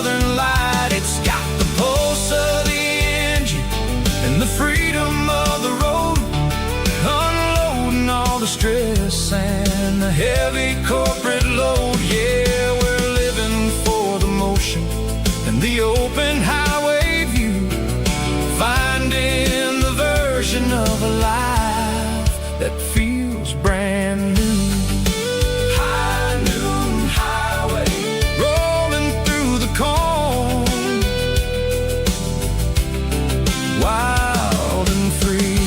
southern light. It's got the pulse of the engine and the freedom of the road, unloading all the stress and the heavy corporate load. Yeah, we're living for the motion and the open highway view, finding the version of a life that feels brand new. High noon highway, rolling through the corn, wild and free.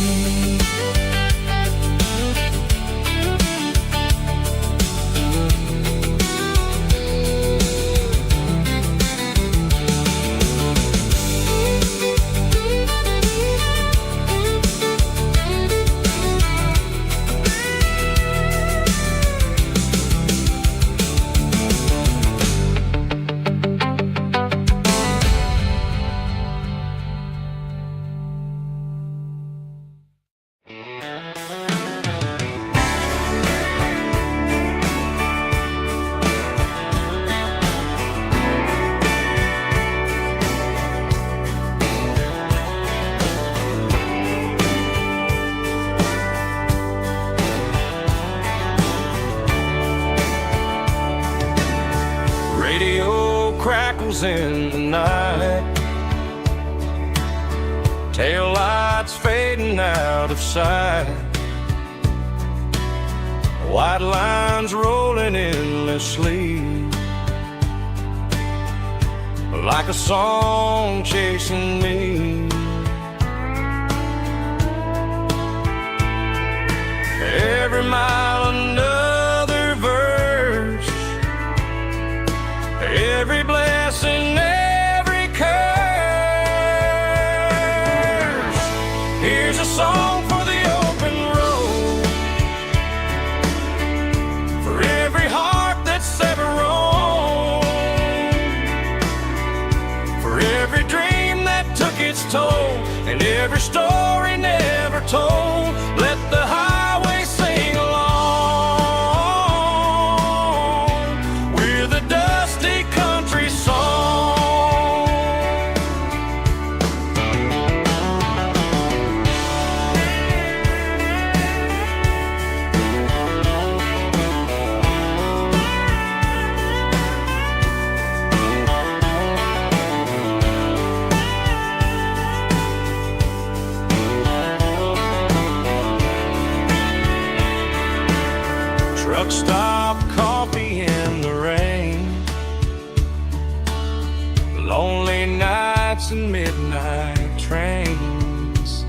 Crackles in the night, tail lights fading out of sight, white lines rolling endlessly, like a song chasing me. Every mile another verse, every blessing, every curse. Here's a song for the open road, for every heart that's ever roamed, for every dream that took its toll, and every story never told. Let the highway sing along with a dusty country song. Truck stop, coffee in the rain, lonely nights and midnight trains.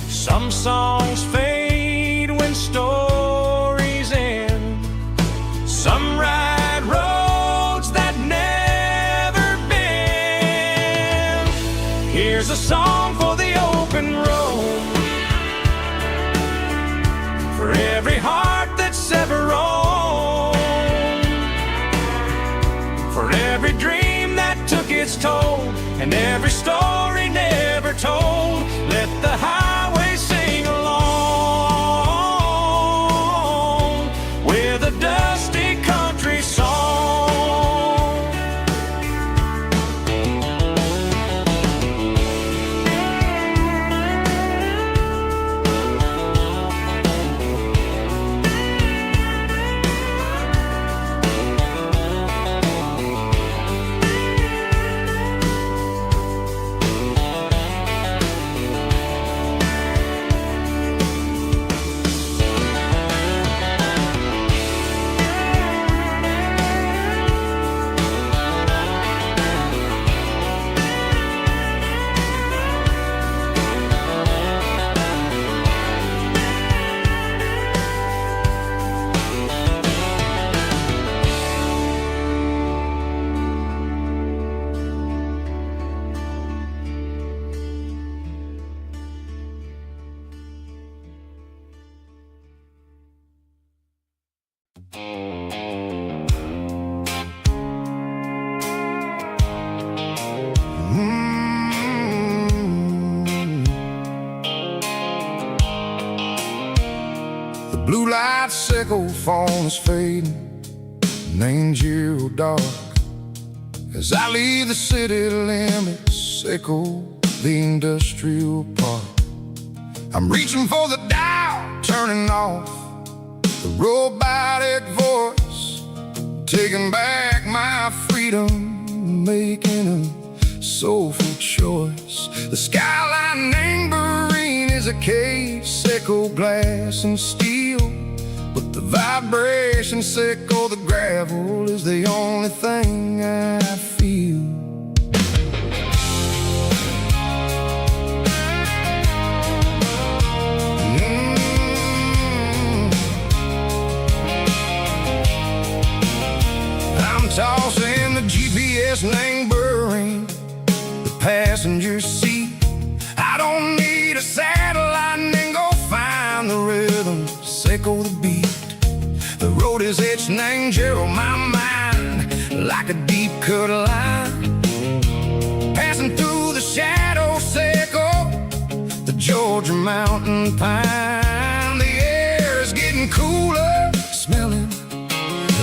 Some songs fade when stories end, some ride roads that never bend. Here's a song for the open road, for every heart that's ever roamed, for every dream that took its toll, and every story never told. Let the highway sing along with a dusty country song. The blue light sickle phone is fading, named Giro Dark. As I leave the city limits, echo the industrial park. I'm reaching for the dial, turning off the robotic voice, taking back my freedom, making a soulful choice. The skyline named Marine is a case, echo glass and steel, but the vibrations echo the gravel is the only thing I feel. I'm tossing the GPS named Burring, the passenger seat. I don't need a satellite and go find the rhythm, echo the beat. The road is etched named Gerald, my mind, like a deep cut line. Passing through the shadows, echo the Georgia mountain pine. The air is getting cooler, smelling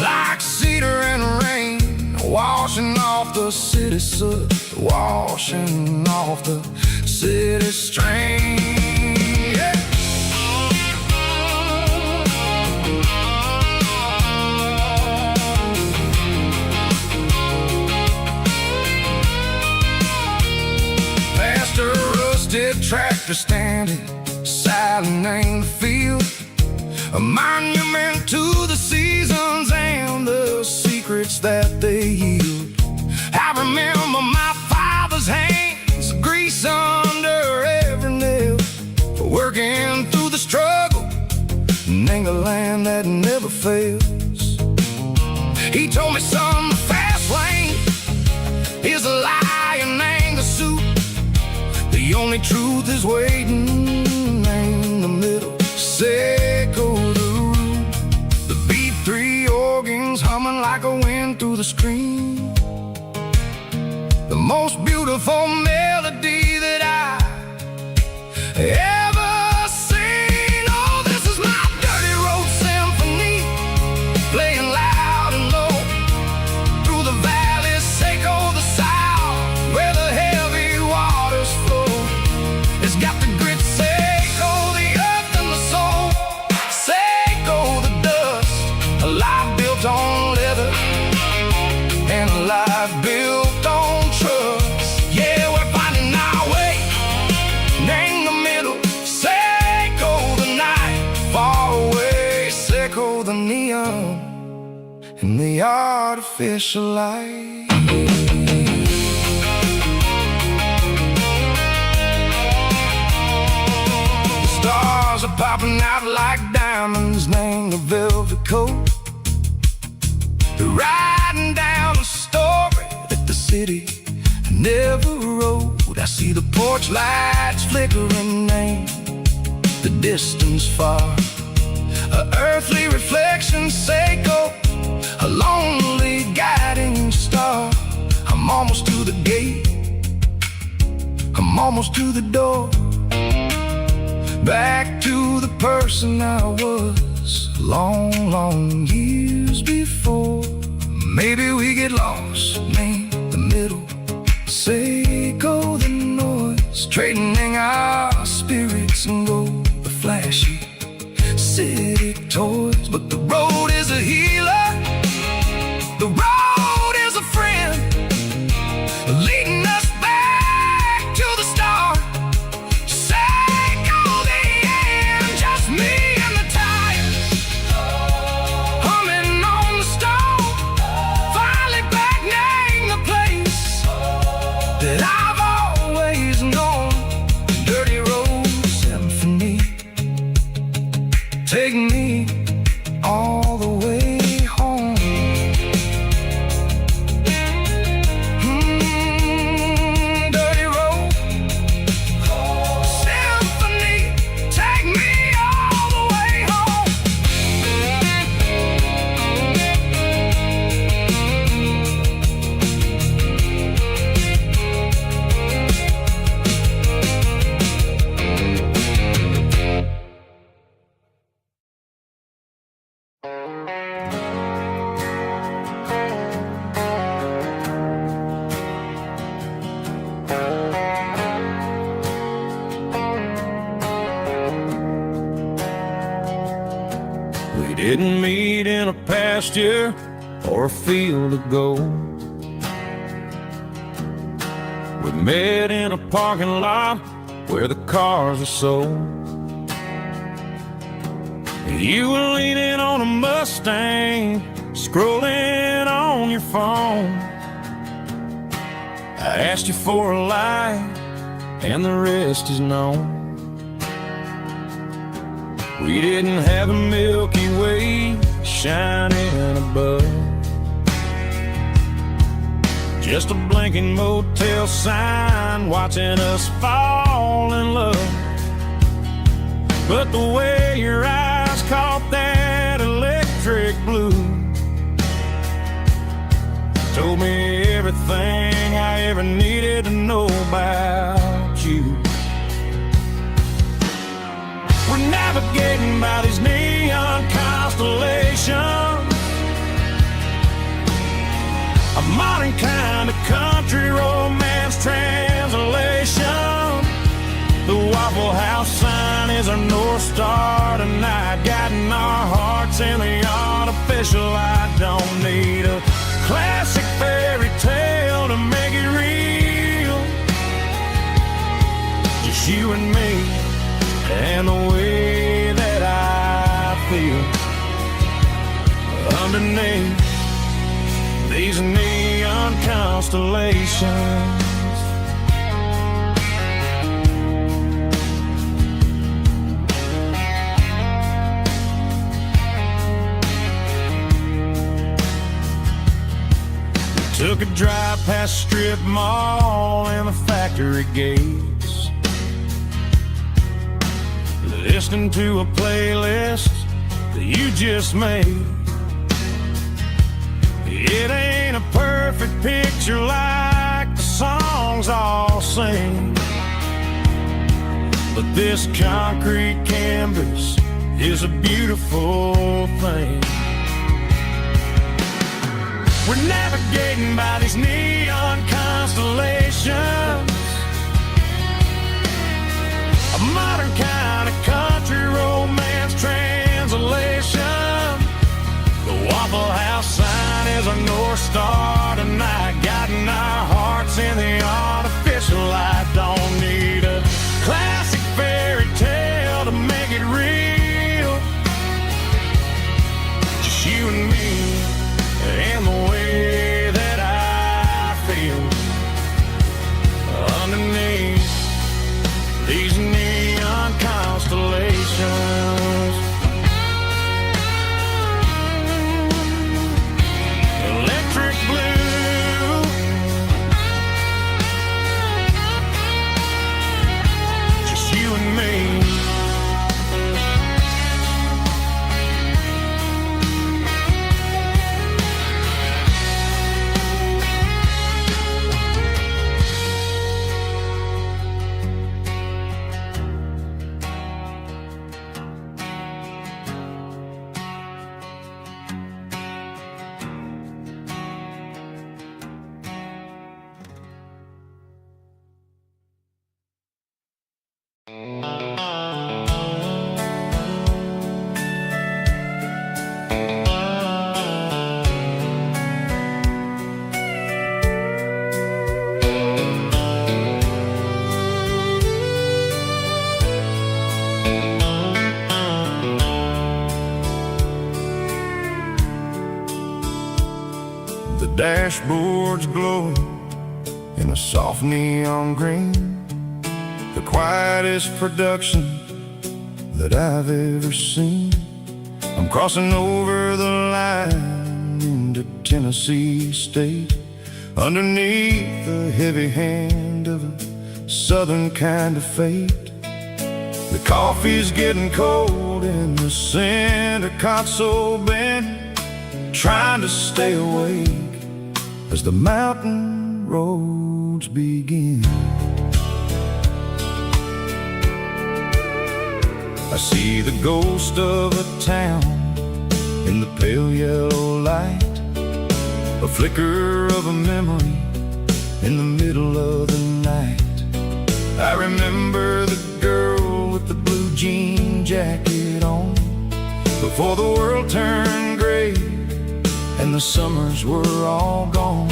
like cedar and rain, washing off the city soot, washing off the city strain. Yeah. Past a rusted tractor standing silent in the field, a monument to the seasons and the secrets that they yield. I remember my father's hands, grease under every nail, for working through the struggle, and a land that never fails. He told me, son, the fast lane is a lie and ain't the suit. The only truth is waiting in the middle. Say, go the root. The B3 organs humming like a wind through the screen. The most beautiful melody that I ever seen. Oh, this is my dirty road symphony, playing loud and low through the valleys, echo the south, where the heavy waters flow. It's got the grit, echo the earth and the soul, echo the dust, a life built on leather and a life built on trust. Yeah, we're finding our way, name the middle, echo the night, far away, echo the neon and the artificial light. The stars are popping out like diamonds, named the velvet coat. They're riding down a story that the city never wrote. I see the porch lights flickering, name the distance far, a earthly reflection, echo a lonely guiding star. I'm almost to the gate, I'm almost to the door, back to the person I was long, long years before. Maybe we get lost, name the middle, echo the noise, trading our spirits and gold, the flashy city toys. But the road is a healer, the road is a friend, leading us back to the start. Echo the end, just me and the tires, meet in a pasture or a field of gold. We met in a parking lot where the cars are sold. You were leaning on a Mustang, scrolling on your phone. I asked you for a light, and the rest is known. We didn't have a Milky Way shining above, just a blinking motel sign watching us fall in love. But the way your eyes caught that electric blue told me everything I ever needed to know about you. We're navigating by these neon constellations, a modern kind of country romance translation. The Waffle House sign is our North Star tonight, guiding our hearts in the artificial light. Don't need a classic fairy tale to make it real, just you and me and the way that I feel underneath these neon constellations. Took a drive past Strip Mall and the factory gates, listening to a playlist that you just made. It ain't a perfect picture like the songs all sing, but this concrete canvas is a beautiful thing. We're navigating by these neon constellations, a modern kind of country romance translation. The Waffle House sign is our North Star tonight, guiding our hearts in the artificial light. Don't need a classic fairy tale to make it real, just you and me and the way that I feel underneath these neon constellations. Electric blue, just you and me. The dashboard's glowing in a soft neon green, the quietest production that I've ever seen. I'm crossing over the line into Tennessee State, underneath the heavy hand of a southern kind of fate. The coffee's getting cold in the center console bin, trying to stay awake as the mountain roads begin. I see the ghost of a town in the pale yellow light, a flicker of a memory in the middle of the night. I remember the girl with the blue jean jacket on, before the world turned gray and the summers were all gone.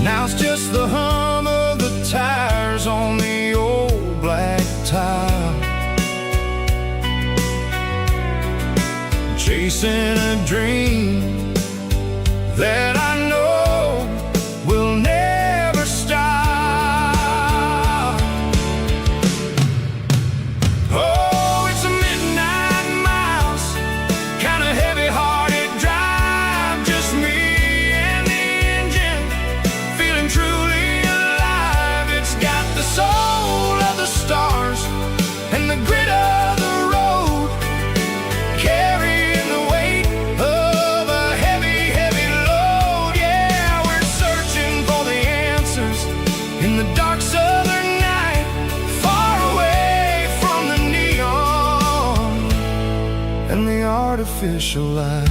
Now it's just the hum of the tires on the old black tile, chasing a dream that I know will never stop. Oh, it's a midnight mouse, kind of heavy-hearted drive, just me and the engine, feeling truly alive. It's got the soul of the stars and the grit of the road, carrying the weight of a heavy, heavy load. Yeah, we're searching for the answers in the dark southern night, far away from the neon and the artificial light.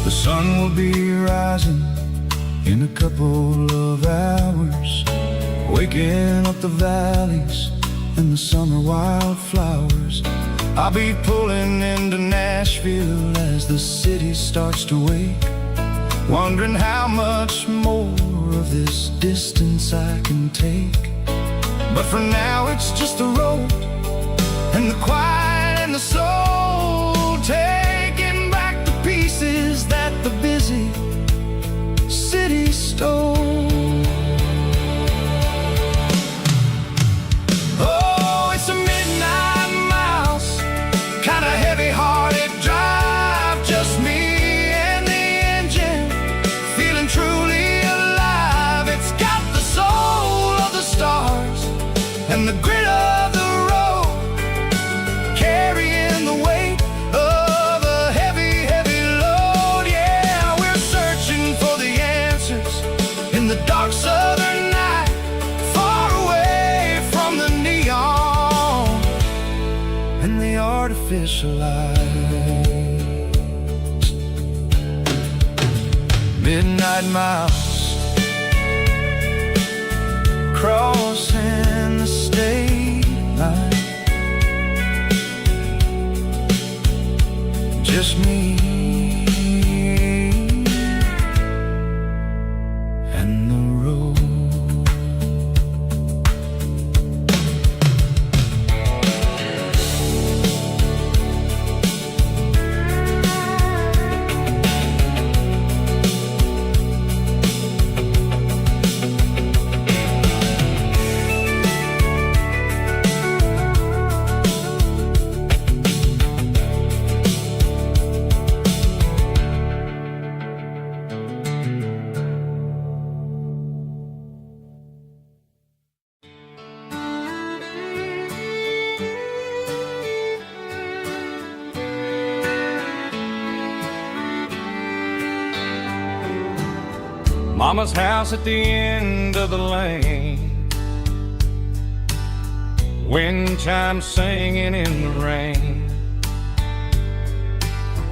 The sun will be rising in a couple of hours, waking up the valleys and the summer wildflowers. I'll be pulling into Nashville as the city starts to wake, wondering how much more of this distance I can take. But for now it's just the road and the quiet and the soul, taking back the pieces that the busy city stole. Oh, it's a midnight mouse, kind of heavy-hearted drive, just me and the engine, feeling truly alive. It's got the soul of the stars and the grit of the road, carrying the weight of a heavy, heavy load. Yeah, we're searching for the answers in the dark southern night, far away from the neon and the artificial lights. Midnight mouse, crossing the state line, just me and the road. Mama's house at the end of the lane, wind chimes singing in the rain,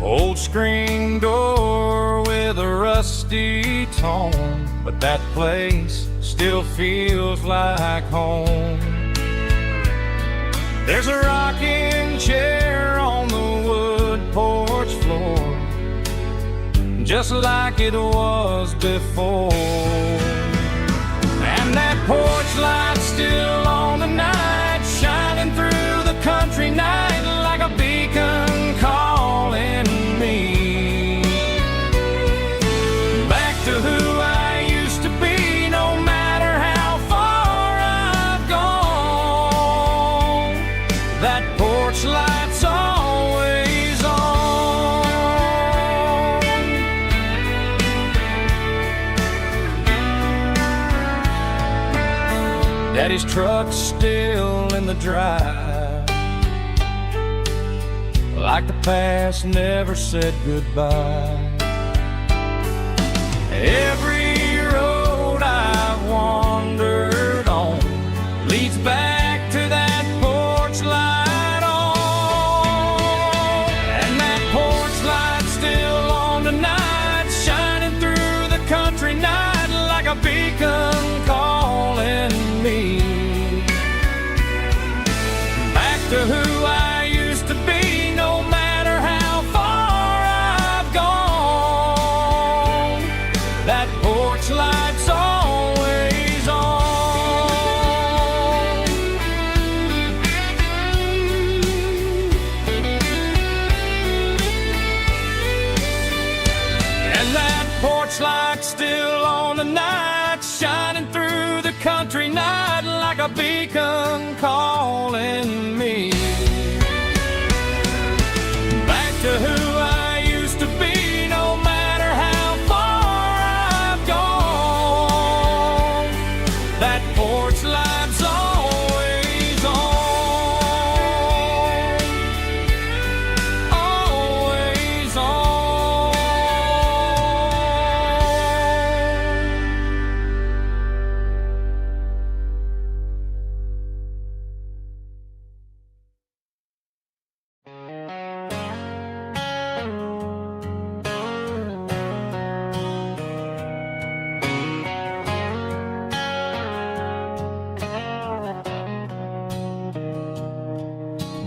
old screen door with a rusty tone, but that place still feels like home. There's a rocking chair on the wood porch floor, just like it was before. And that porch light's still on tonight, shining through the country night like a beacon calling me back to who I used to be. No matter how far I've gone, that porch light's always on. Daddy's truck's still in the drive, like the past never said goodbye. Every road I've wandered on leads back to that porch light on. And that porch light's still on tonight, shining through the country night like a beacon calling me back to who I used to be, no matter how far I've gone. That porch light's always on. And that porch light's still on tonight, shining through the country night like a beacon calling me back to who I used to be, no matter how far I've gone. That porch light's always on, always on.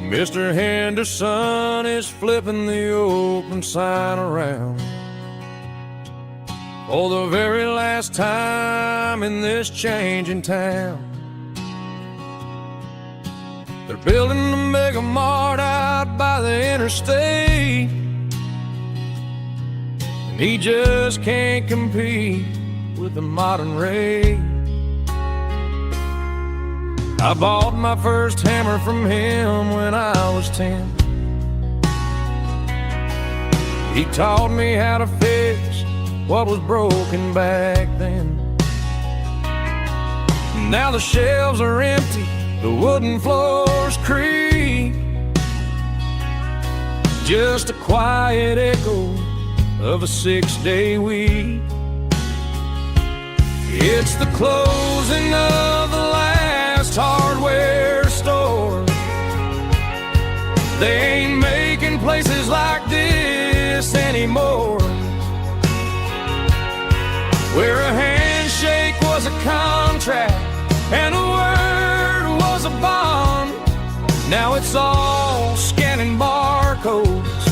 Mr. Henderson is flipping the open sign around for the very last time in this changing town. They're building a mega mart out by the interstate, and he just can't compete with the modern rate. I bought my first hammer from him when I was 10. He taught me how to fix what was broken back then. Now the shelves are empty, the wooden floors creak, just a quiet echo of a 6-day week. It's the closing of the last hardware store. They ain't making places like this anymore, where a handshake was a contract and a word was a bond. Now it's all scanning barcodes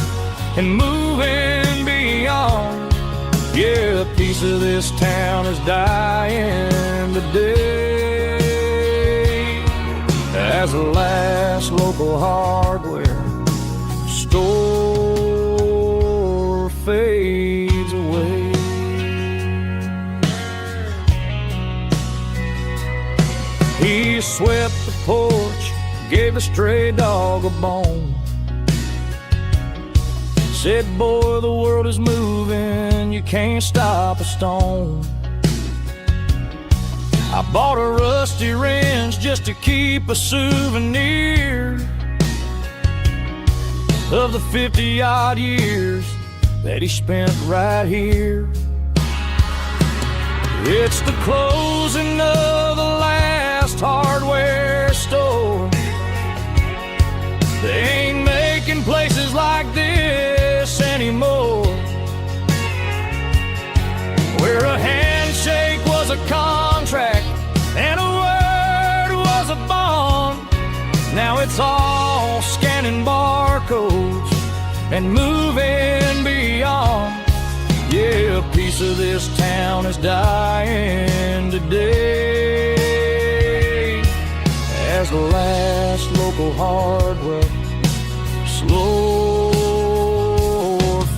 and moving beyond. Yeah, a piece of this town is dying today as the last local hardware store fades away. He swept the porch, gave the stray dog a bone, said, boy, the world is moving, you can't stop a stone. I bought a rusty wrench just to keep a souvenir of the 50-odd years that he spent right here. It's the closing of the last hardware store. They ain't making places like this anymore, where a handshake was a contract and a word was a bond. Now it's all scanning barcodes and moving beyond. Yeah, a piece of this town is dying today as the last local hardware slow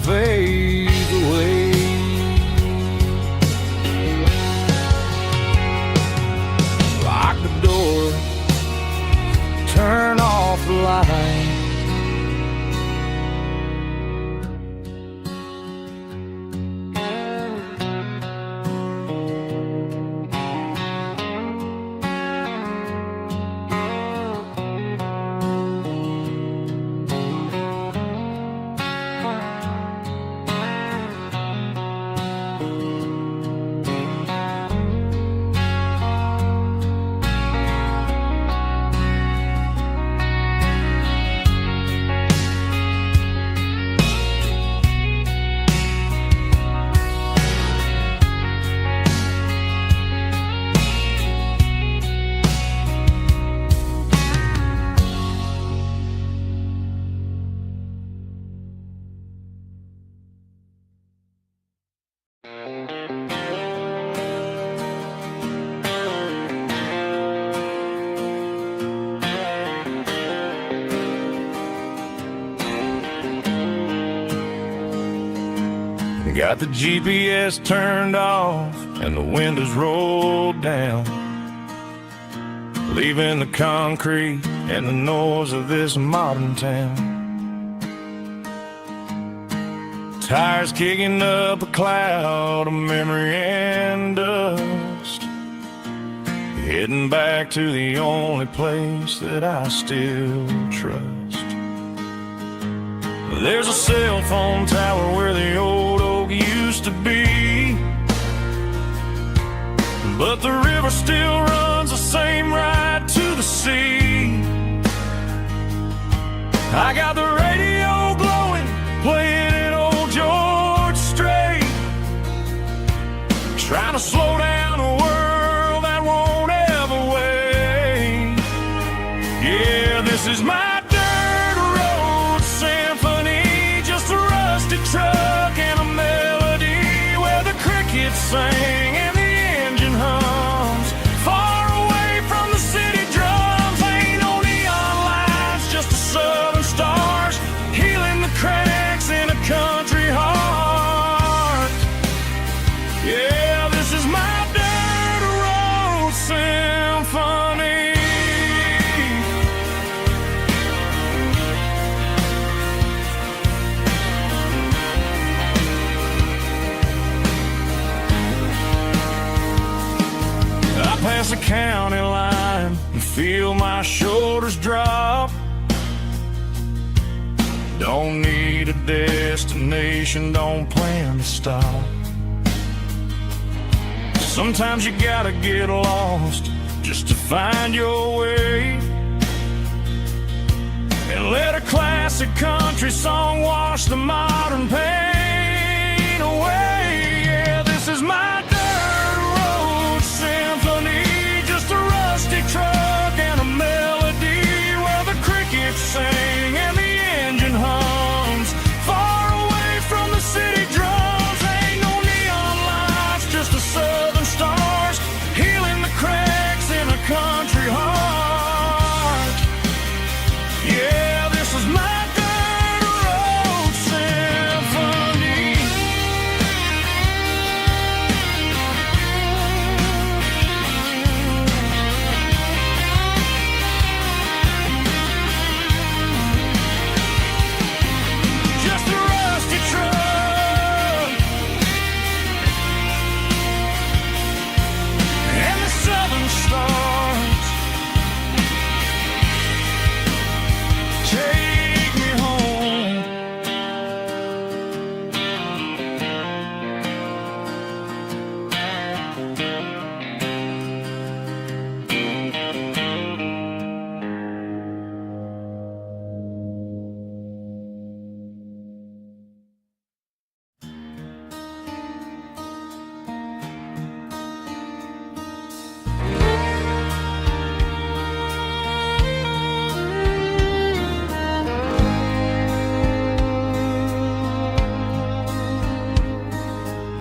fades away. Lock the door, turn off the light. Got the GPS turned off and the windows rolled down, leaving the concrete and the noise of this modern town. Tires kicking up a cloud of memory and dust, heading back to the only place that I still trust. There's a cell phone tower where the old oak used to be, but the river still runs the same right to the sea. I got the radio glowing, playing an old George Strait, trying to slow down a world that won't ever wait. Yeah, this is my dirt road symphony, just a rusty truck and a melody where the crickets sing and the engine hums. Far away from the city drums, ain't no neon lights, just the southern stars healing the cracks in a country heart. Yeah, this is my dirt road symphony. I pass the county line and feel my shoulders drop. Don't need a destination, don't plan to stop. Sometimes you gotta get lost just to find your way, and let a classic country song wash the modern pain away. Yeah, this is my dirt road symphony, just a rusty truck and a melody where the crickets sing and the engine hums. Far away from the city drums, ain't no neon lights, just the southern stars healing the cracks in a country heart. Yeah, this is my dirt road symphony. Just a rusty truck and the southern stars take me home.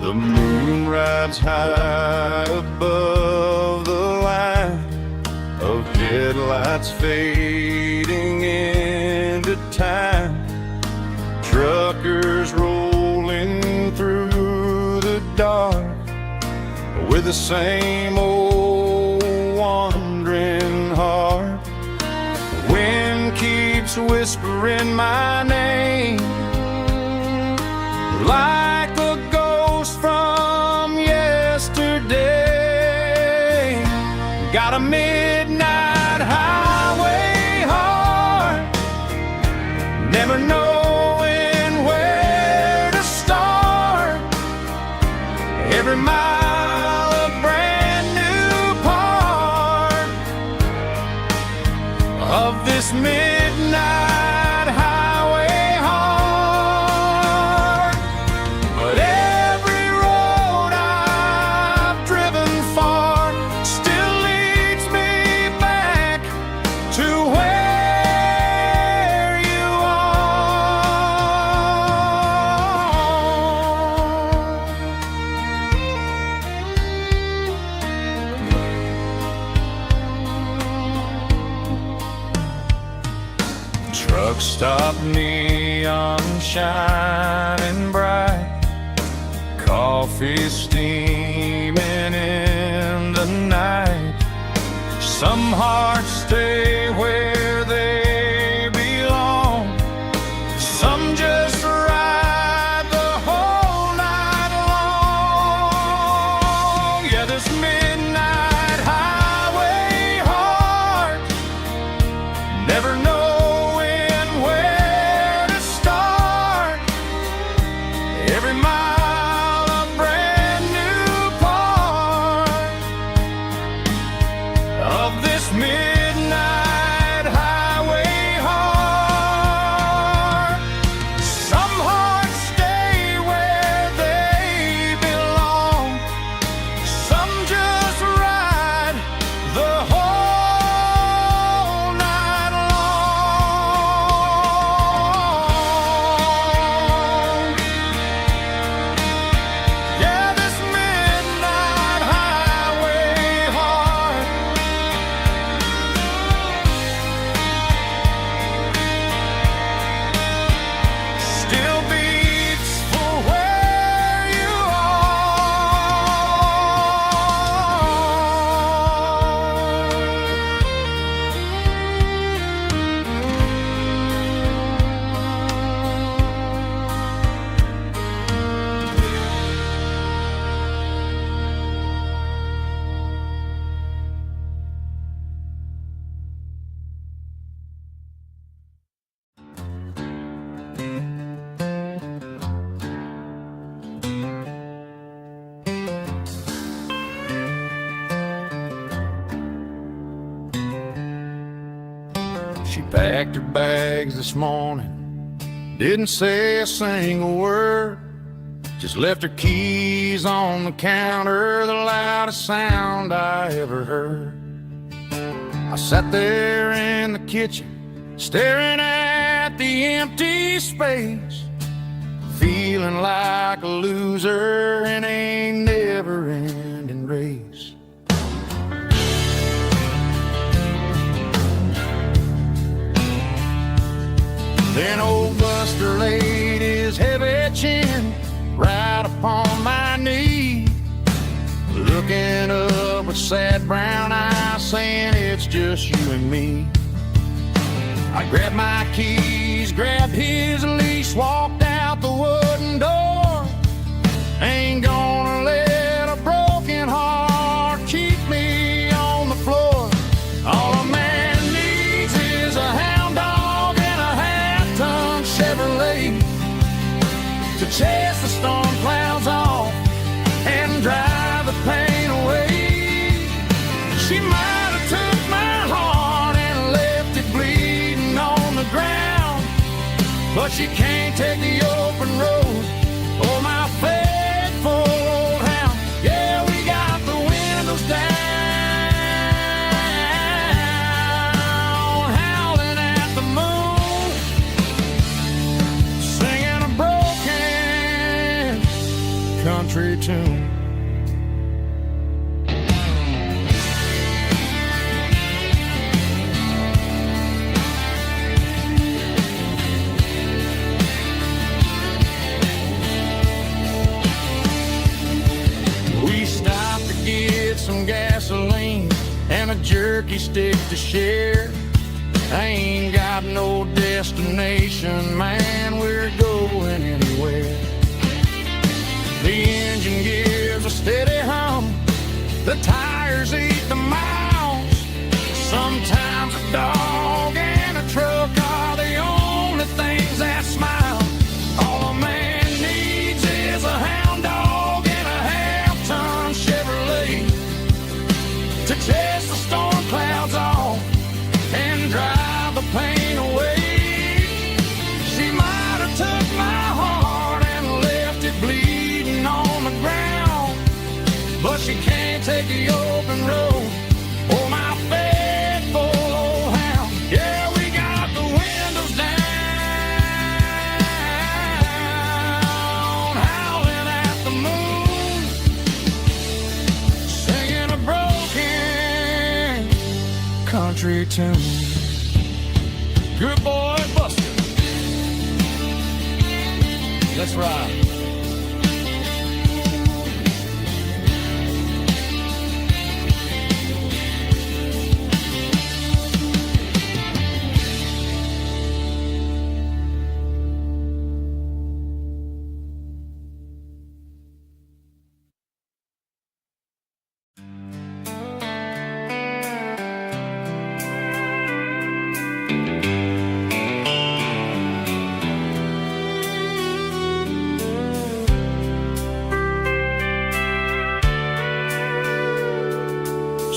The moon rides high above the line of headlights fading into time. Truckers rolling through the dark with the same old wandering heart. The wind keeps whispering my name like a ghost from yesterday. Got a midnight highway heart, never knowing where to start. Every mile a brand new part of this midnight highway heart. But every road I've driven far still leads me back to where you are. Truck stop, neon shining bright, coffee steaming in the night. Some hearts stay where they belong. Some just ride the whole night long. Yeah, this midnight highway heart, never knowing where to start. Every mile a brand new part of this midnight highway heart. Some hearts stay where they belong. Some just ride the whole night long. Yeah, this midnight highway heart still beats for where you She packed her bags this morning, didn't say a single word, just left her keys on the counter, the loudest sound I ever heard. I sat there in the kitchen, staring at the empty space, feeling like a loser in a never-ending race. Then old Buster laid his heavy chin right upon my knee, looking up with sad brown eyes, saying it's just you and me. I grabbed my keys, grabbed his leash, walked out the wooden door. Ain't gonna let a broken heart keep me on the floor. All a man needs is a hound dog and a half-ton Chevrolet to chase the storm clouds off and drive the pain away. She might have took my heart and left it bleeding on the ground, but she can't take the open road or my faithful old hound. Yeah, we got the windows down, howling at the moon, singing a broken country tune. We stopped to get some gasoline and a jerky stick to share. I ain't got no destination, man, we're going anywhere. The engine gives a steady hum, the tires eat the miles. Sometimes a dog and a truck are the only things that smile. All a man needs is a hound dog and a half-ton Chevrolet to chase the storm clouds off and drive the pain away. She might have took my heart and left it bleeding on the ground, but she can't take the open road or my faithful old hound. Yeah, we got the windows down, howling at the moon, singing a broken country tune. Good boy, Buster. Let's ride.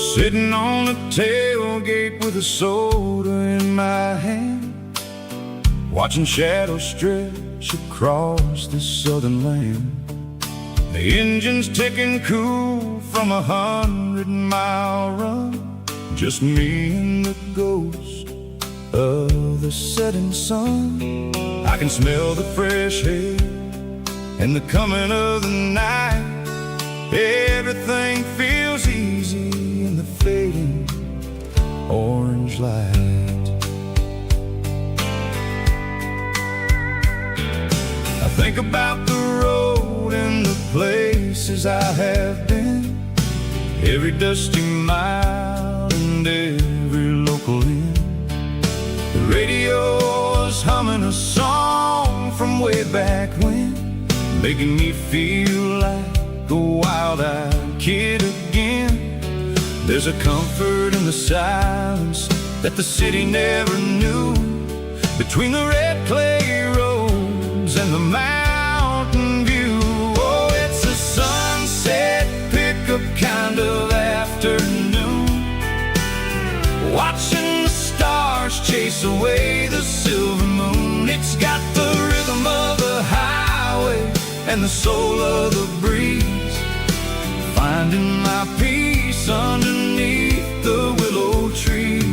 sitting on the tailgate with a soda in my hand, watching shadows stretch across this southern land. The engine's ticking cool from 100-mile run, just me and the ghost of the setting sun. I can smell the fresh air and the coming of the night. Everything feels easy in the fading orange light. I think about the road and the places I have been, every dusty mile and every local inn. The radio is humming a song from way back when, making me feel like a wild-eyed kid again. There's a comfort in the silence that the city never knew, between the red clay roads and the mountain view. Oh, it's a sunset pickup kind of afternoon, watching the stars chase away the silver moon. It's got the rhythm of the highway and the soul of the breeze, finding my peace underneath the willow trees.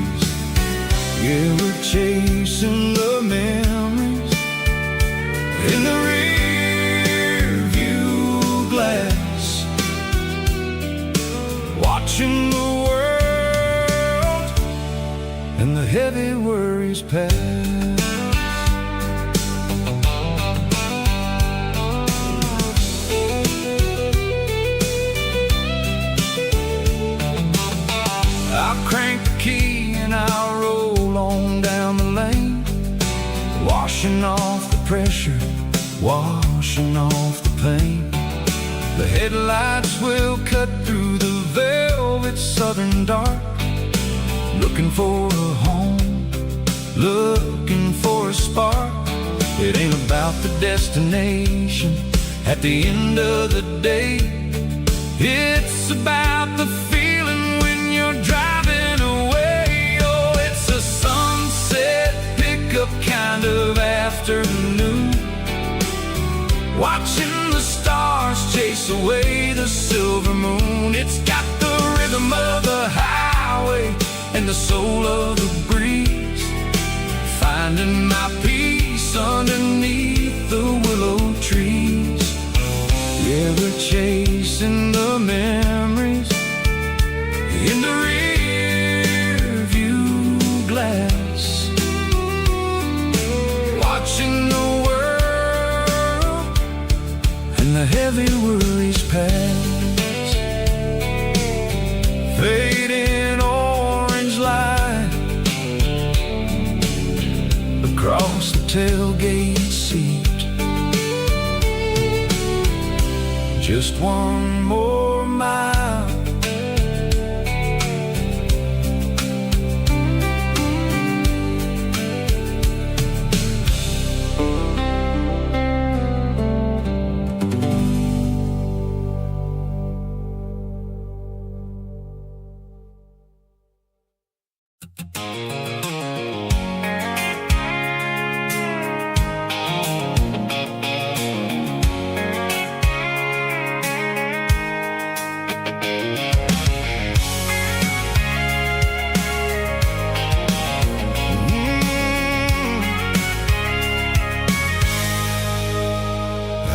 Yeah, we're chasing the memories in the rear view glass, watching the world and the heavy worries pass. I'll crank the key and I'll roll on down the lane, washing off the pressure, washing off the pain. The headlights will cut through the velvet southern dark, looking for a home, looking for a spark. It ain't about the destination at the end of the day, it's about the feeling when you're driving away. Oh, it's a sunset pickup kind of afternoon, watching the stars chase away the silver moon. It's got the rhythm of the highway and the soul of the breeze, finding my peace underneath the willow trees. Yeah, we're chasing the memories in the rear view glass, watching the world and the heavy worries pass. Fading orange light across the tailgate seat, just one more mile.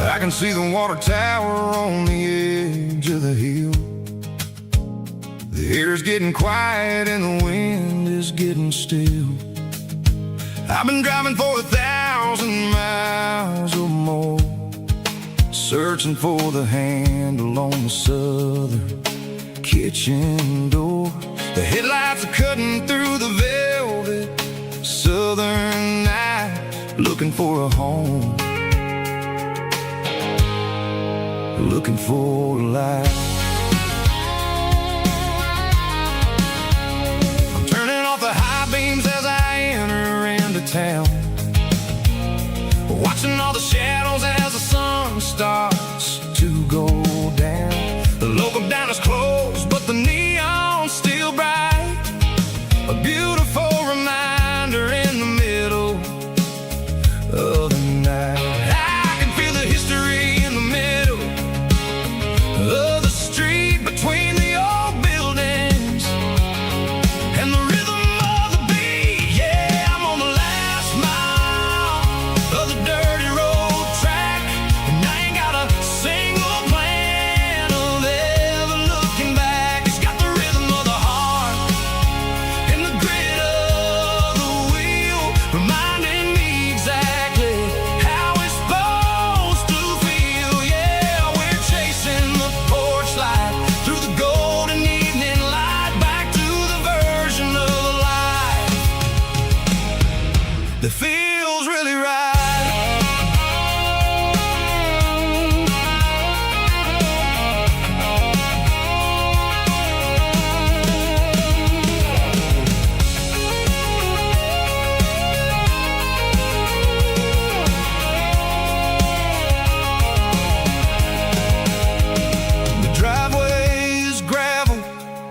I can see the water tower on the edge of the hill. The air's getting quiet and the wind is getting still. I've been driving for 1,000 miles or more, searching for the handle on the southern kitchen door. The headlights are cutting through the velvet southern night, looking for a home, looking for a light. I'm turning off the high beams as I enter into town, watching all the shadows as the sun starts to go down. The local diner's closed, but the neon still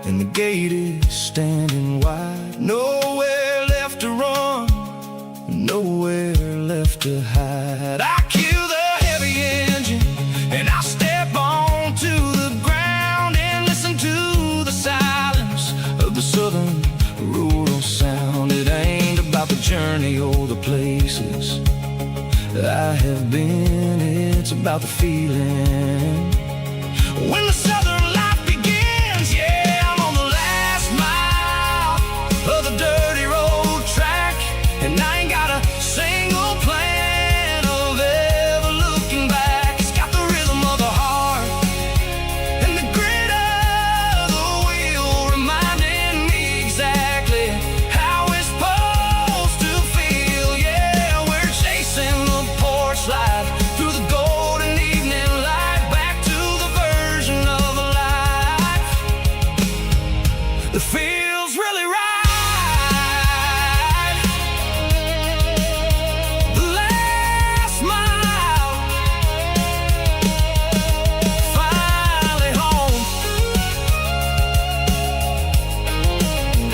and the gate is standing wide. Nowhere left to run, nowhere left to hide. I kill the heavy engine and I step onto the ground and listen to the silence of the southern rural sound. It ain't about the journey or the places I have been, it's about the feeling when the southern life begins. Yeah, I'm on the last mile of the dirty road track, and I ain't got a single plan of ever looking back. It's got the rhythm of the heart and the grit of the wheel, reminding me exactly how it's supposed to feel. Yeah, we're chasing the porch light through the golden evening light, back to the version of a life that feels really right. The last mile, finally home.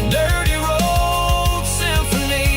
Dirty road symphony.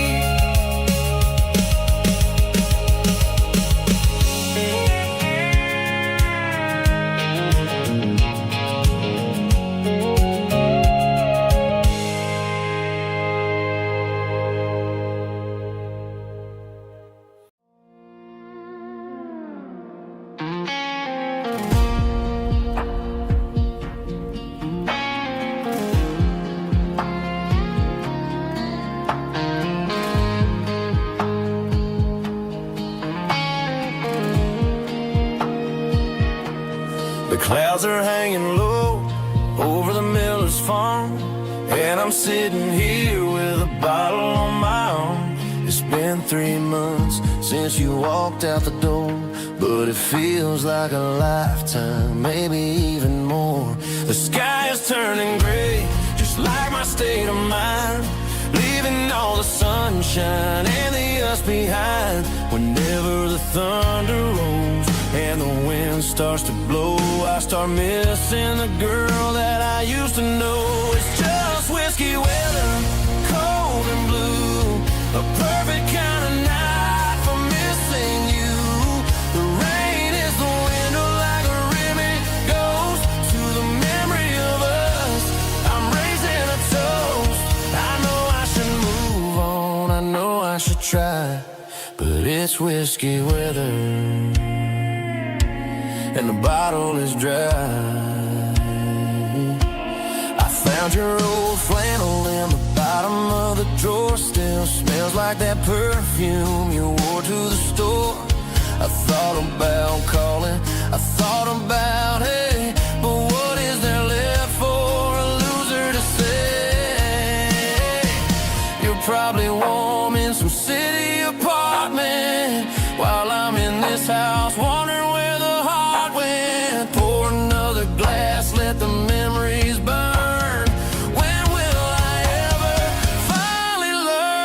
The clouds are hanging low over the miller's farm, and I'm sitting here with a bottle on my arm. It's been 3 months since you walked out the door, but it feels like a lifetime, maybe even more. The sky is turning gray, just like my state of mind, leaving all the sunshine and the us behind. Whenever the thunder rolls and the wind starts to blow, I start missing the girl that I used to know. It's just whiskey weather, cold and blue, a perfect kind of night for missing you. The rain is the window like a ribbon goes to the memory of us. I'm raising a toast. I know I should move on, I know I should try, but it's whiskey weather and the bottle is dry. I found your old flannel in the bottom of the drawer, still smells like that perfume you wore to the store. I thought about calling, I thought about, hey, but what is there left for a loser to say? You're probably warm in some city apartment while I'm in this house wondering where the heart went. Pour another glass, let the memories burn. When will I ever finally learn?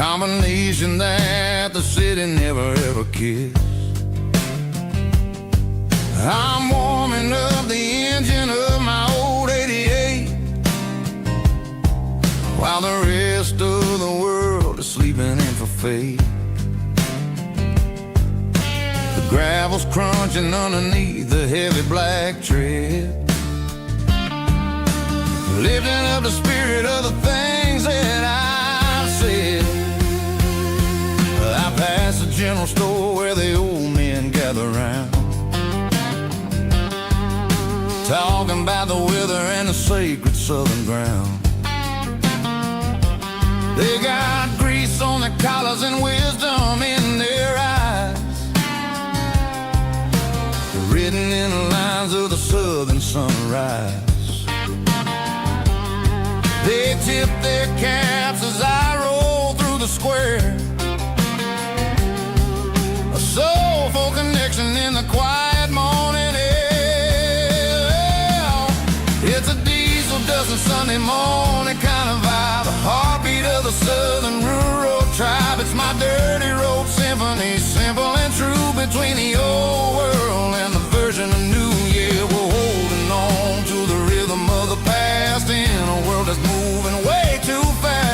combination that the city never ever kissed. I'm warming up the engine of my old 88 while the rest of the world is sleeping in for fate. The gravel's crunching underneath the heavy black tread, lifting up the spirit of the things that I've said. I pass the general store where the old men gather round, talking about the weather and the sacred southern ground. They got grease on their collars and wisdom in their eyes, written in the lines of the southern sunrise. They tip their caps as I roll through the square, a soulful connection in the quiet morning air. It's a diesel dusting Sunday morning kind of vibe, a heartbeat of the southern rural tribe. It's my dirty road symphony, simple and true, between the old world and the version of new. Yeah, we're holding on to the rhythm of the past in a world that's moving way too fast.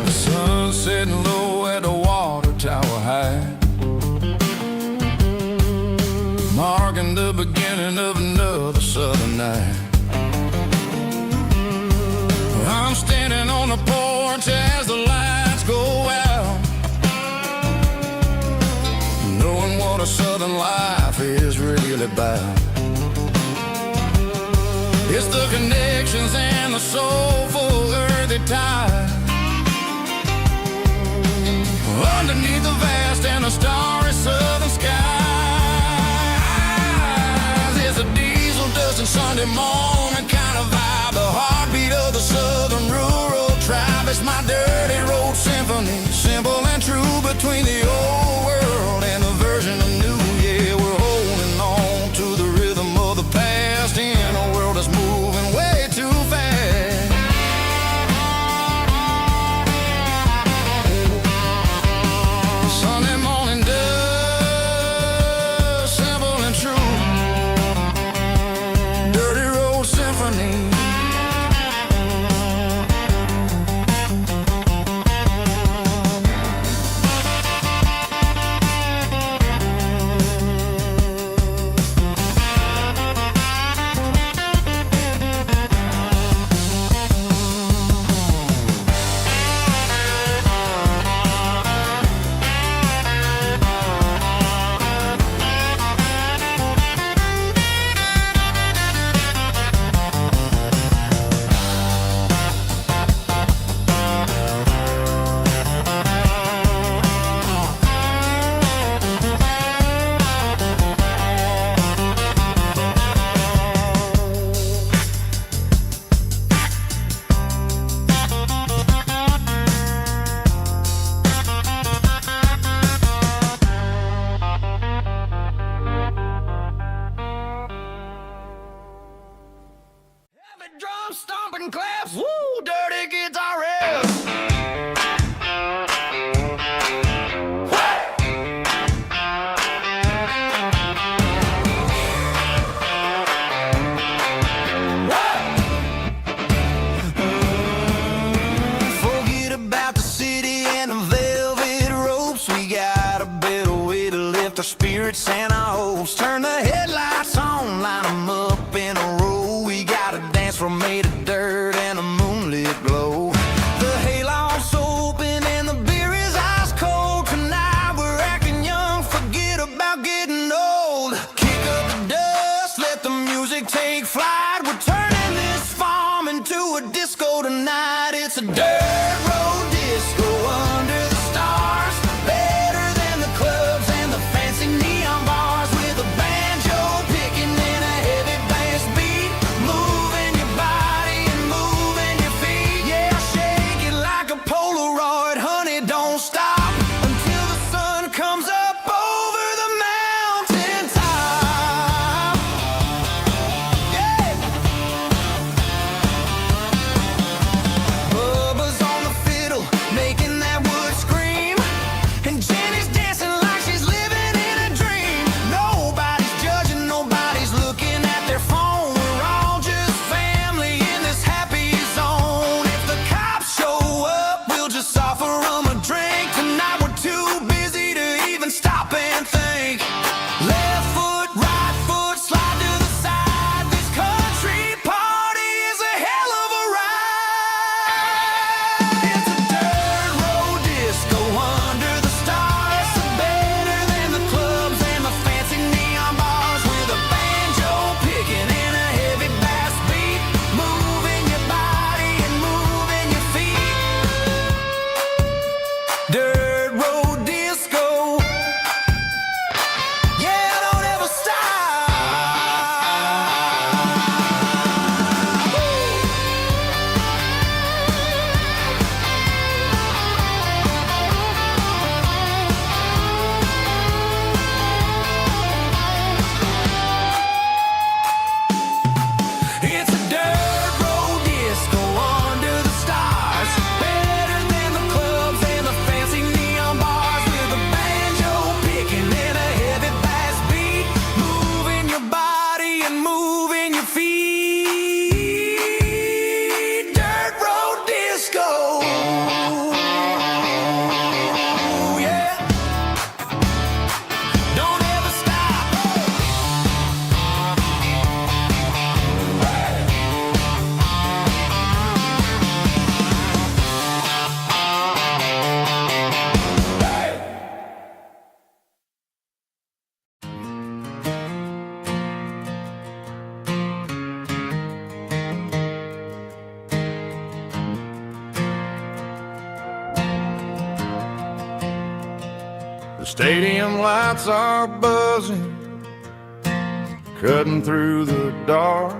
The sun's setting low at the water tower high, marking the beginning of another southern night. I'm standing on the porch as the lights go out, knowing what a southern life is really about. It's the connections and the soulful earthy tide, underneath the vast and the starry southern skies. It's a diesel dusting Sunday morning kind of vibe, the heartbeat of the southern rural tribe. It's my dirty road symphony, simple and true, between the old world and the version of new. Yeah, we're holding on to the rhythm of the past in a world that's moving way too fast. Sunday morning dust, simple and true, dirty road symphony. Heavy drum stomping claps, woo, dirty guitar riffs. Forget about the city and the velvet ropes. We got a better way to lift our spirits and our hopes. Turn the headlights on, line them up in a row. We got a dance floor made of dirt and a moonlit glow. The hayloft's open and the beer is ice cold. Tonight we're acting young, forget about getting old. Kick up the dust, let the music take flight. We're turning this farm into a disco tonight. It's a dirt road disco under the stars, better than the clubs and the fancy neon bars, with a banjo picking in a heavy bass beat, moving your body and moving your feet. stadium lights are buzzing, cutting through the dark.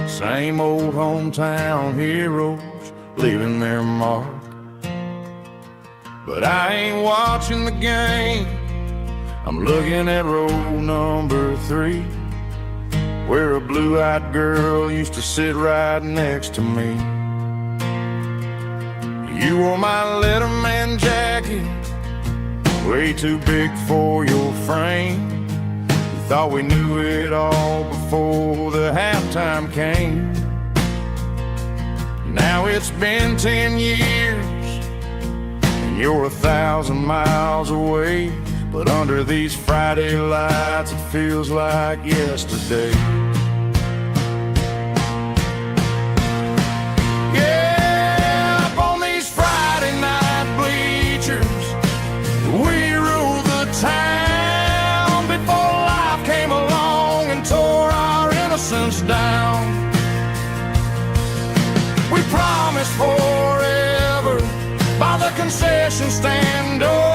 Same old hometown heroes leaving their mark. But I ain't watching the game, I'm looking at row number 3, where a blue-eyed girl used to sit right next to me. You wore my Letterman jacket, way too big for your frame. We thought we knew it all before the halftime came. Now it's been 10 years, and you're 1,000 miles away. But under these Friday lights, it feels like yesterday. Yeah, up on these Friday night bleachers, we rule the town before life came along and tore our innocence down. We promised forever by the concession stand door.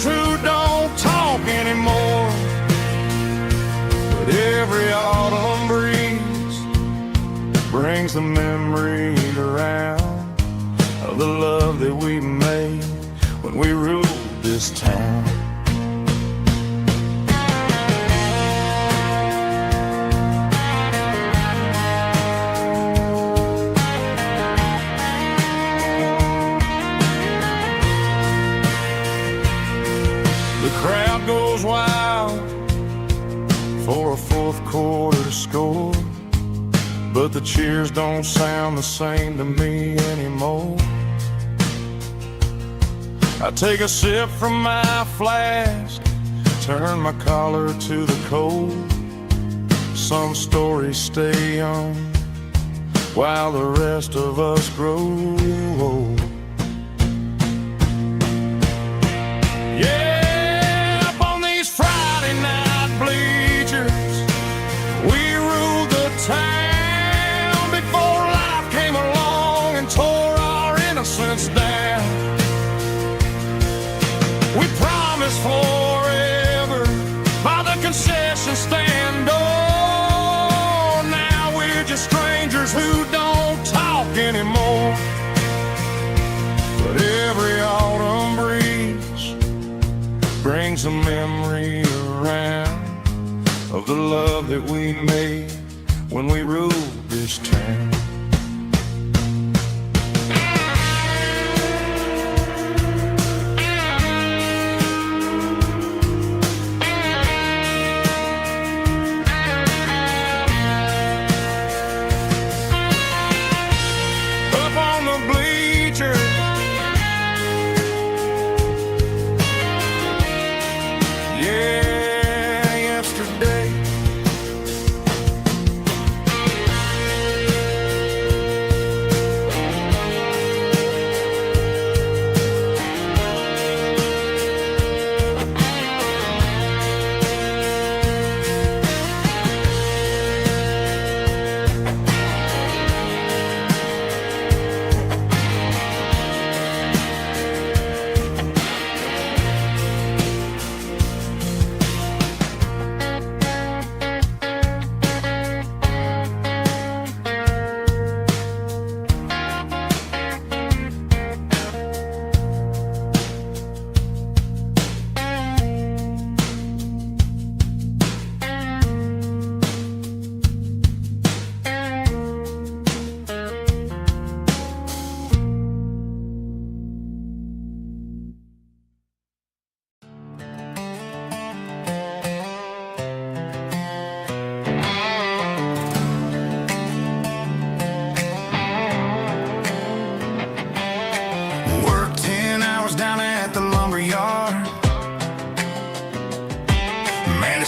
Who don't talk anymore. But every autumn breeze brings the memories around of the love that we made when we ruled this town. Crowd goes wild for a fourth quarter score, but the cheers don't sound the same to me anymore. I take a sip from my flask, turn my collar to the cold. Some stories stay young while the rest of us grow old. Yeah, town before life came along and tore our innocence down. We promised forever by the concession stand door. Now we're just strangers who don't talk anymore. But every autumn breeze brings a memory around of the love that we made when we ruled this town. Up on the bleachers, yeah, yesterday.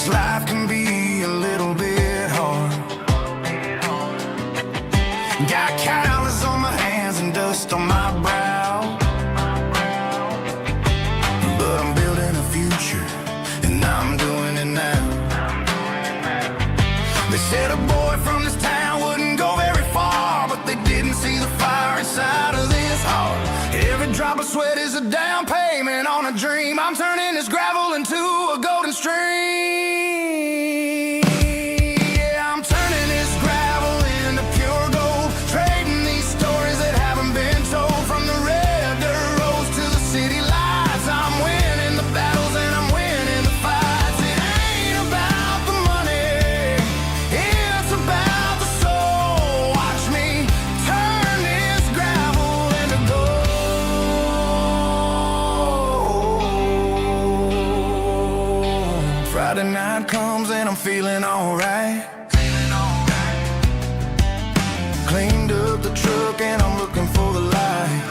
Life can be a little bit hard. Got calluses on my hands and dust on my brow, but I'm building a future and I'm doing it now. They said a boy from this town wouldn't go very far, but they didn't see the fire inside of this heart. Every drop of sweat is a down feeling alright. Cleaned up the truck and I'm looking for the light.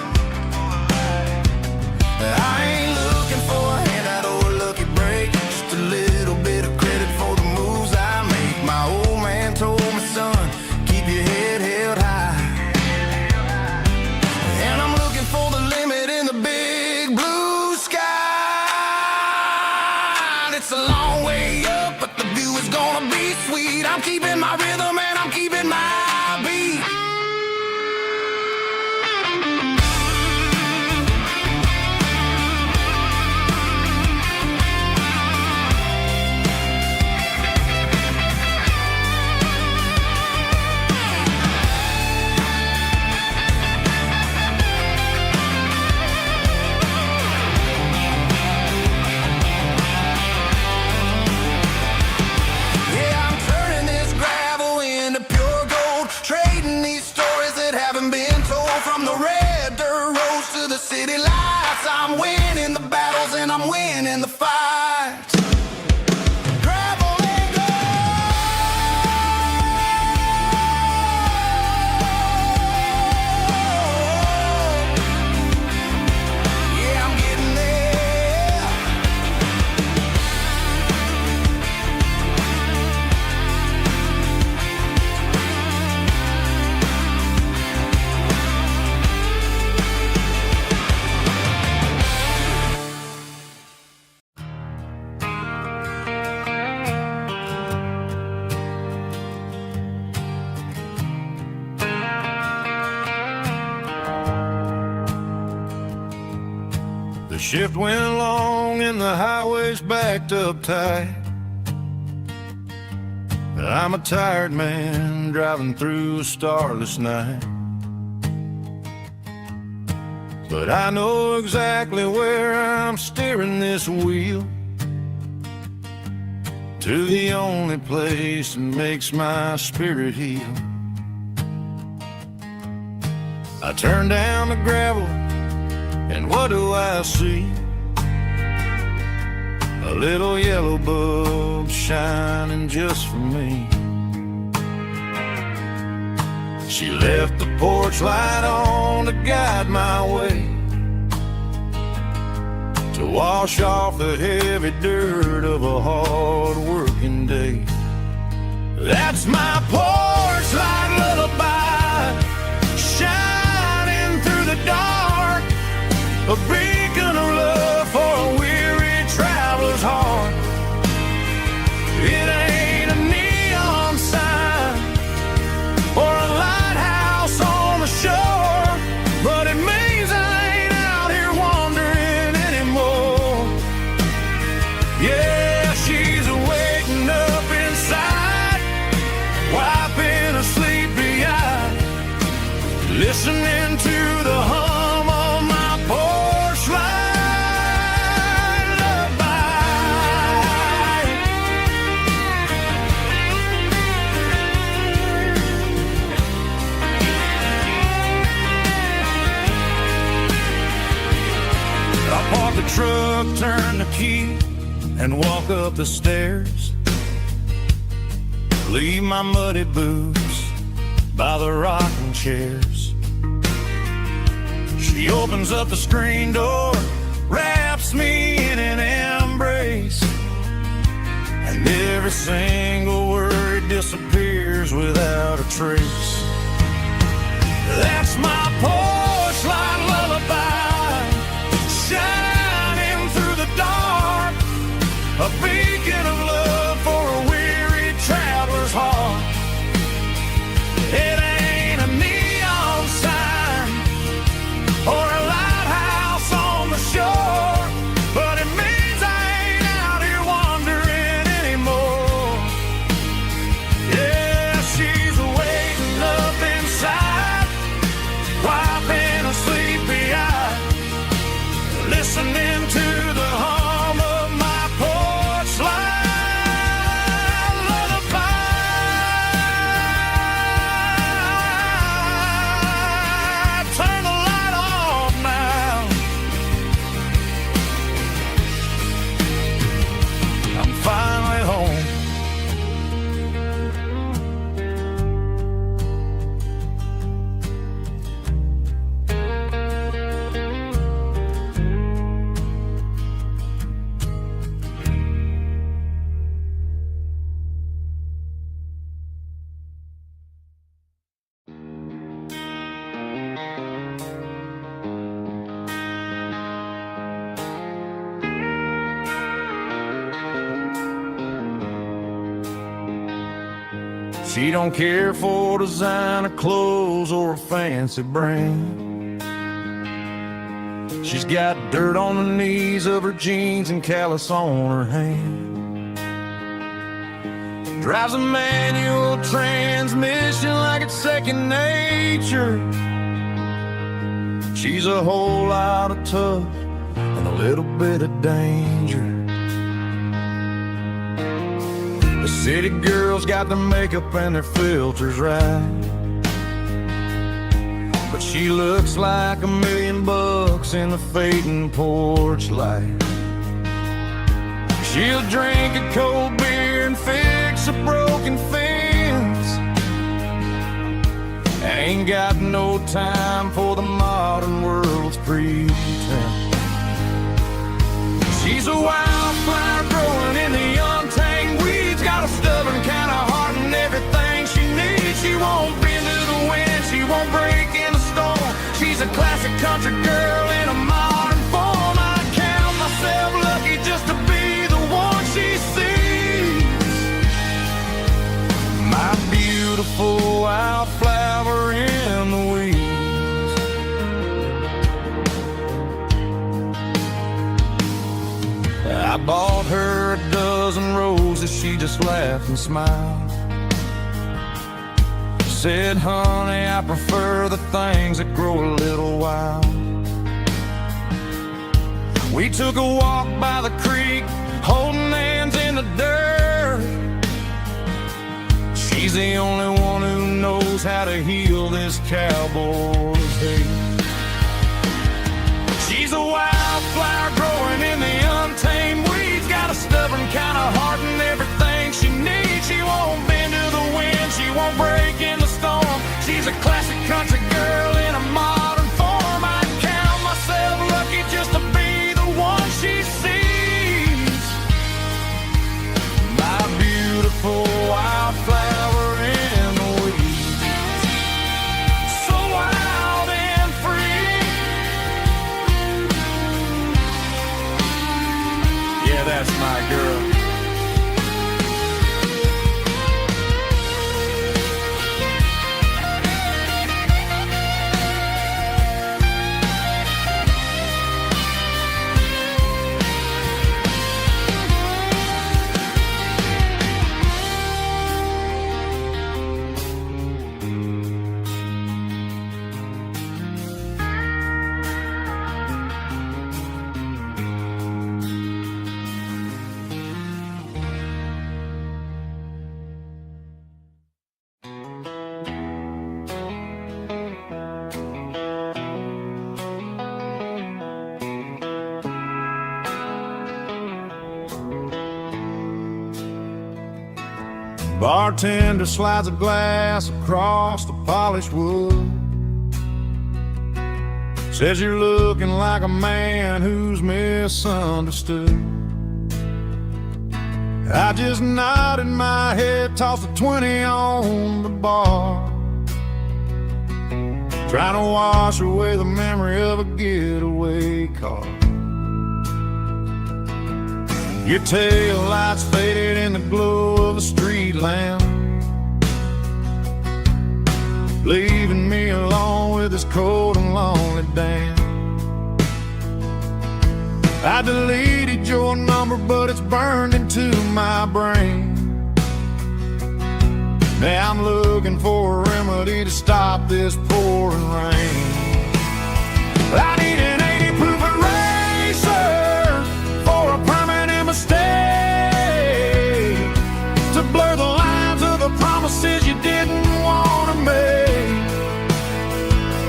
I ain't looking for a handout or a lucky break, just a little bit of credit for the moves I make. My old man told me, son, keep your head held high. And I'm looking for the limit in the big blue sky. It's a long way up, but the view is gonna be sweet. I'm keeping my rhythm and I'm keeping my beat. City lights, I'm winning the battles and I'm winning the fights. Gravel and gold. Yeah, I'm getting there. The shift went long and the highway's backed up tight. I'm a tired man driving through a starless night. But I know exactly where I'm steering this wheel, to the only place that makes my spirit heal. I turn down the gravel and what do I see? A little yellow bulb shining just for me. She left the porch light on to guide my way, to wash off the heavy dirt of a hard working day. That's my porch light lullaby, shining through the dark, a beacon of love for a weary traveler's heart. It ain't a neon sign or a lighthouse on the shore, but it means I ain't out here wandering anymore. Yeah, she's waking up inside, wiping a sleepy eye, listening to the hum of my porch light lullaby. I park the truck, turn the key, and walk up the stairs. Leave my muddy boots by the rocking chairs. She opens up the screen door, wraps me in an embrace, and every single word disappears without a trace. That's my porch light lullaby, shining through the dark, a beacon of love for a weary traveler's heart. It ain't a neon sign or a lighthouse on the shore, but it means I ain't out here wandering anymore. Yeah, she's waiting up She don't care for designer clothes or a fancy brand. She's got dirt on the knees of her jeans and callus on her hand. Drives a manual transmission like it's second nature. She's a whole lot of tough and a little bit of danger. The city girls got their makeup and their filters right, but she looks like $1 million in the fading porch light. She'll drink a cold beer and fix a broken fence. Ain't got no time for the modern world's pretense. She's a wildflower growing in the untamed weeds. Got a stubborn kind of heart and everything she needs. She won't bend to the wind, she won't break in the storm. She's a classic country girl in a modern form. I count myself lucky just to be the one she sees. My beautiful wildflower in the weeds. I bought her a dozen roses, she just laughed and smiled. Said, honey, I prefer the things that grow a little wild. We took a walk by the creek, holding hands in the dirt. She's the only one who knows how to heal this cowboy's hate. She's a wildflower growing in the untamed weeds. Got a stubborn kind of heart and everything she needs. She won't bend to the wind, she won't break in the storm. She's a classic country girl in a modern form. I count myself lucky just to be the one she sees. My beautiful wildflower in the weeds. So wild and free. Yeah, that's my girl. Bartender slides a glass across the polished wood. Says you're looking like a man who's misunderstood. I just nodded my head, tossed a 20 on the bar, trying to wash away the memory of a getaway car. Your tail lights faded in the glow of a street lamp, leaving me alone with this cold and lonely damn. I deleted your number, but it's burned into my brain. Now I'm looking for a remedy to stop this pouring rain. I need an 80 proof eraser for a permanent mistake, to blur the lines of the promises you didn't want to make.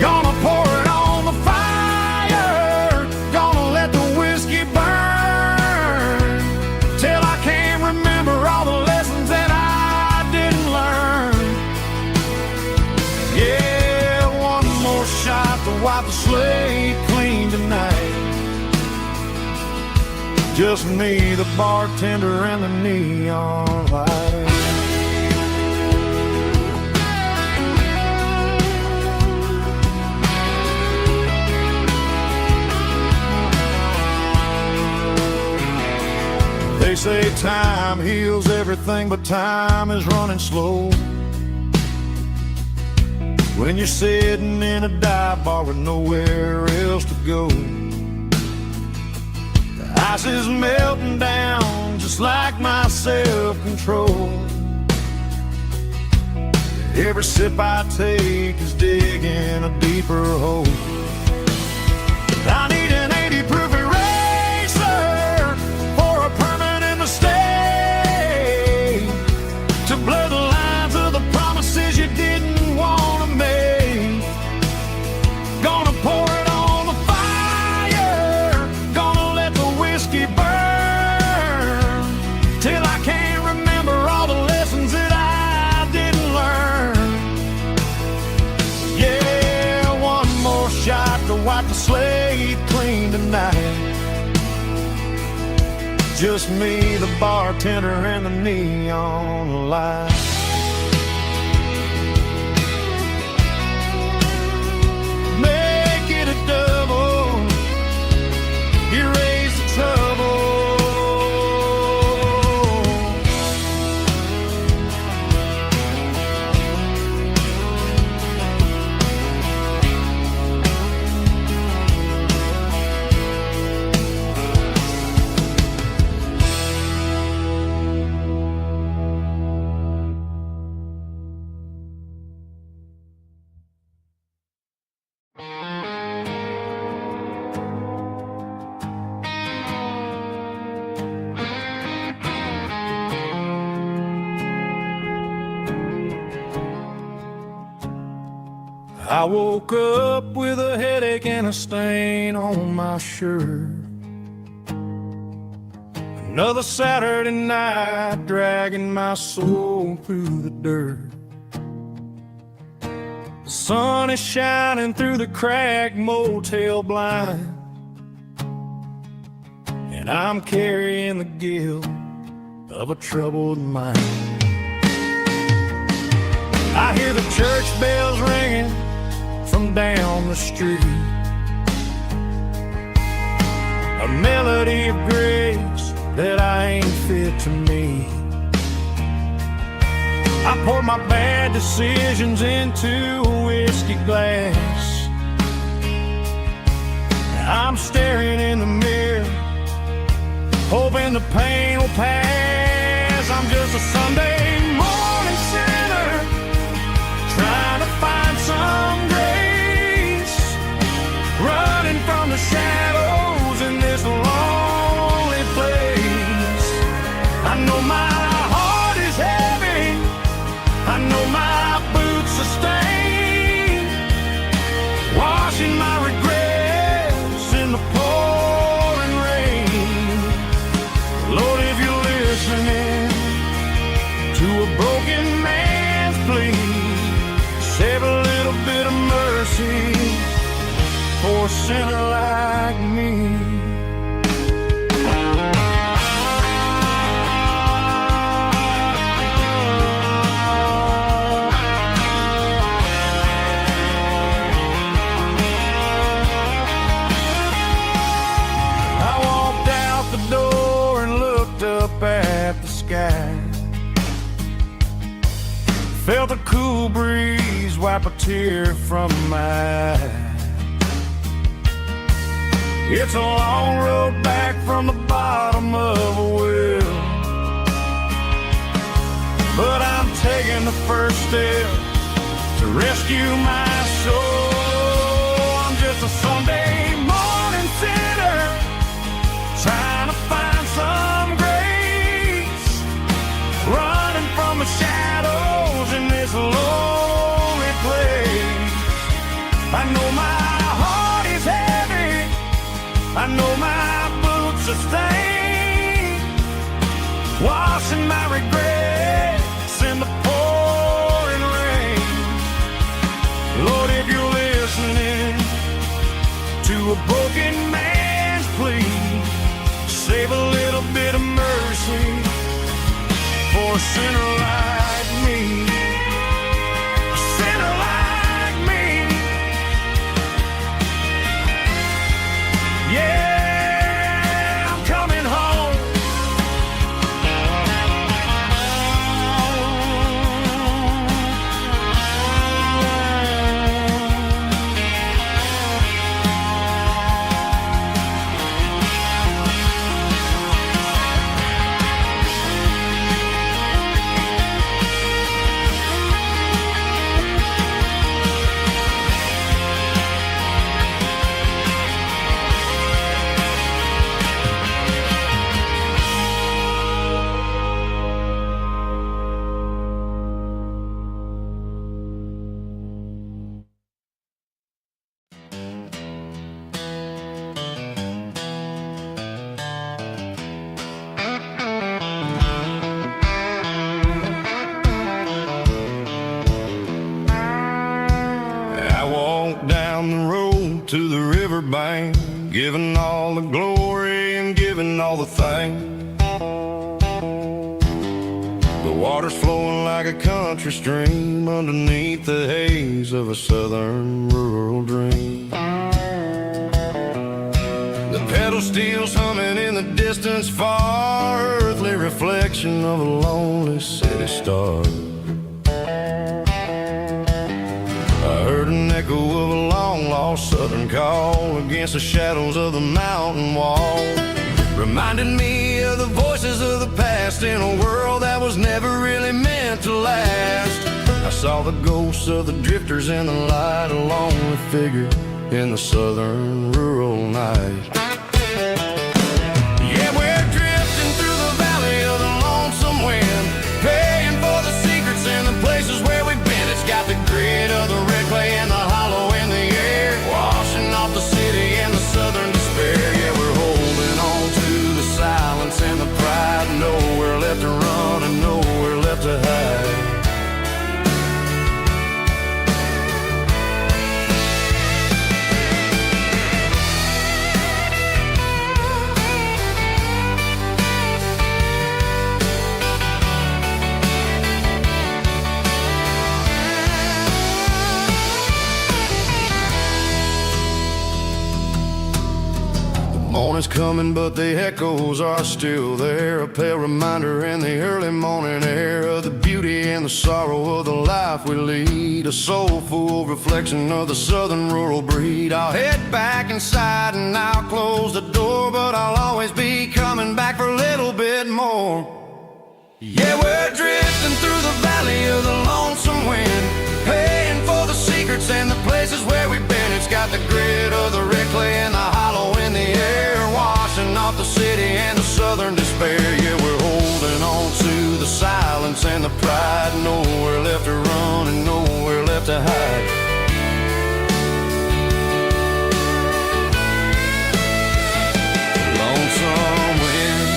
Gonna pour it on the fire, gonna let the whiskey burn, till I can't remember all the lessons that I didn't learn. Yeah, one more shot to wipe the slate clean tonight. Just me, the bartender, and the neon light. They say time heals everything, but time is running slow. when you're sitting in a dive bar with nowhere else to go. The ice is melting down just like my self-control. Every sip I take is digging a deeper hole. I need an 80 proof eraser for a permanent mistake, to blur the lines of the promises you didn't want to make. Gonna pour it on the fire, gonna let the whiskey burn, till I can't remember all the lessons that I didn't learn. Yeah, one more shot to wipe the slate clean tonight. Just me, the bartender, and the neon light. Make it a double, erase the trouble. I woke up with a headache and a stain on my shirt. Another Saturday night dragging my soul through the dirt. The sun is shining through the cracked motel blind, and I'm carrying the guilt of a troubled mind. I hear the church bells ringing from down the street, a melody of grace that I ain't fit to meet. I pour my bad decisions into a whiskey glass. I'm staring in the mirror, hoping the pain will pass. I'm just a Sunday morning sinner, trying to find some grace, running from the shadows in this lonely place. I know my heart is heavy, I know my boots are stained, washing my regrets in the pouring rain. Lord, if you're listening to a broken man's plea, save a little bit of mercy for a sinner like me. I walked out the door and looked up at the sky, felt a cool breeze wipe a tear from my eye. It's a long road back from the bottom of a well, but I'm taking the first step to rescue my soul. I'm just a Sunday morning sinner, trying to find some grace, running from the shadows in this lonely place. I know my heart is heavy, I know my boots are stained, washing my regrets in the pouring rain. Lord, if you're listening to a broken man's plea, save a little bit of mercy for a sinner like me. A sinner like me. Yeah, I'm coming home. down the road to the riverbank, giving all the glory and giving all the thanks. The water's flowing like a country stream underneath the haze of a southern rural dream. The pedal steel's humming in the distance far, earthly reflection of a lonely city star. I heard an echo of a long-lost southern call against the shadows of the mountain wall, reminded me of the voices of the past in a world that was never really meant to last. I saw the ghosts of the drifters in the light, a lonely figure in the southern rural night. Yeah, we're drifting through the valley of the lonesome wind, paying for the secrets and the places where we've been. It's got the grit of the red clay and the hollow in the air, washing off the city and the southern despair. Yeah, we're holding on to the silence and the pride, nowhere left to run and nowhere left to hide. Morning's coming, but the echoes are still there, a pale reminder in the early morning air of the beauty and the sorrow of the life we lead, a soulful reflection of the southern rural breed. I'll head back inside and I'll close the door, but I'll always be coming back for a little bit more. Yeah, we're drifting through the valley of the lonesome wind, paying for the secrets and the places where we've been. It's got the grit of the red clay and the hollow in the air, washing off the city and the southern despair. Yeah, we're holding on to the silence and the pride, nowhere left to run and nowhere left to hide. Lonesome wind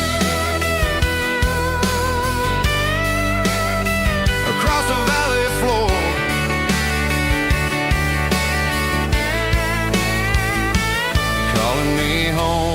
across the valley floor, calling me home.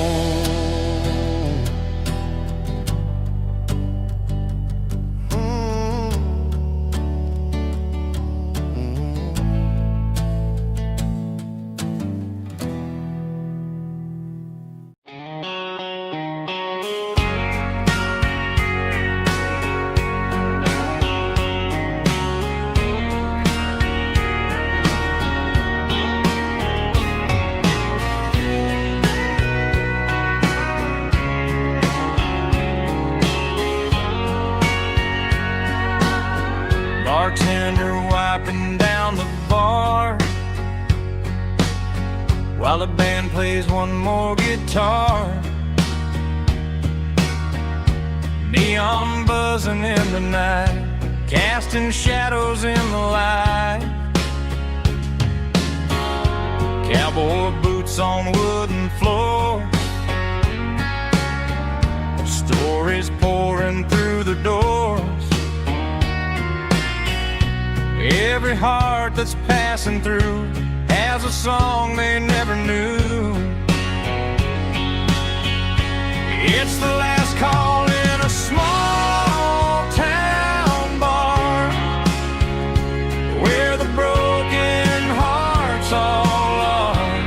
Bartender wiping down the bar while the band plays one more guitar. Neon buzzing in the night, casting shadows in the light. Cowboy boots on wooden floors, stories pouring through the doors. Every heart that's passing through has a song they never knew. It's the last call in a small town bar, where the broken hearts all are.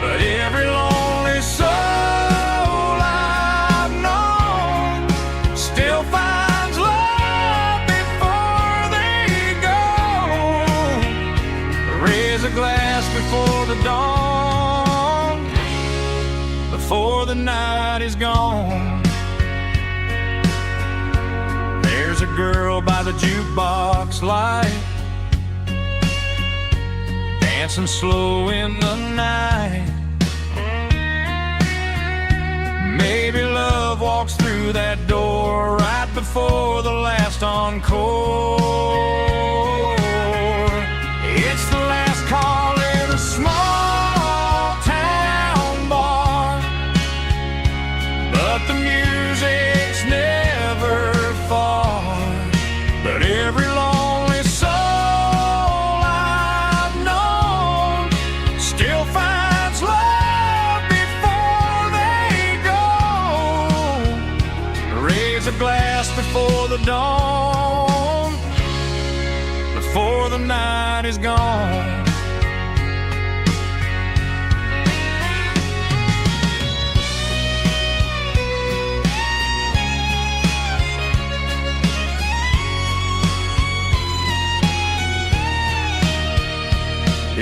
But every lonely soul I've known still finds love before they go. Raise a glass before the dawn, before the night is gone. There's a girl by the jukebox light, dancing slow in the night. Maybe love walks through that door right before the last encore. It's the last call in a small town bar, but the music's never far. But every lonely soul I've known dawn, before the night is gone.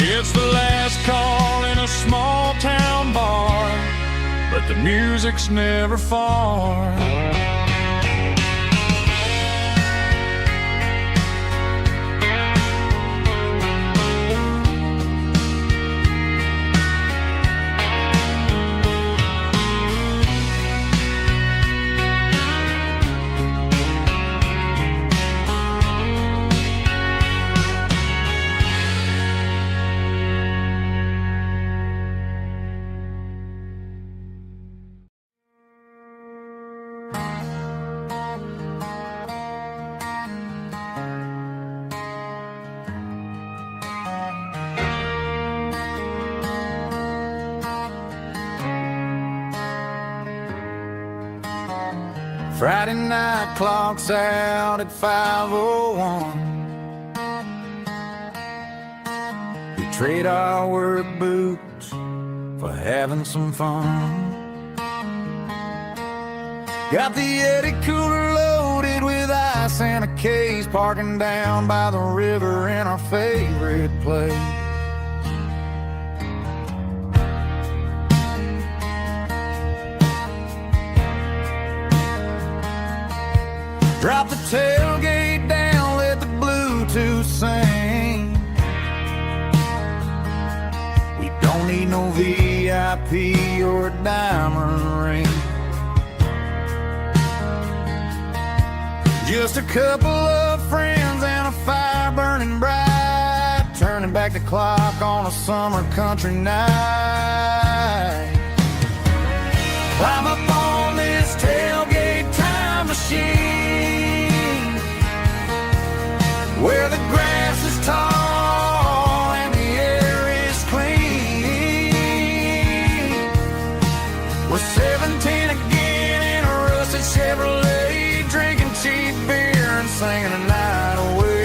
It's the last call in a small town bar, but the music's never far. Friday night clock's out at 5:01. We trade our work boots for having some fun. Got the Yeti cooler loaded with ice and a case, parking down by the river in our favorite place. Drop the tailgate down, let the Bluetooth sing. We don't need no VIP or a diamond ring. Just a couple of friends and a fire burning bright, turning back the clock on a summer country night. Climb up on this tailgate time machine, where the grass is tall and the air is clean. We're 17 again in a rusted Chevrolet, drinking cheap beer and singing the night away.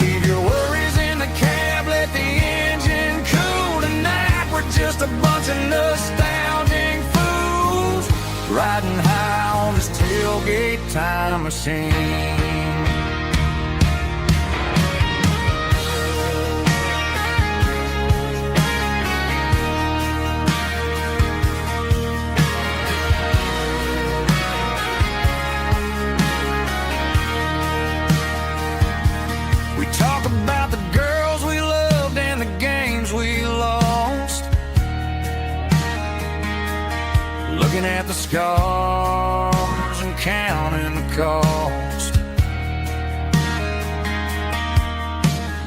Leave your worries in the cab, let the engine cool tonight. We're just a bunch of nostalgic fools, riding high on this tailgate time machine. We talk about the girls we loved and the games we lost, looking at the scars and counting the cost.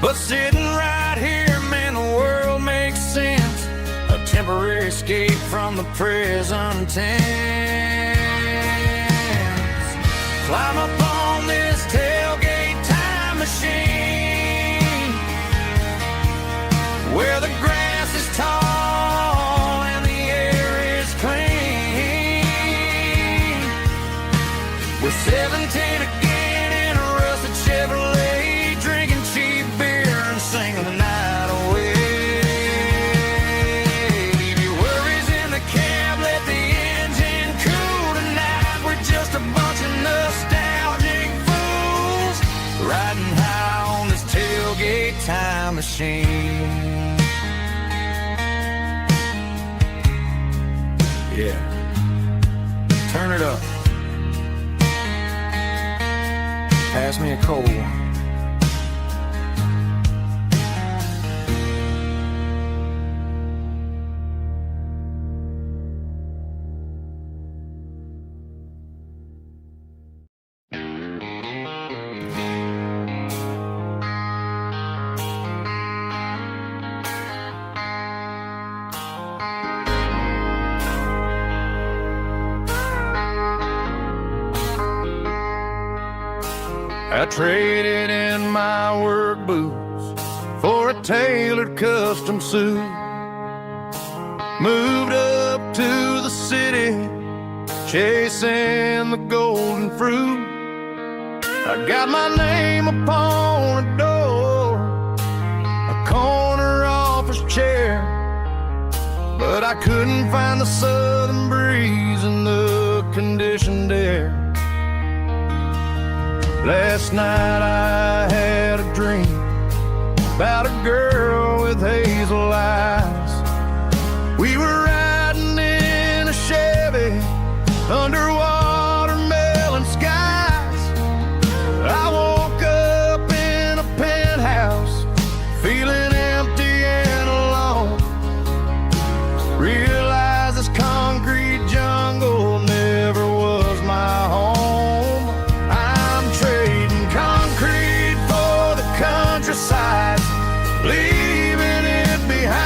But sitting right here, man, the world makes sense, a temporary escape from the present tense. Climb up on this tailgate time machine, where the grass is tall and the air is clean. We're 17 again in a rusted Chevrolet, drinking cheap beer and singing the night away. Leave your worries in the cab, let the engine cool tonight. We're just a bunch of nostalgic fools, riding high on this tailgate time machine. Yeah, turn it up. Pass me a cold one. I traded in my work boots for a tailored custom suit. Moved up to the city, chasing the golden fruit. I got my name upon a door, a corner office chair, but I couldn't find the southern breeze in the conditioned air. Last night I had a dream about a girl with hazel eyes. We were riding in a Chevy under watermelon skies. I woke up in a penthouse feeling empty and alone. Realized this concrete jungle never was my home. I'm trading concrete for the countryside, leaving it behind,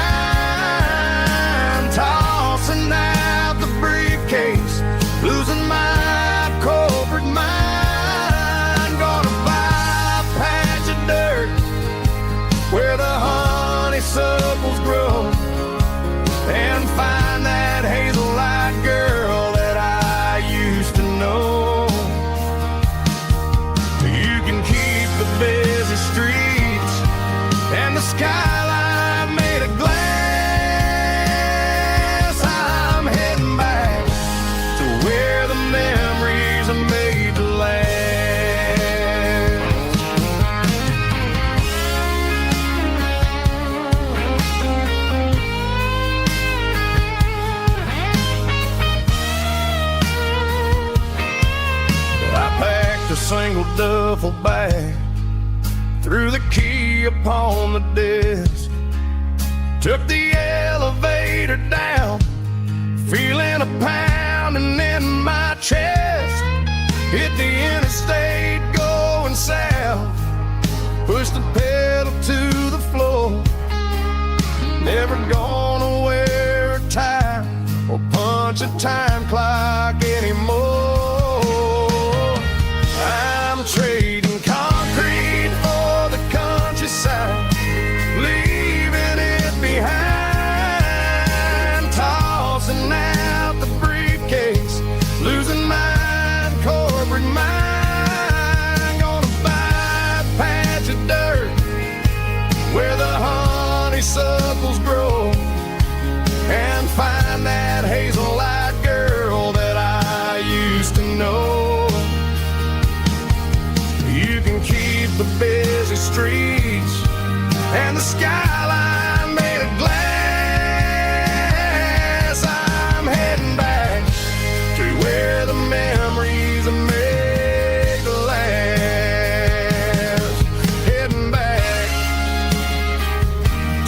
tossing out the briefcase, losing my corporate mind. Gonna buy a patch of dirt where the honeysuckles grow, and find that hazel-eyed girl that I used to know. You can keep the busy streets and the skyline made of glass. I'm heading back to where the memories are made to last. I packed a single duffel bag, threw the key upon the desk, took the elevator down, feeling a pounding in my chest. Hit the interstate going south, pushed the pedal to the floor. Never gonna wear a tie or punch a time clock anymore. I'm trading concrete for the countryside, leaving it behind, tossing out the briefcase, losing my corporate mind. Gonna buy a patch of dirt where the honeysuckles grow, and find that hazel-eyed girl that I used to know. You can keep the busy streets and the skyline made of glass. I'm heading back to where the memories are made to last. Heading back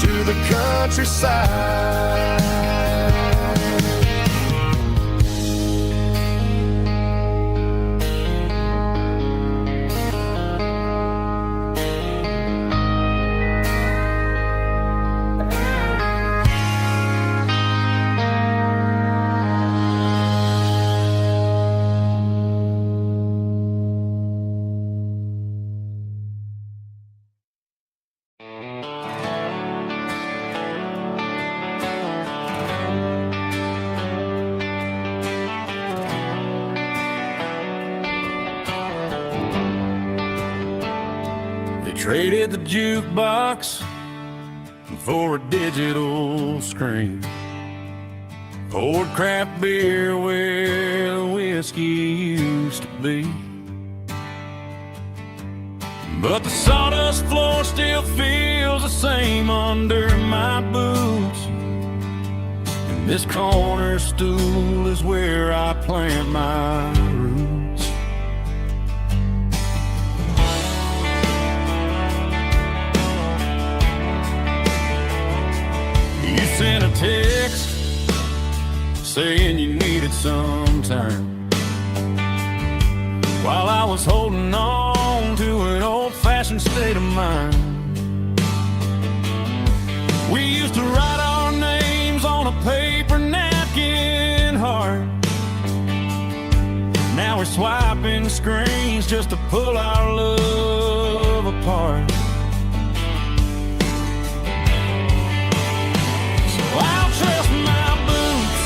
to the countryside. Traded the jukebox for a digital screen, poured craft beer where the whiskey used to be. But the sawdust floor still feels the same under my boots, and this corner stool is where I plant my roots. Sent a text saying you needed some time, while I was holding on to an old-fashioned state of mind. We used to write our names on a paper napkin heart. Now we're swiping screens just to pull our love apart. I'll trust my boots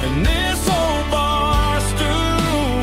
and this old bar stool.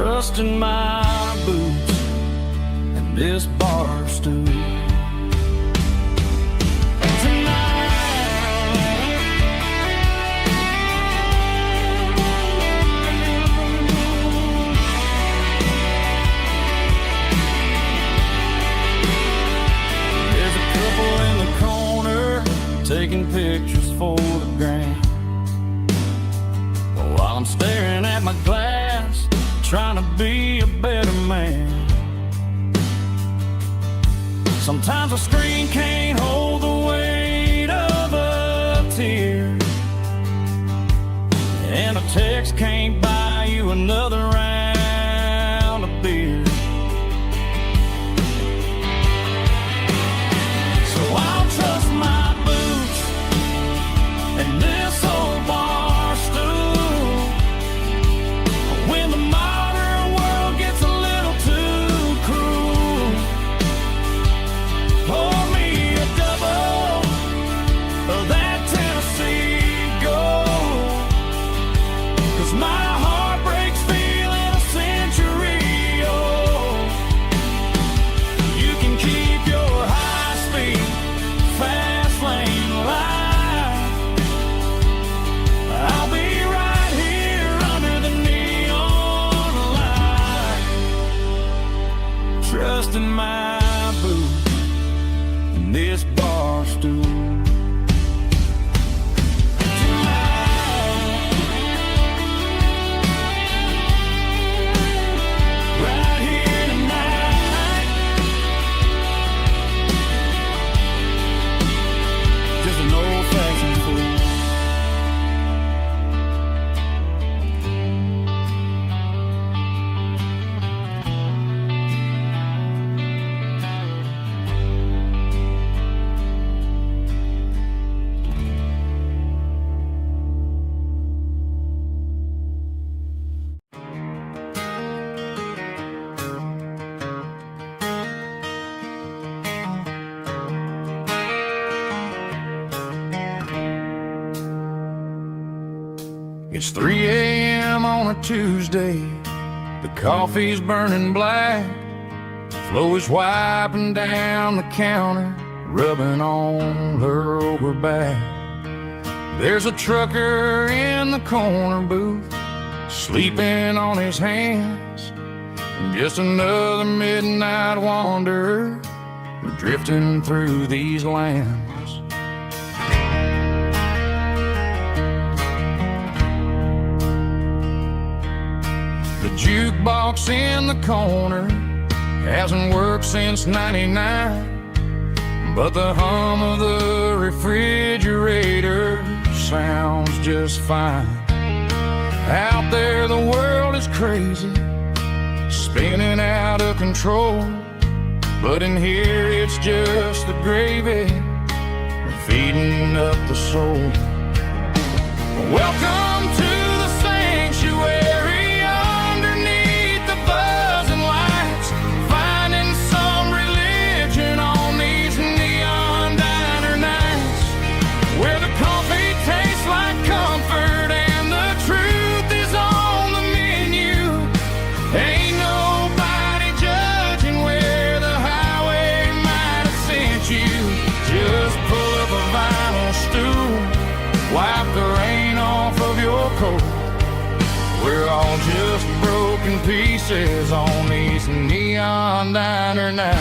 trusting my boots and this bar stool. Taking pictures for the gram, while I'm staring at my glass, trying to be a better man. Sometimes a screen can't hold the weight of a tear, and a text can't buy you another round of beer. So I'll trust my and this old bar stool when the modern world gets a little too cruel. Pour me a double of that Tennessee Gold, 'cause my heart breaks feeling a century old. You can keep your high-speed fast lane life. I'll be right here under the neon light, trusting my boots and this bar stool. Right here tonight, just an old-fashioned fool. It's 3 a.m. on a Tuesday. The coffee's burning black. Flo is wiping down the counter, rubbing on her over back. There's a trucker in the corner booth, sleeping on his hands. Just another midnight wanderer, drifting through these lands. The jukebox in the corner hasn't worked since '99, but the hum of the refrigerator sounds just fine. Out there the world is crazy, spinning out of control, but in here it's just the gravy feeding up the soul. Welcome to the sanctuary underneath the buzzing lights, finding some religion on these neon diner nights, where the coffee tastes like comfort and the truth is on the menu. Ain't nobody judging where the highway might have sent you. Just pull up a vinyl stool, wipe the rain off of your coat. We're all just broken pieces on these neon diner nights.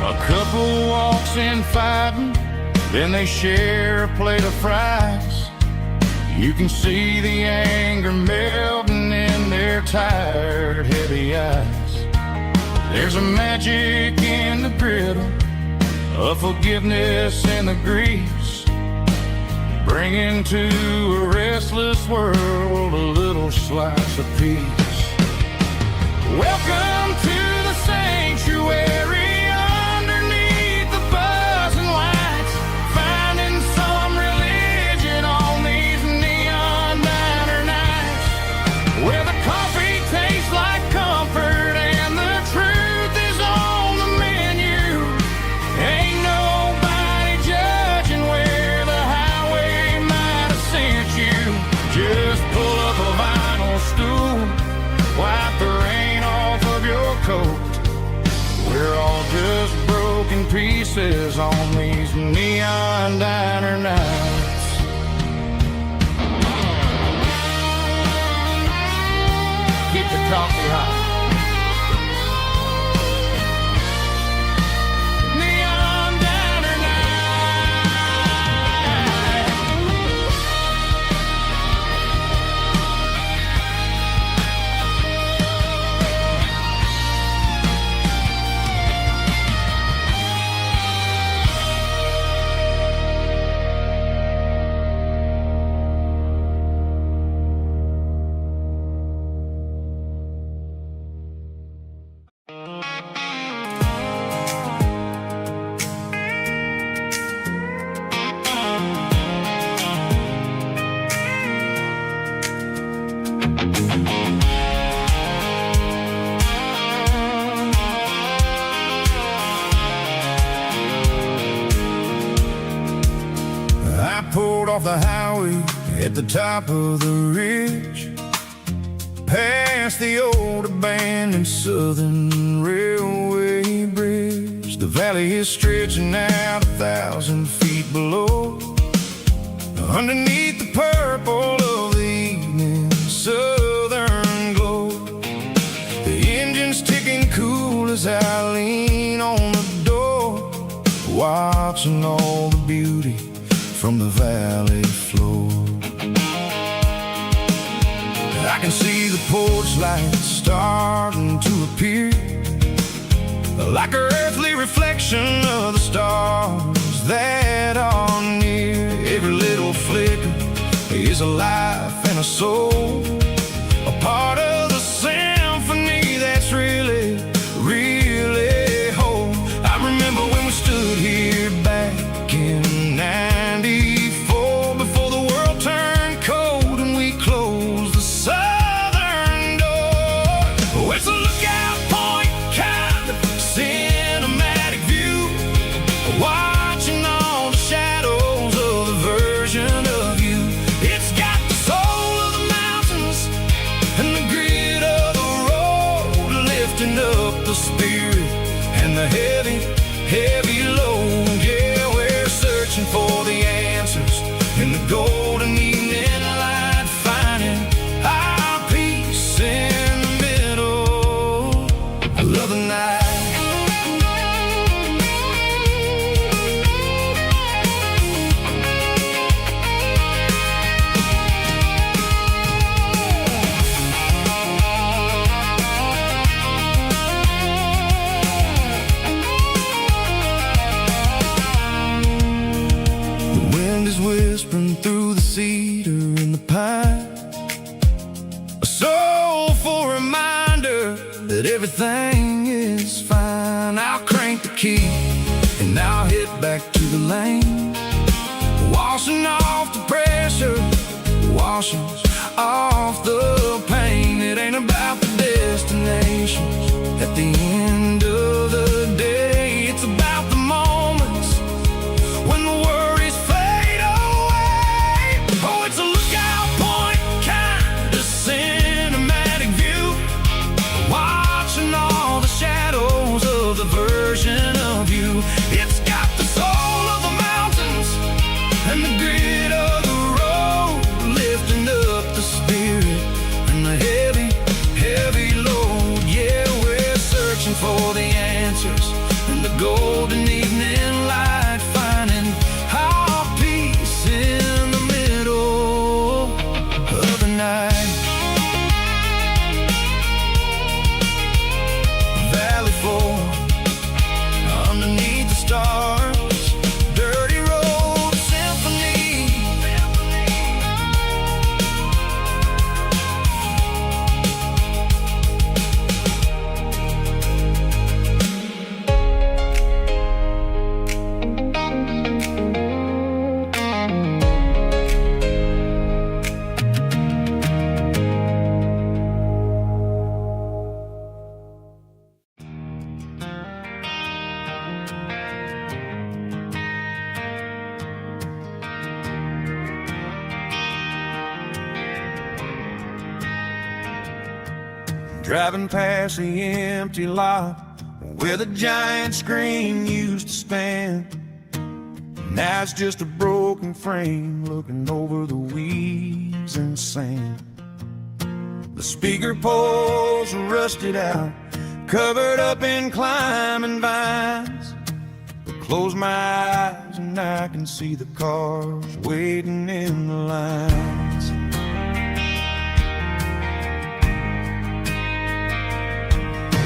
A couple walks in fighting, then they share a plate of fries. You can see the anger melting in their tired, heavy eyes. There's a magic in the griddle, a forgiveness in the grease, bringing to a restless world a little slice of peace. Welcome to the sanctuary. Where the coffee tastes like faces on these neon diner nights. Keep the coffee hot. Off the highway at the top of the ridge, past the old abandoned Southern Railway bridge. The valley is stretching out 1,000 feet below, underneath the purple of the evening southern glow. The engine's ticking cool as I lean on the door, watching all the beauty from the valley floor. I can see the porch lights starting to appear, like an earthly reflection of the stars that are near. Every little flicker is a life and a soul, a part of the symphony that's really, really whole. I remember when we stood here back in '94, before the world turned cold and we closed the southern door. Oh, it's a lookout point, kind of cinematic view, watching all the shadows of the version of you. It's got the soul of the mountains and the grit of the road, lifting up the spirit and the heavy, heavy load. Yeah, we're searching for the answers in the golden evening light, finding our peace in the middle of the night. Whispering through the cedar and the pine, a soulful reminder that everything is fine. I'll crank the key and I'll head back to the lane, washing off the pressure, washing off the pain. It ain't about the destinations at the end of the day, it's about the moments when the worries fade away. Oh, it's a lookout point, kind of cinematic view, watching all the shadows of the version of you. It's got the soul of the mountains and the grit of the road, lifting up the spirit and the heavy, heavy load. Yeah, we're searching for the answers in the golden evening light, finding our peace in the middle of the night. Valley floor, underneath the stars, dirty road symphony. Driving past the empty lot, where the giant screen used to stand. Now it's just a broken frame looking over the weeds and sand. The speaker poles are rusted out, covered up in climbing vines. But close my eyes and I can see the cars waiting in the lines.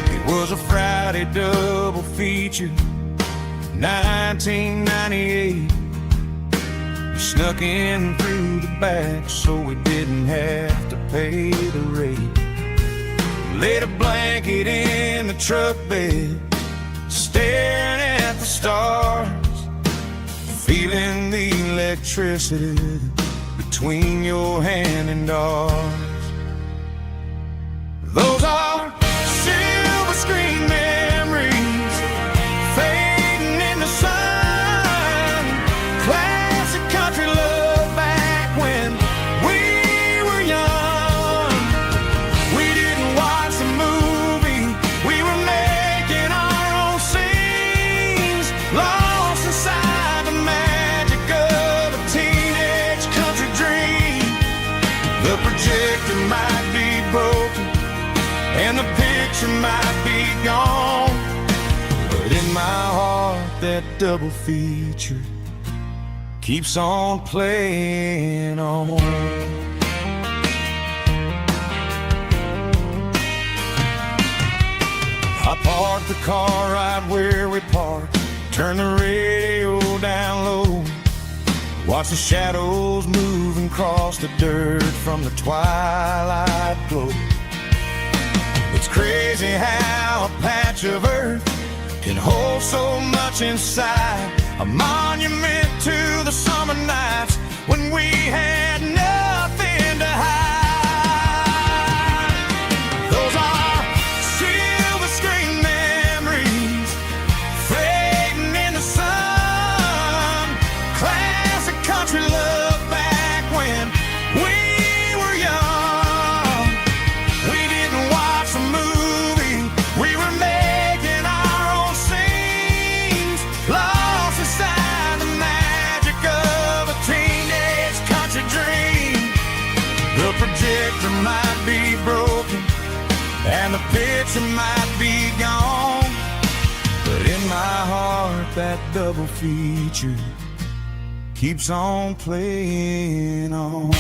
It was a Friday double feature, 1998. We snuck in through the back so we didn't have to pay the rate. Laid a blanket in the truck bed, staring at the stars, feeling the electricity between your hand and ours. Those are silver screen memories fading in the sun. Classic country love back when we were young. We didn't watch the movie, we were making our own scenes, lost inside the magic of a teenage country dream. The projector might be broken and the picture might be gone, but in my heart that double feature keeps on playing on. I parked the car right where we parked, turned the radio down low, watch the shadows move and cross the dirt from the twilight glow. It's crazy how a patch of earth can hold so much inside, a monument to the summer nights when we had nothing to hide. Those are silver screen memories fading in the sun. Classic country love back when we were young. We didn't watch the movie, we were making our own scenes, lost inside the magic of a teenage country dream. The projector might be broken and the picture might be gone, but in my heart that double feature keeps on playing on.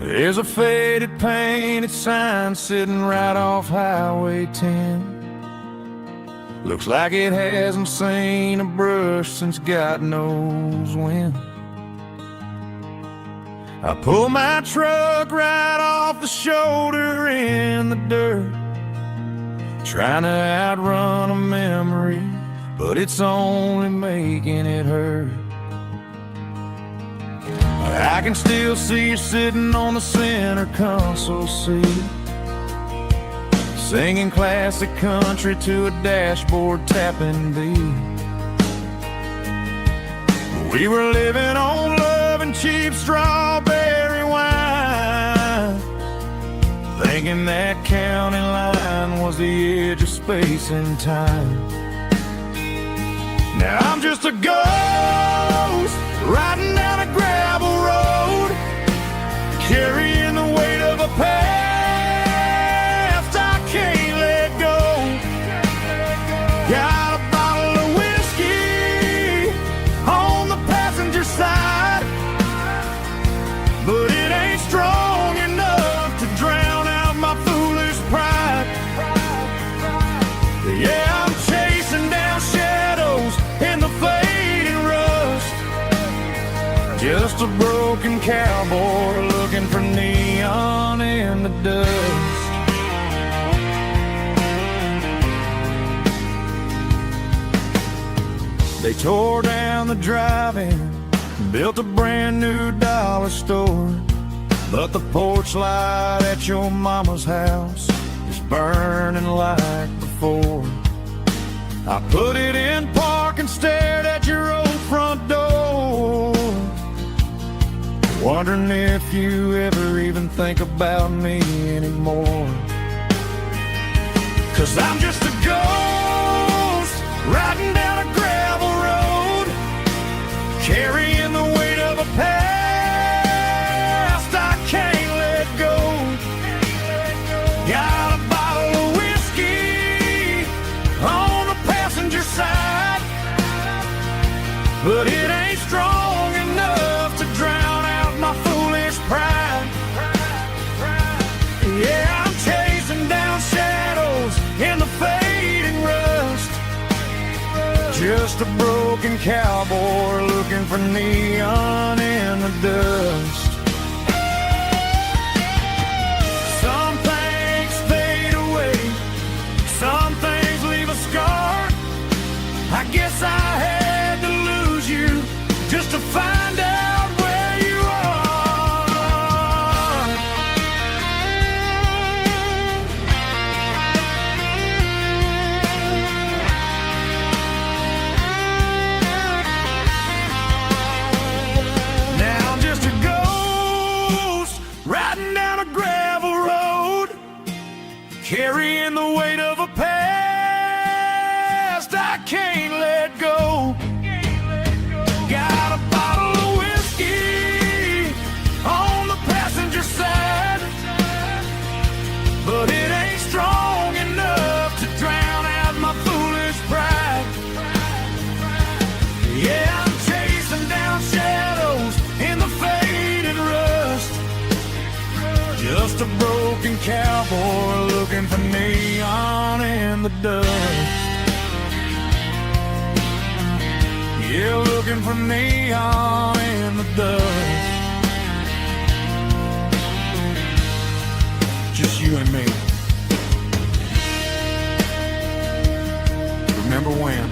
There's a faded painted sign sitting right off Highway 10. Looks like it hasn't seen a brush since God knows when. I pull my truck right off the shoulder in the dirt, trying to outrun a memory, but it's only making it hurt. I can still see you sitting on the center console seat, singing classic country to a dashboard tapping beat. We were living on love and cheap strawberry wine, thinking that county line was the edge of space and time. Now I'm just a ghost riding down a gravel road, carrying the weight of a past I can't let go. Got a bottle of whiskey on the passenger side, but it ain't strong enough to drown out my foolish pride. Yeah, I'm chasing down shadows in the fading rust, just a broken cowboy looking for neon in the dust. They tore down the drive-in, built a brand new dollar store, but the porch light at your mama's house is burning like before. I put it in park and stared at your old front door, wondering if you ever even think about me anymore. 'Cause I'm just a ghost riding down a gravel road, carrying the weight of a past I can't let go. Got a bottle of whiskey on the passenger side, but it ain't strong enough to drown out my foolish pride. Yeah, I'm chasing down shadows in the fading rust, just a broken cowboy looking for neon in the dust. Some things fade away, some things leave a scar. I guess I had to lose you just to find out where you are. Now I'm just a ghost riding down a gravel road, carrying the weight of a past I can't let go. Got a bottle of whiskey on the passenger side, but it ain't strong enough to drown out my foolish pride. Yeah, I'm chasing down shadows in the faded rust, just a broken cowboy looking for neon in the dust. Yeah, looking for neon in the dust. Just you and me. Remember when?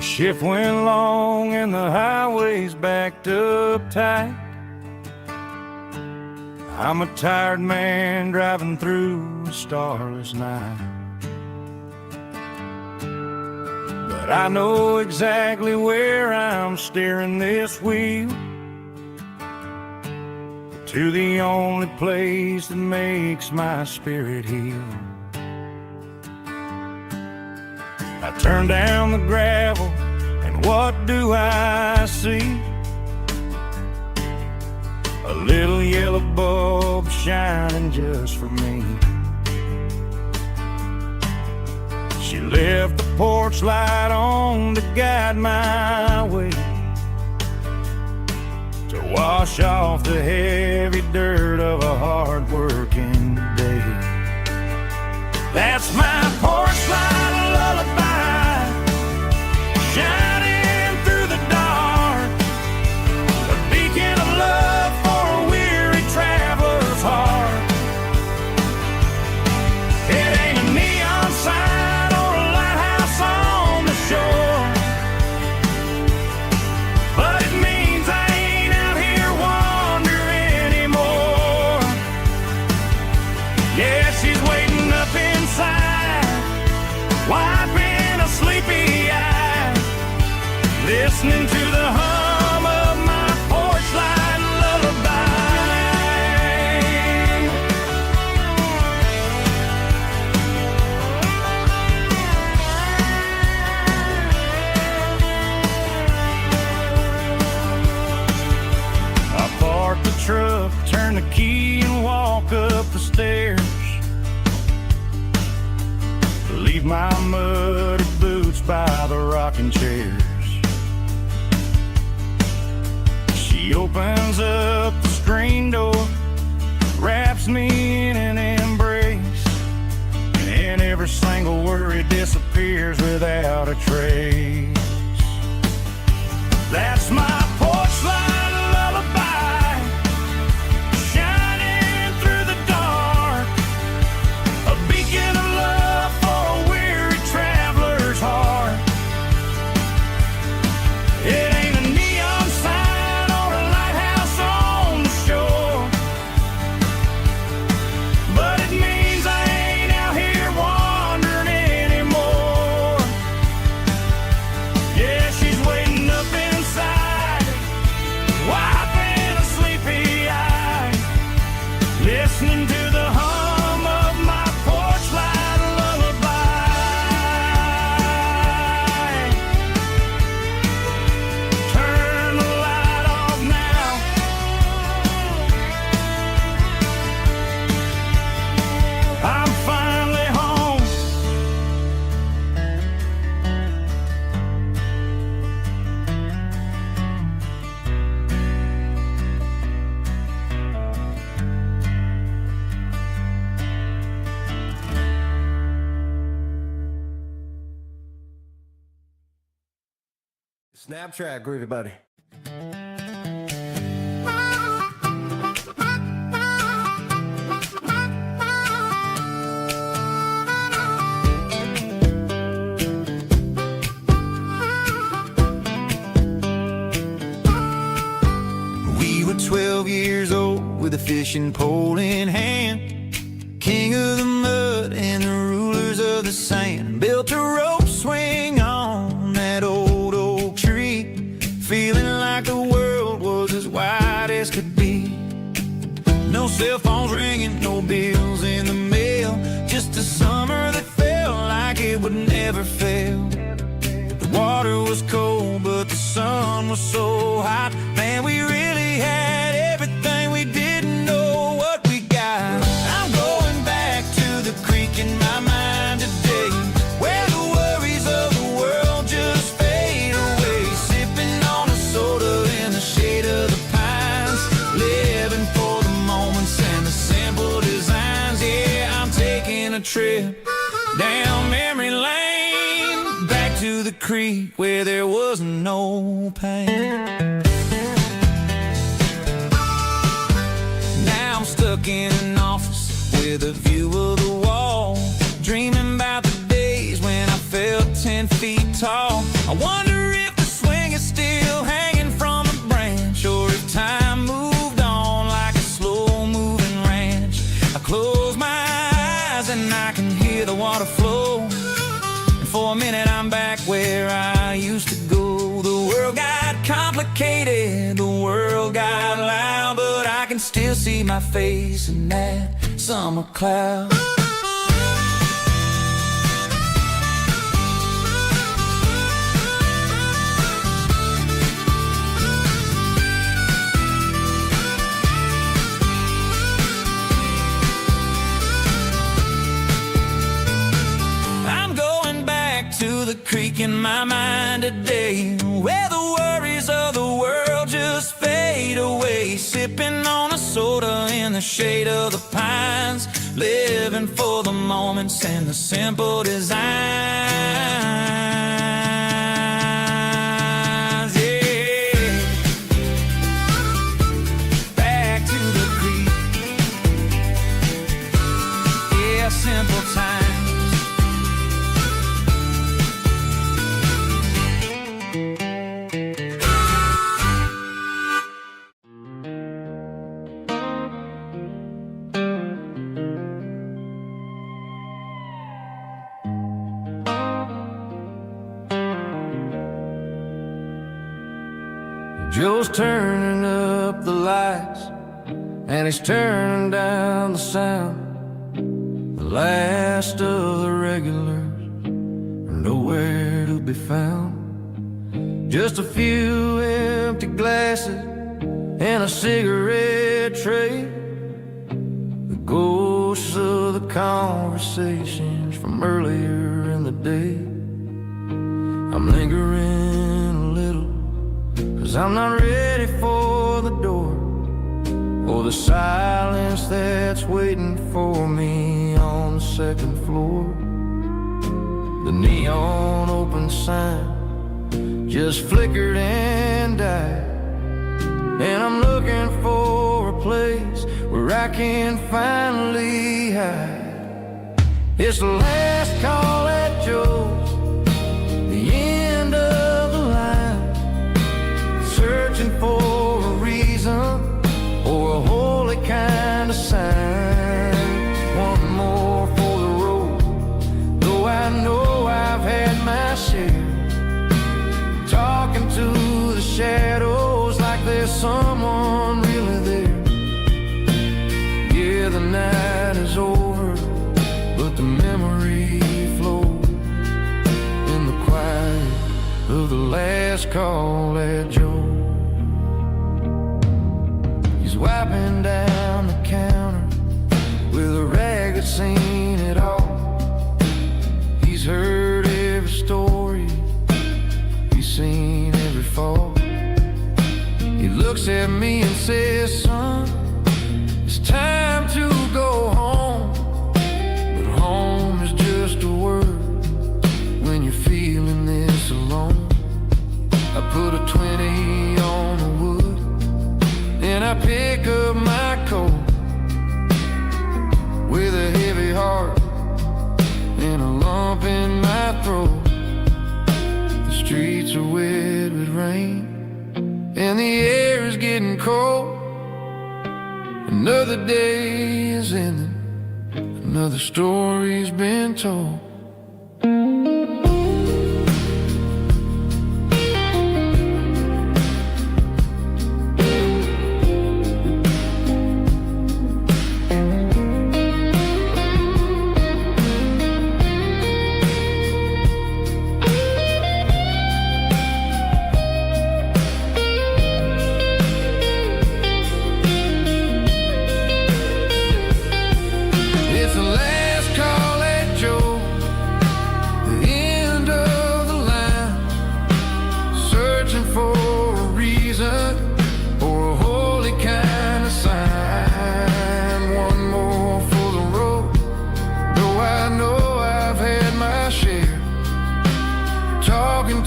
Shift went long and the highway's backed up tight. I'm a tired man driving through a starless night, but but I know exactly where I'm steering this wheel, to the only place that makes my spirit heal. I turn down the gravel, and what do I see? A little yellow bulb shining just for me. She left the porch light on to guide my way, to wash off the heavy dirt of a hard-working day. That's my porch light lullaby, shining through the dark, a beacon of love for a weary traveler's heart. It ain't a neon sign or a lighthouse on the shore, but it means I ain't out here wandering anymore. Yeah, she's waiting up inside, wiping a sleepy eye, listening to the hum of my porch light lullaby. I park the truck, turn the key and walk up the stairs, leave my muddy boots by the rocking chairs. She opens up the screen door, wraps me in an embrace, and every single worry disappears without a trace. That's my porch light lullaby, shining through the dark, a beacon of love for a weary traveler's heart. It ain't a neon sign or a lighthouse on the shore, but it means I ain't out here wandering anymore. Yeah, she's waiting up inside, wiping a sleepy eye, listening to the hum of my porch light lullaby. Turn the light off now, I'm finally home. Snap track, groovy buddy. We were 12 years old with a fishing pole in hand, king of the mud and the rulers of the sand. Built a rope swing on that old oak tree, feeling like the world was as wide as could be. No cell phones ringing, no bills in the mail, just a summer that felt like it would never fail. The water was cold, but the sun was so hot. Man, we really had everything, we didn't know what we got. I'm going back to the creek in my mind today, where the worries of the world just fade away. Sipping on a soda in the shade of the pines, living for the moments and the simple designs. Yeah, I'm taking a trip down memory lane, back to the creek where there was no pain. Now I'm stuck in an office with a view of the wall, dreaming about the days when I felt 10 feet tall. I wonder if the swing is still hanging from a branch, or if time moved on like a slow-moving ranch. I close my eyes and I can hear the water flow, and for a minute I'm back where suffocated, the world got loud, but I can still see my face in that summer cloud. The creek in my mind today, where the worries of the world just fade away, sipping on a soda in the shade of the pines, living for the moments and the simple designs. Yeah, back to the creek. Yeah, simple times. Joe's turning up the lights, and he's turning down the sound. The last of the regulars are nowhere to be found. Just a few empty glasses and a cigarette tray, the ghosts of the conversations from earlier in the day. I'm lingering a little, 'cause I'm not ready for the door, or the silence that's waiting for me on the second floor. The neon open sign just flickered and died, and I'm looking for a place where I can finally hide. It's the last call at Joe's, the end of the line, searching for a reason or a holy kind of sign. One more for the road, though I know I've had my share, talking to the shadows like there's someone really there. Yeah, the night is over, but the memory flows in the quiet of the last call at Joe. He's wiping down the counter with a rag that's seen it all. He's heard every story, he's seen every fall. He looks at me and says, son, it's time to go home. But home is just a word when you're feeling this alone. I put a 20 on the wood, then I pick up my coat with a heavy heart and a lump in my throat. The streets are wet with rain and the air is getting cold. Another day is ending, another story's been told.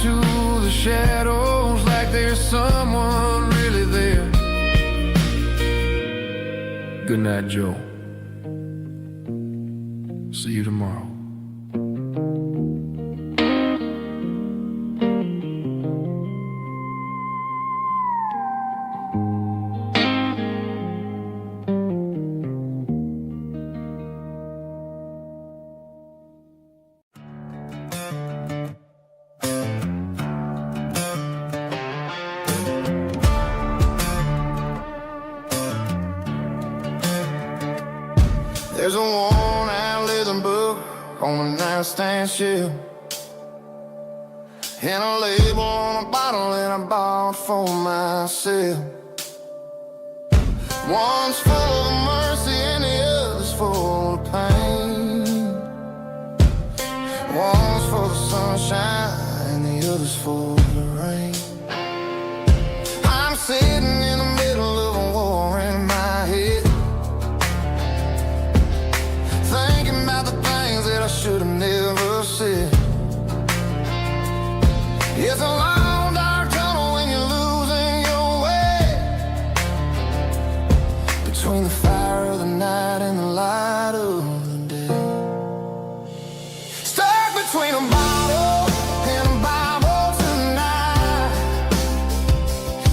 To the shadows like there's someone really there. Good night, Joe. See you tomorrow. There's a worn-out leather book on the nightstand shelf, and a label on a bottle that I bought for myself. One's full of mercy and the other's full of pain. One's for the sunshine and the other's for the rain. I'm sitting in the middle of a war in my head, thinking about the things that I should have never said. It's a long dark tunnel when you're losing your way, between the fire of the night and the light of the day. Stuck between a bottle and a Bible tonight,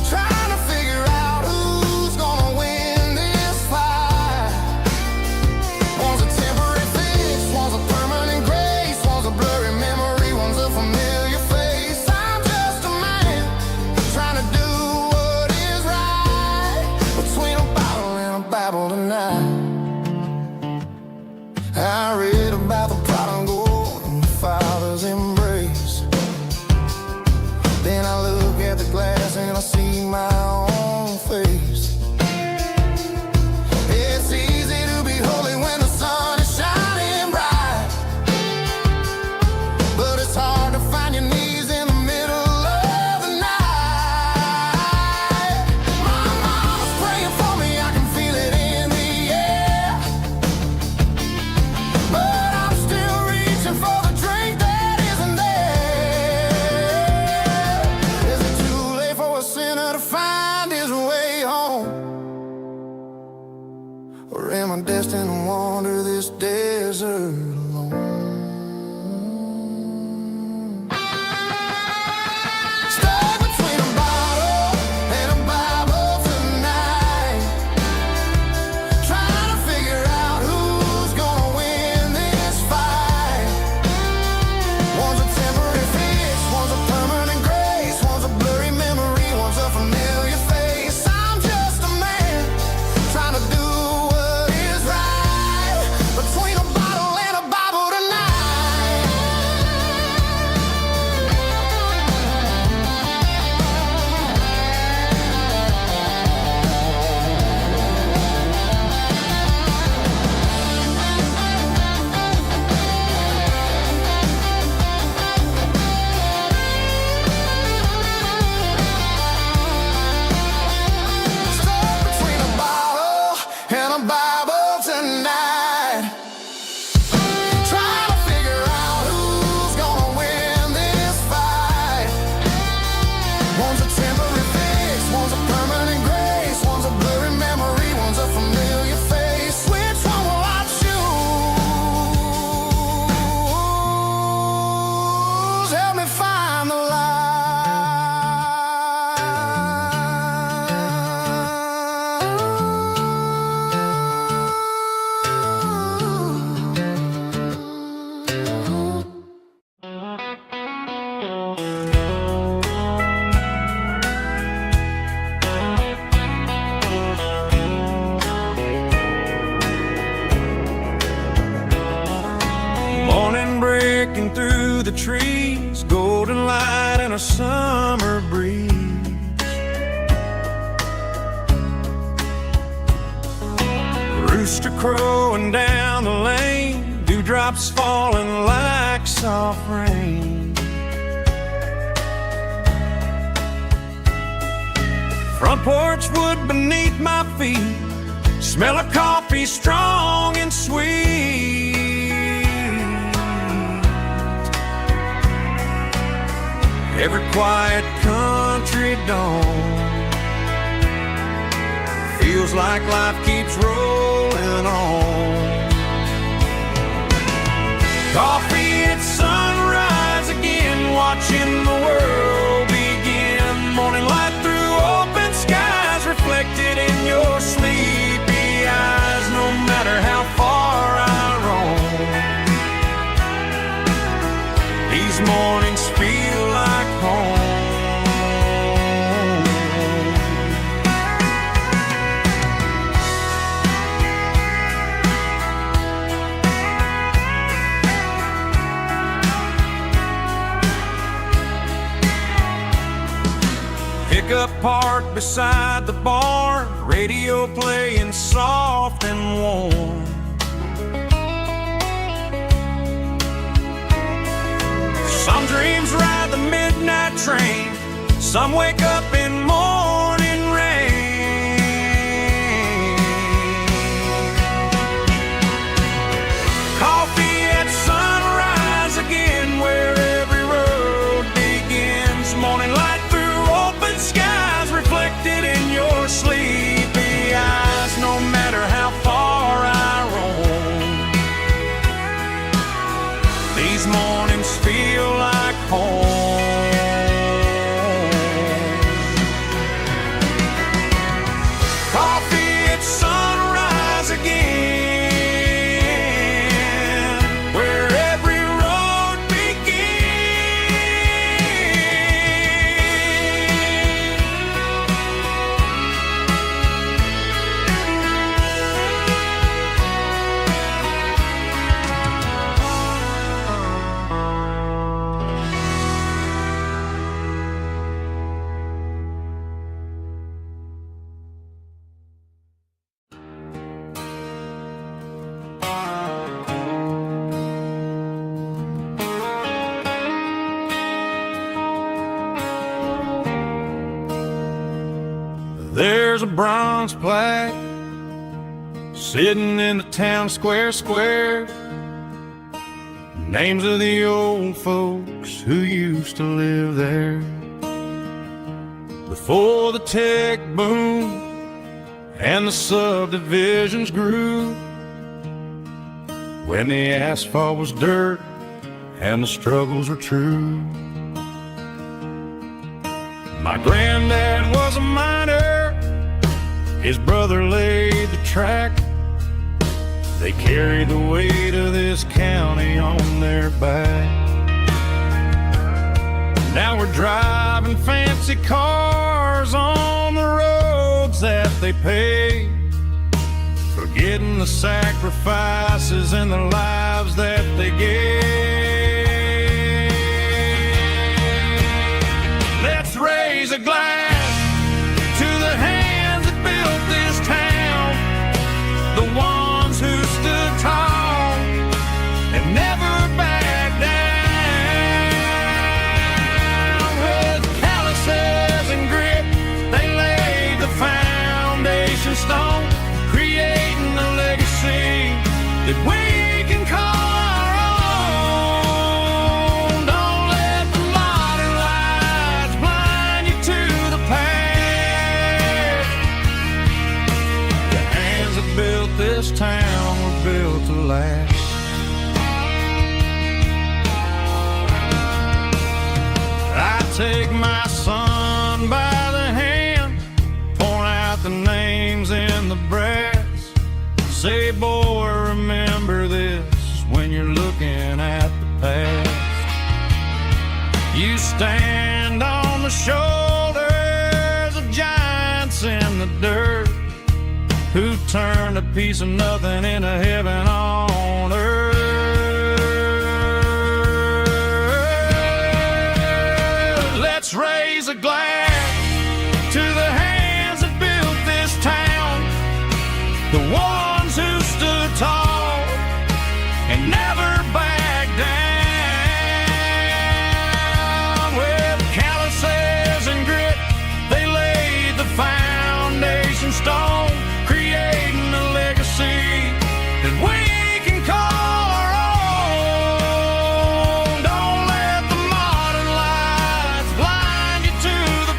trying to figure out who's gonna win this fight. One's a temporary fix, one's a permanent grace, one's a blurry memory, one's a familiar face. I'm just a man trying to do what is right, between a bottle and a Bible tonight. I read about the prodigal and the father's embrace. Then I look at the glass and I see my own face. It's easy to be holy when the sun is shining bright, but it's hard to find your knees in the middle of the night. My mama's praying for me, I can feel it in the air, but I'm still reaching for the drink that isn't there. Is it too late for a sinner to find his way home? Or am I destined to wander this desert alone? Stuck between a bottle and a Bible tonight, trying to figure out who's gonna win this fight. One's a temporary fix, one's a permanent grace, one's a blurry memory, one's a familiar face. I'm just a man trying to do what is right, between a bottle and a Bible tonight. Stuck between a bottle and a Bible tonight, trying to figure out who's gonna win this fight. One's a temporary fix, one's a permanent grace, one's a blurry memory, one's a familiar face. Which one will I choose? Help me find the morning breaking through the trees, golden light and a summer breeze. Rooster crowing down the lane, dewdrops falling like soft rain. Front porch wood beneath my feet, smell of coffee strong and sweet. Every quiet country dawn feels like life keeps rolling on. Coffee at sunrise again, watching the world begin. Morning light through open skies, reflected in your sleepy eyes. No matter how far I roam, these mornings feel like home. pickup parked beside the barn, radio playing soft and warm. Some dreams ride the midnight train, some wake up in morning rain. Coffee at sunrise again, where every road begins. Morning light through open skies, reflected in your sleepy eyes. No matter how far I roam, these mornings feel like home. Coffee at sunrise again, where every road There's a bronze plaque sitting in the town square. Names of the old folks who used to live there before the tech boom and the subdivisions grew, when the asphalt was dirt and the struggles were true. My granddad was a miner, his brother laid the track. They carried the weight of this county on their back. Now we're driving fancy cars on the roads that they paved, forgetting the sacrifices and the lives that they gave. Let's raise a glass to the hands that built this town, the ones who stood tall and never backed down. With calluses and grit, they laid the foundation stone, creating a legacy that we can call our own. Don't let the modern lights blind you to the past. The hands that built this town were built to last. I take my son by the hand, point out the names in the brass. Say, boy, remember this when you're looking at the past. You stand on the shoulders of giants in the dirt, who turned a piece of nothing into heaven on earth. Let's raise a glass to the hands that built this town, the ones who stood tall and never backed down. With calluses and grit, they laid the foundation stone, creating a legacy that we can call our own. Don't let the modern lights blind you to the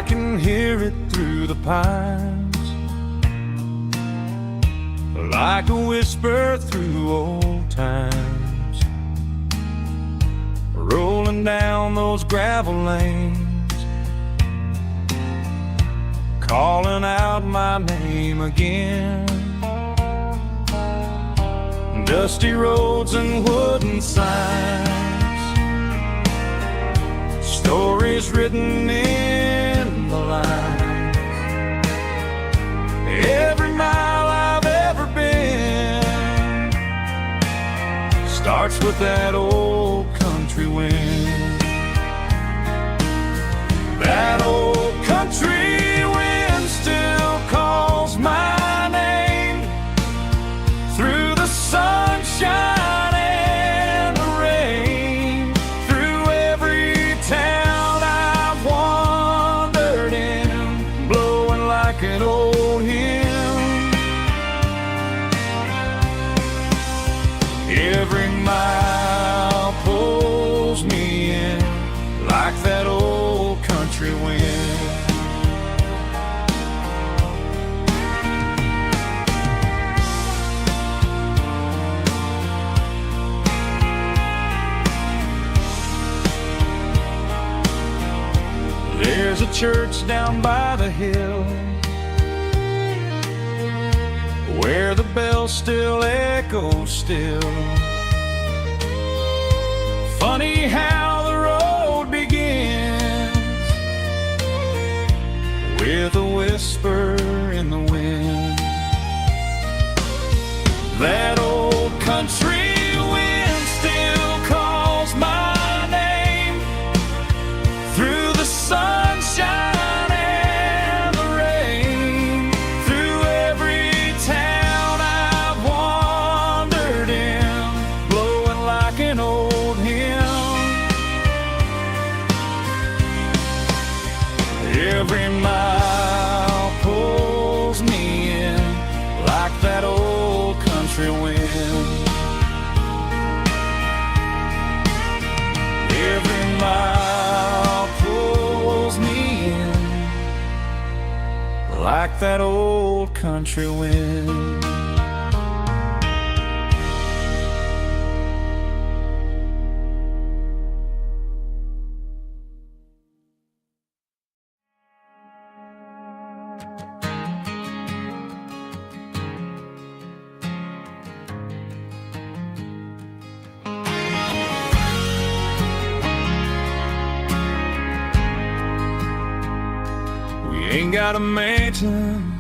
I can hear it through the pines, like a whisper through old times, rolling down those gravel lanes, calling out my name again. Dusty roads and wooden signs, stories written in the lines. Every mile I've ever been starts with that old country wind. That old country wind still calls my name through the sunshine and the rain, through every town I've wandered in, blowing like an old hymn. Every mile pulls me in like that old country wind. There's a church down by the hill where the bells still echo still. Funny how the road begins with a whisper in the wind. That old country wind still calls my name through the sunshine and the rain, through every town I've wandered in, blowing like an old hymn. Every mile pulls me in like that old country wind. Every mile pulls me in like that old country wind. Ain't got a mansion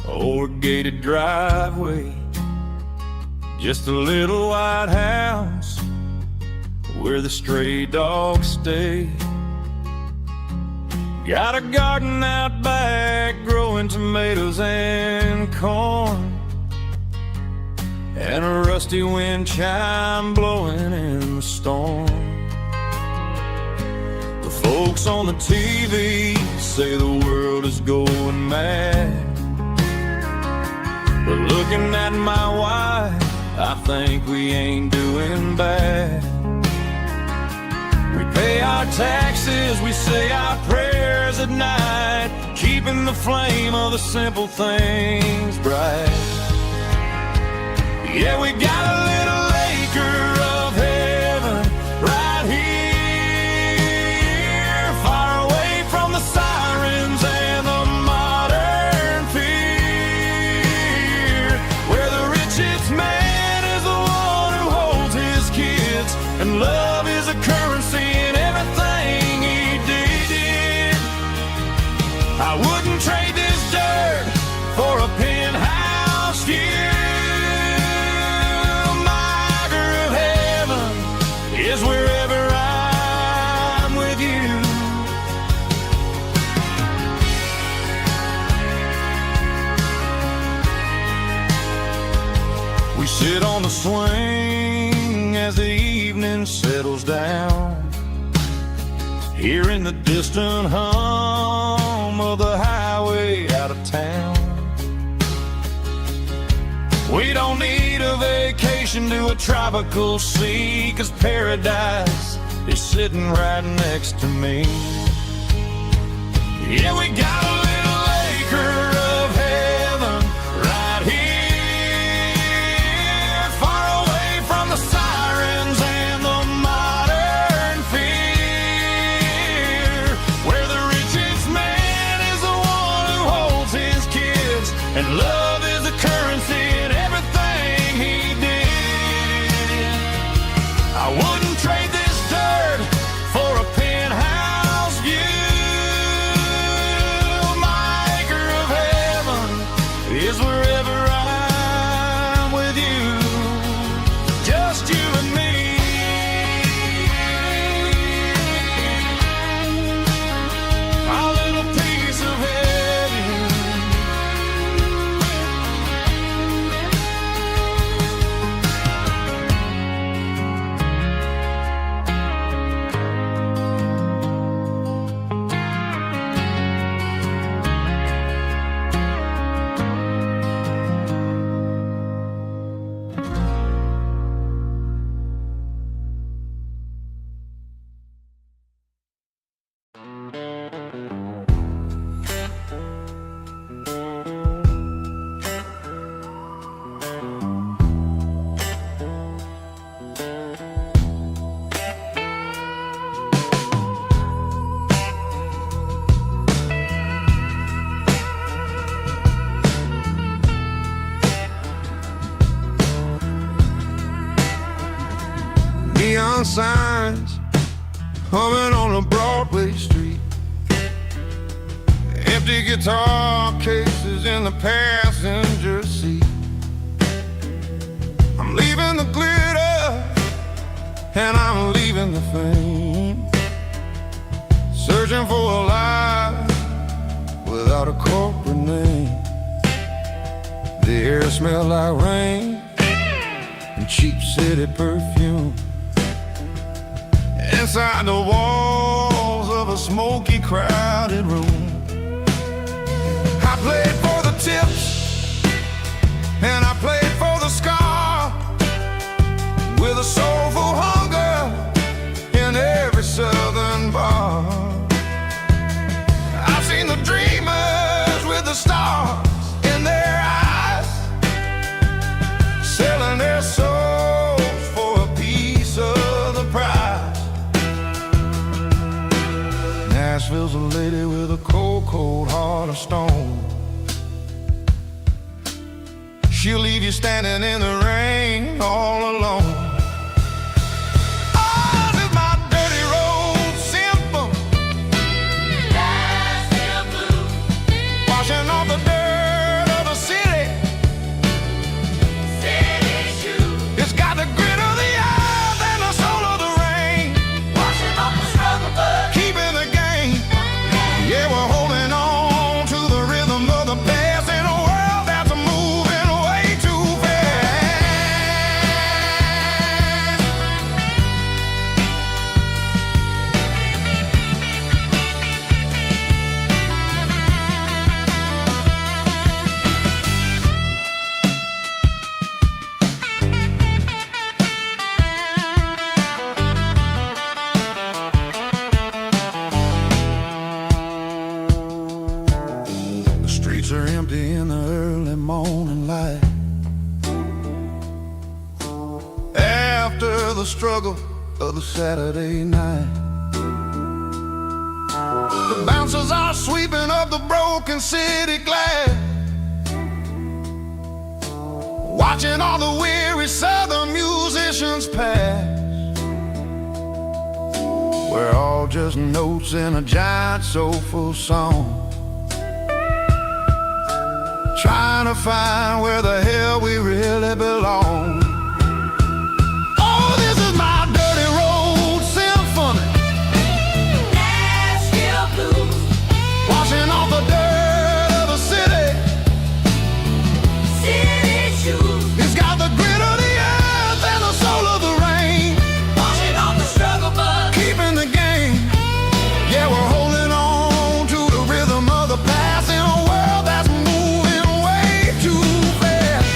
or a gated driveway, just a little white house where the stray dogs stay. Got a garden out back growing tomatoes and corn, and a rusty wind chime blowing in the storm. The folks on the TV say the world is going mad, but looking at my wife, I think we ain't doing bad. We pay our taxes, we say our prayers at night, keeping the flame of the simple things bright. Yeah, we got a little acre of heaven right here, far away from the sirens and the modern fear, where the richest man is the one who holds his kids, and love is a currency in everything he did. I wouldn't trade this dirt for a penthouse view. Is wherever I'm with you. We sit on the swing as the evening settles down, hearing the distant hum of the highway out of town. We don't need a vacation to a tropical sea, 'cause paradise is sitting right next to me. Yeah, we got a little acre of heaven right here, far away from the sirens and the modern fear, where the richest man is the one who holds his kids, and love is the currency in everything he did. I wouldn't trade this dirt for a penthouse view. My acre of heaven is wherever I'm with you, just you and me. Our little piece of heaven. Neon signs humming on a Broadway street, empty guitar cases in the passenger seat. I'm leaving the glitter and I'm leaving the fame, searching for a life without a corporate name. The air smells like rain and cheap city perfume. Inside the walls of a smoky, crowded room, I played for the tips and I played for the scar, with a soulful hunger in every southern bar. I've seen the dreamers with the stars in their eyes, selling their souls for a piece of the prize. Nashville's a lady with a cold, cold heart of stone. She'll leave you standing in the rain all alone. Oh, this is my dirty road symphony, Nashville blues, washing off the dirt of the city, city shoes. It's got the grit of the earth and the soul of the rain, washing off the struggle bud, keeping the game. Yeah, we're holding on to the rhythm of the past in a world that's moving way too fast. The streets are empty in the early morning light, after the struggle of the Saturday night. The bouncers are sweeping up the broken city glass, watching all the weary southern musicians pass. We're all just notes in a giant soulful song, trying to find where the hell we really belong. Oh, this is my dirty road symphony, Nashville blues, washing off the dirt of the city, city shoes. It's got the grit of the earth and the soul of the rain, washing off the struggle bud, keeping the game. Yeah, we're holding on to the rhythm of the past in a world that's moving way too fast.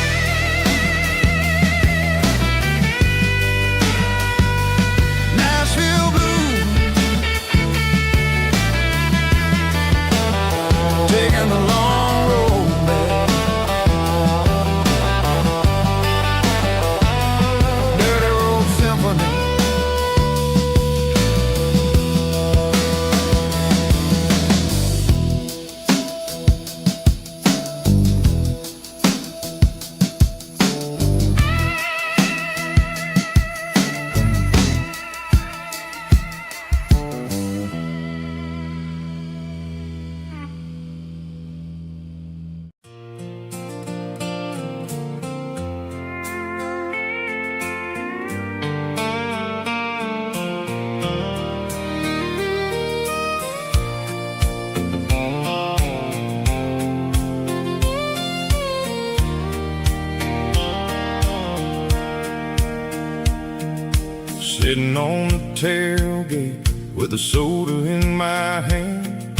Sitting on the tailgate with a soda in my hand,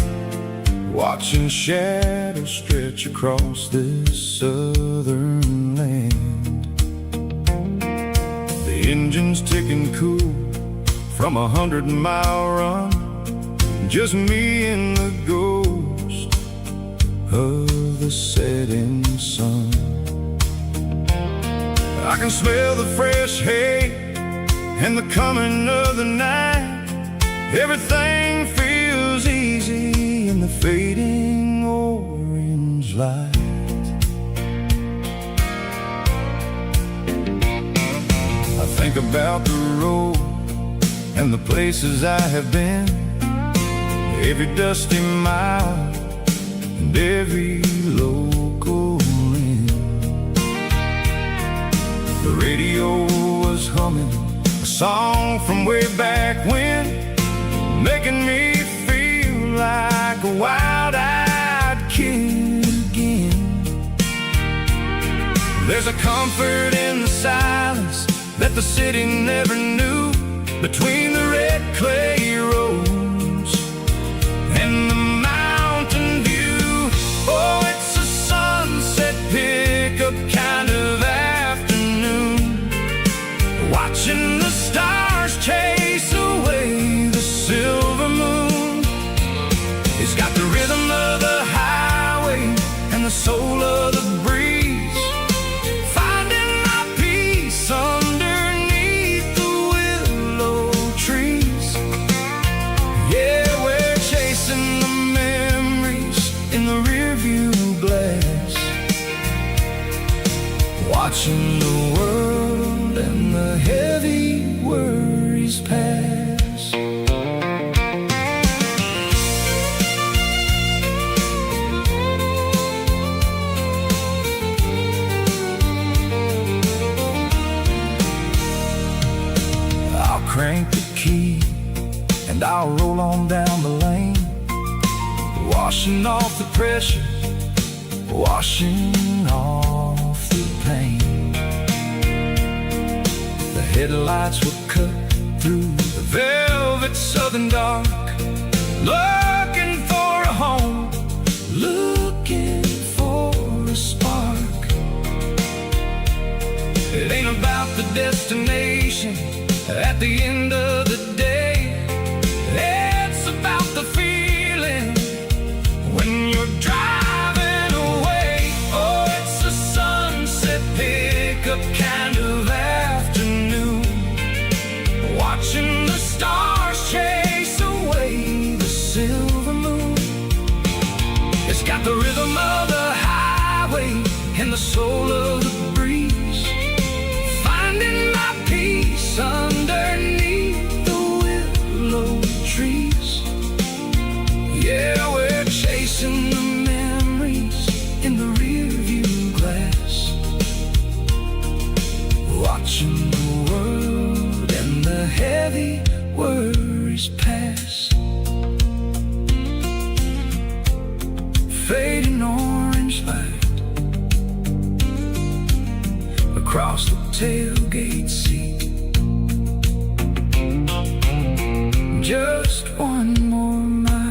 watching shadows stretch across this southern land. The engine's ticking cool from 100-mile run, just me and the ghost of the setting sun. I can smell the fresh hay and the coming of the night. Everything feels easy in the fading orange light. I think about the road and the places I have been, every dusty mile and every local inn. The radio was humming a song from way back when, making me feel like a wild-eyed kid again. There's a comfort in the silence that the city never knew, between the red clay roads and the mountain view. Oh, it's a sunset pickup kind of afternoon, watching the stars chase away the silver moon. It's got the rhythm of the highway and the soul of the breeze, finding my peace underneath the willow trees. Yeah, we're chasing the memories in the rearview glass, watching the world and the heavy worries pass. I'll crank the key and I'll roll on down the lane, washing off the pressure, washing off the pain. The headlights will cut through the velvet southern dark, looking for a home, looking for a spark. It ain't about the destination at the end of the day, it's about the feeling when you're driving away. Oh, it's a sunset pickup kind of afternoon, watching the stars chase away the silver moon. It's got the rhythm of the highway and the soul of the breeze, finding my peace underneath the willow trees. Yeah, we're chasing the memories in the rearview glass, watching the world and the heavy worries pass. Fading orange light across the tailgate seat. Just one more mile.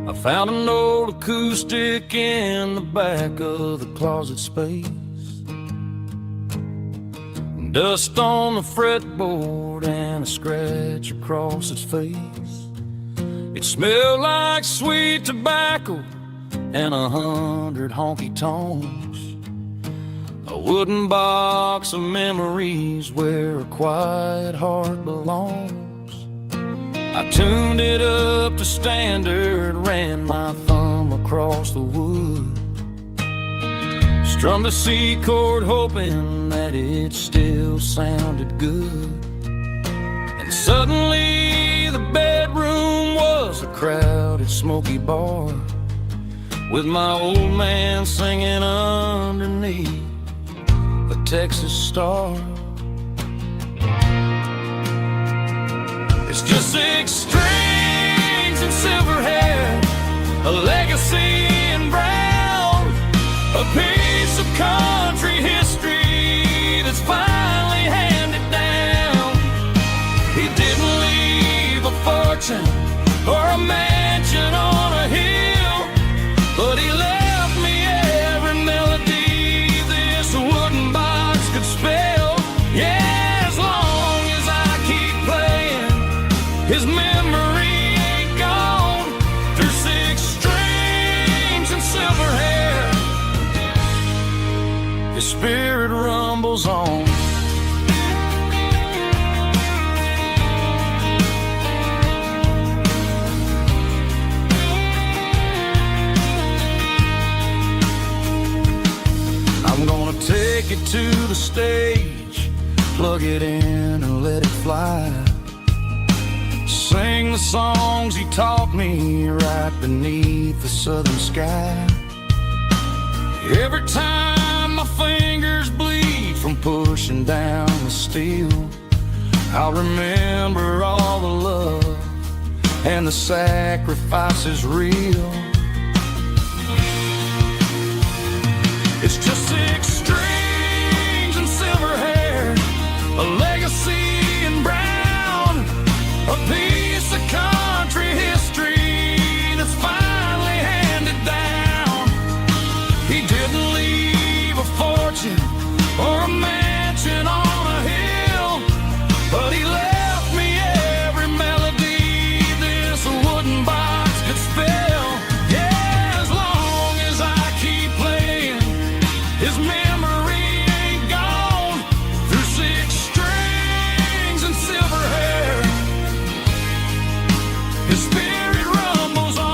I found an old acoustic in the back of the closet space, dust on the fretboard and a scratch across its face. It smelled like sweet tobacco and 100 honky tonks, a wooden box of memories where a quiet heart belongs. I tuned it up to standard, ran my thumb across the wood, Strummed a C chord hoping that it still sounded good. And suddenly the bedroom was a crowded, smoky bar, with my old man singing underneath the Texas star. It's just 6 strings and silver hair, a legacy in brown, a piece of country history that's finally handed down. He didn't leave a fortune or a mansion on a hill, but he left me every melody this wooden box could spell. Yeah, as long as I keep playing, his memory ain't gone. Through 6 strings and silver hair, his spirit rumbles on. I'm gonna take it to the stage, plug it in and let it fly. Sing the songs he taught me right beneath the southern sky. Every time my fingers bleed from pushing down the steel, I'll remember all the love and the sacrifices real. It's just 6 strings and silver hair, a legacy in brown, a piece of country history that's finally handed down. He didn't leave a fortune or a mansion on a hill, but he left me every melody this wooden box could spell. Yeah, as long as I keep playing, his memory ain't gone. Through 6 strings and silver hair, his spirit rumbles on.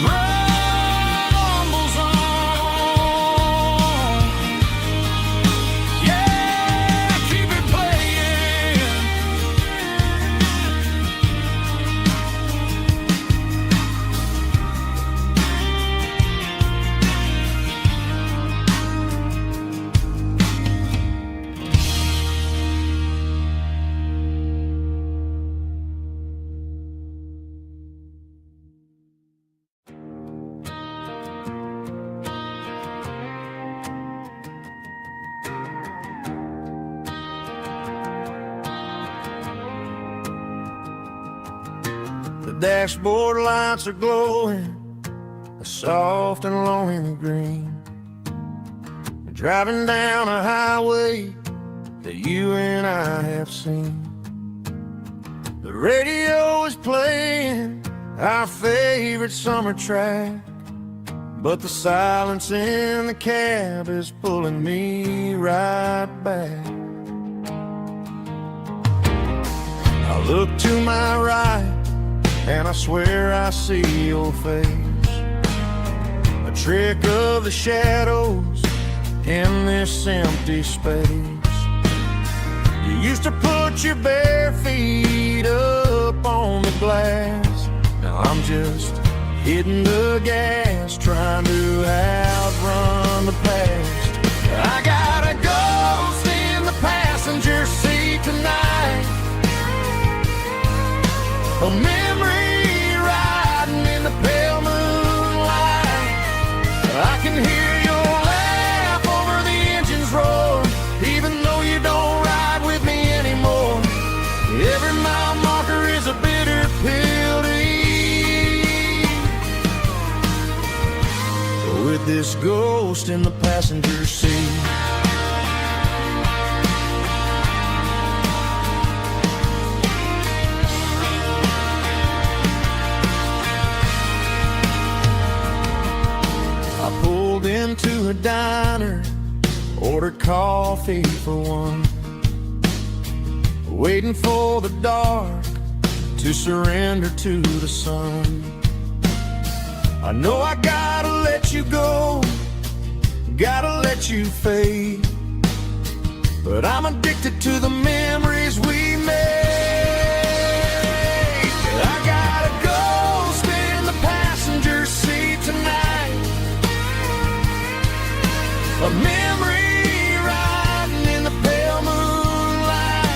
Rumbles on. Yeah, keep it playing. The dashboard lights are glowing a soft and lonely green. We're driving down a highway that you and I have seen. The radio is playing our favorite summer track, but the silence in the cab is pulling me right back. I look to my right and I swear I see your face, a trick of the shadows in this empty space. You used to put your bare feet up on the glass. Now I'm just hitting the gas, trying to outrun the past. I got a ghost in the passenger seat tonight, a memory riding in the pale moonlight. I can hear your laugh over the engine's roar, even though you don't ride with me anymore. Every mile marker is a bitter pill to eat. With this ghost in the passenger seat, into a diner, ordered coffee for one, waiting for the dark to surrender to the sun. I know I gotta let you go, gotta let you fade, but I'm addicted to the memories we made. I got a ghost in the passenger seat tonight, a memory riding in the pale moonlight.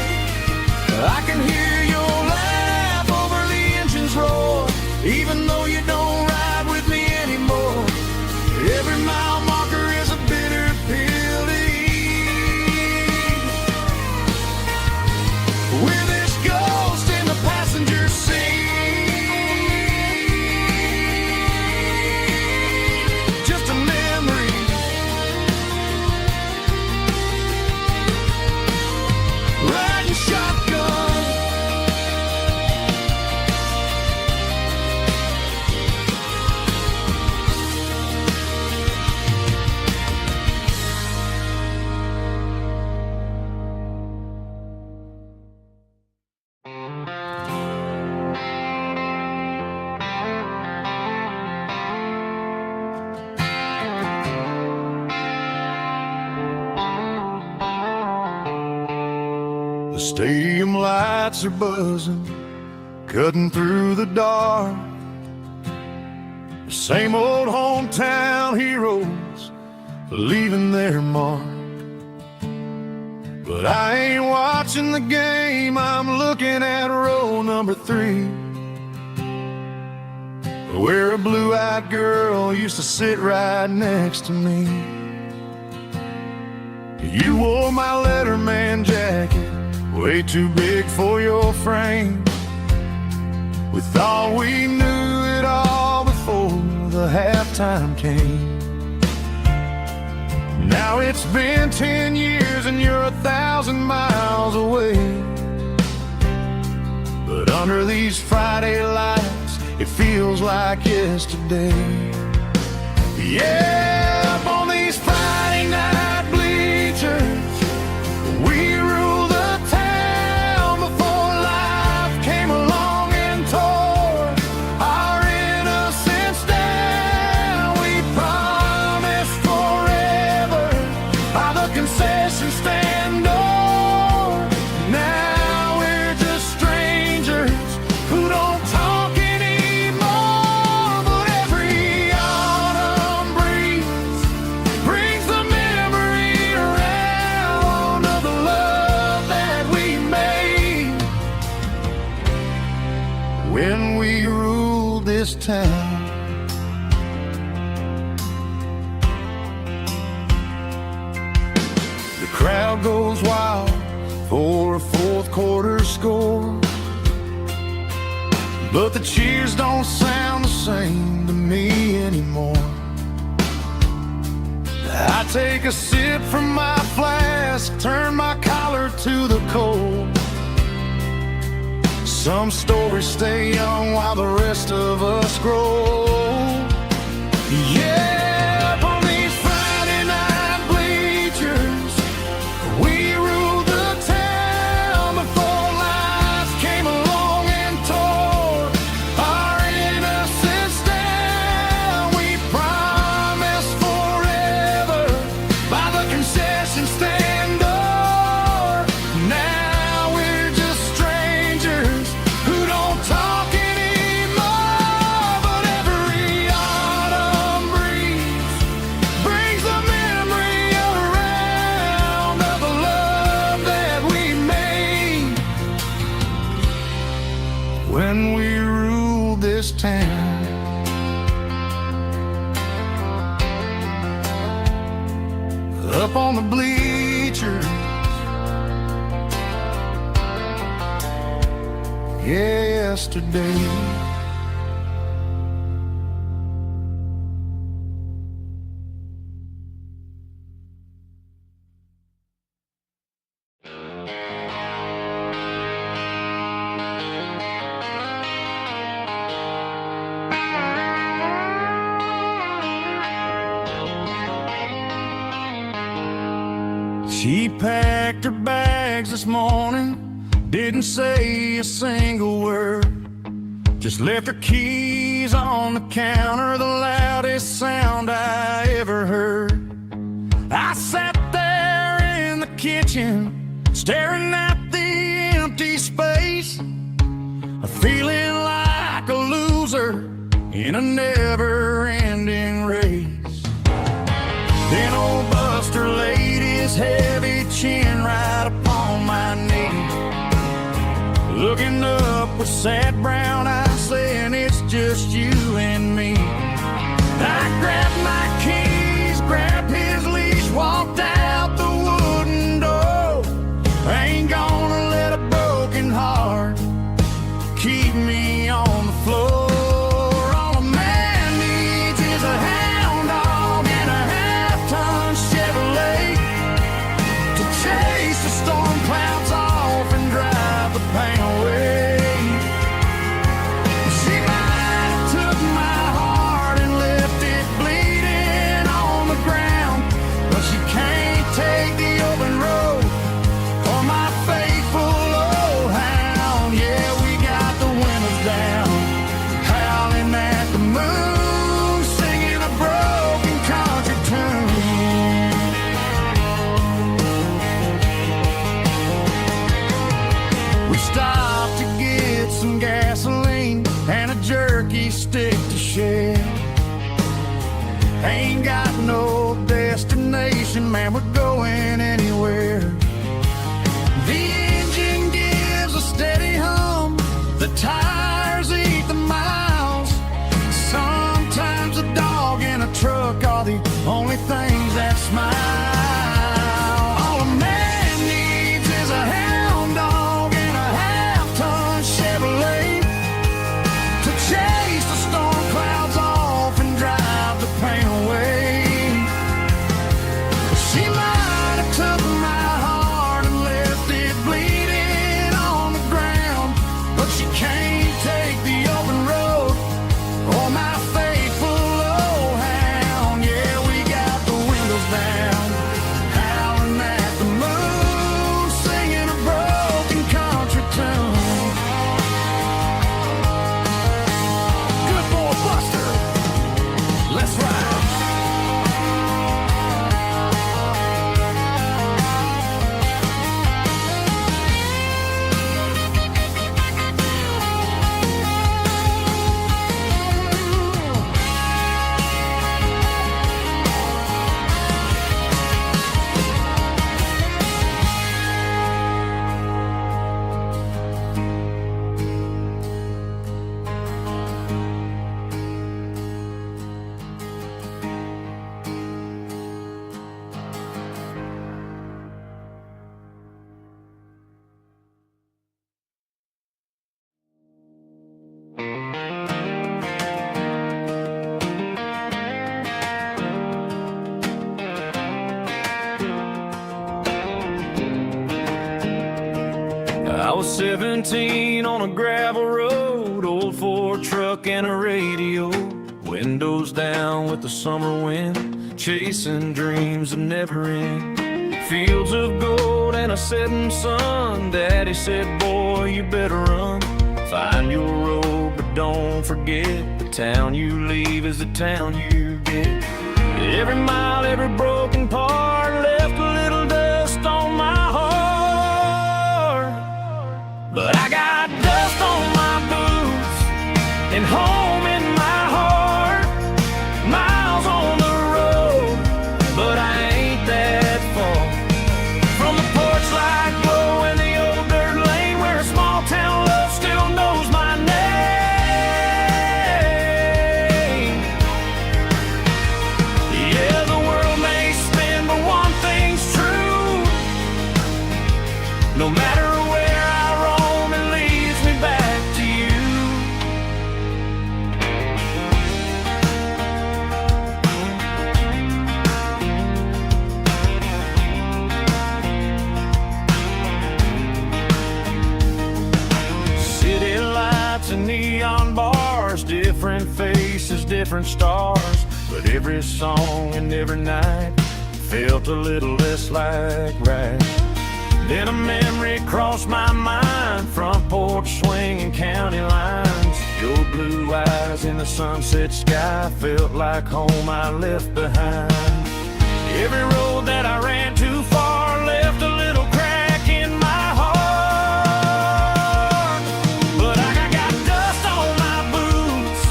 I can hear your laugh over the engine's roar, even though you don't ride with me anymore. Every mile marker is a bitter pill to eat. With this ghost in the passenger seat, just a memory. Riding shotgun. The stadium lights are buzzing, cutting through the dark. The same old hometown heroes leaving their mark. But I ain't watching the game, I'm looking at row number 3, where a blue-eyed girl used to sit right next to me. You wore my Letterman jacket, way too big for your frame. We thought we knew it all before the halftime came. Now it's been 10 years and you're 1,000 miles away, but under these Friday lights it feels like yesterday. Yeah, up on these Friday night bleachers, we rule the town before life came along and tore our innocence down. We promised forever by the concession stand door. Now we're just strangers who don't talk anymore. But every autumn breeze brings the memory around of the love that we made when we ruled this town. The crowd goes wild for a fourth quarter score, but the cheers don't sound the same to me anymore. I take a sip from my flask, turn my collar to the cold. Some stories stay young while the rest of us grow. Yeah, up on these Friday night bleachers, we ruled the town before life came along and tore our innocence down. We promised forever by the concession stand door. Now we're just strangers who don't talk anymore. But every autumn breeze brings the memory around of the love that we made when we ruled this town. Up on the bleachers, yesterday. She packed her bags this morning, didn't say a single word, Just left her keys on the counter, the loudest sound I ever heard. I sat there in the kitchen, staring at the empty space, feeling like a loser in a never-ending race. Then old Buster laid his heavy chin right upon my knee, looking up with sad brown eyes, saying it's just you and me. I grabbed my keys, grabbed his leash, walked out the wooden door. I ain't gonna let a broken heart keep me on the floor. All a man needs is a hound dog and a half-ton Chevrolet to chase the storm clouds off and drive the pain away. She might have took my heart and left it bleeding on the ground, but she can't take the open road or my faithful old hound. Yeah, we got the windows down, howling at the moon, singing a broken country tune. We stopped to get some gasoline and a jerky stick to share. Ain't got no destination, man, we're going anywhere. The engine gives a steady hum, the tires eat the miles. Sometimes a dog and a truck are the only things that smile. All a man needs is a hound dog and a half-ton Chevrolet to chase the storm clouds off and drive the pain away. She might have took my heart and left it bleeding on the ground, but she can't take the open road or my faithful old hound. Yeah, we got the windows down, howling at the moon, singing a broken country tune. Good boy, Buster, let's ride. I was 17 on a gravel road, old Ford truck and a radio, windows down with the summer wind, chasing dreams that never end. Fields of gold and a setting sun, Daddy said, boy, you better run. Find your road, but don't forget, the town you leave is the town you get. Every mile, every broken part left a little dust on my heart, but I got dust on my boots and home in my heart. Miles on the road, but I ain't that far from the porch light glow and the old dirt lane where a small town love still knows my name. Yeah, the world may spin, but one thing's true. No matter where I roam, it leads me back to you. City lights and neon bars, different faces, different stars, but every song and every night felt a little less like right. Then a memory crossed my mind, front porch swinging county lines, Your blue eyes in the sunset sky felt like home I left behind. Every road that I ran too far left a little crack in my heart. But I got dust on my boots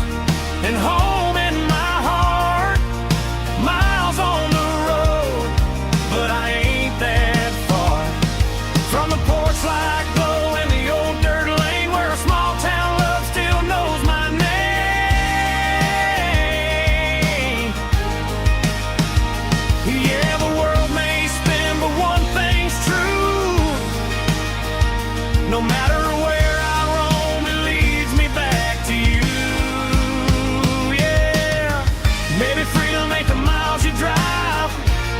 and home in my heart. Miles on the road, but I ain't that far from the porch light glow and the old dirt lane where a small town love still knows my name. Yeah, the world may spin, but one thing's true. No matter where I roam, it leads me back to you. Yeah, maybe freedom ain't the miles you drive.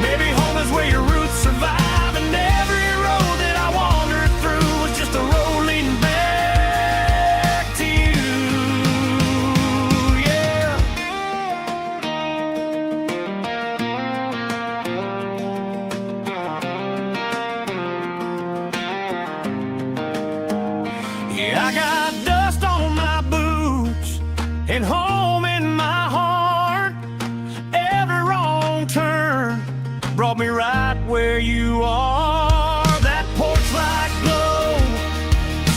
Maybe home is where your roots survive. And every road that I wandered through was just a road leading back to you. Yeah. Yeah, I got dust on my boots and home in my heart. Every wrong turn brought me right where you are. That porch light glow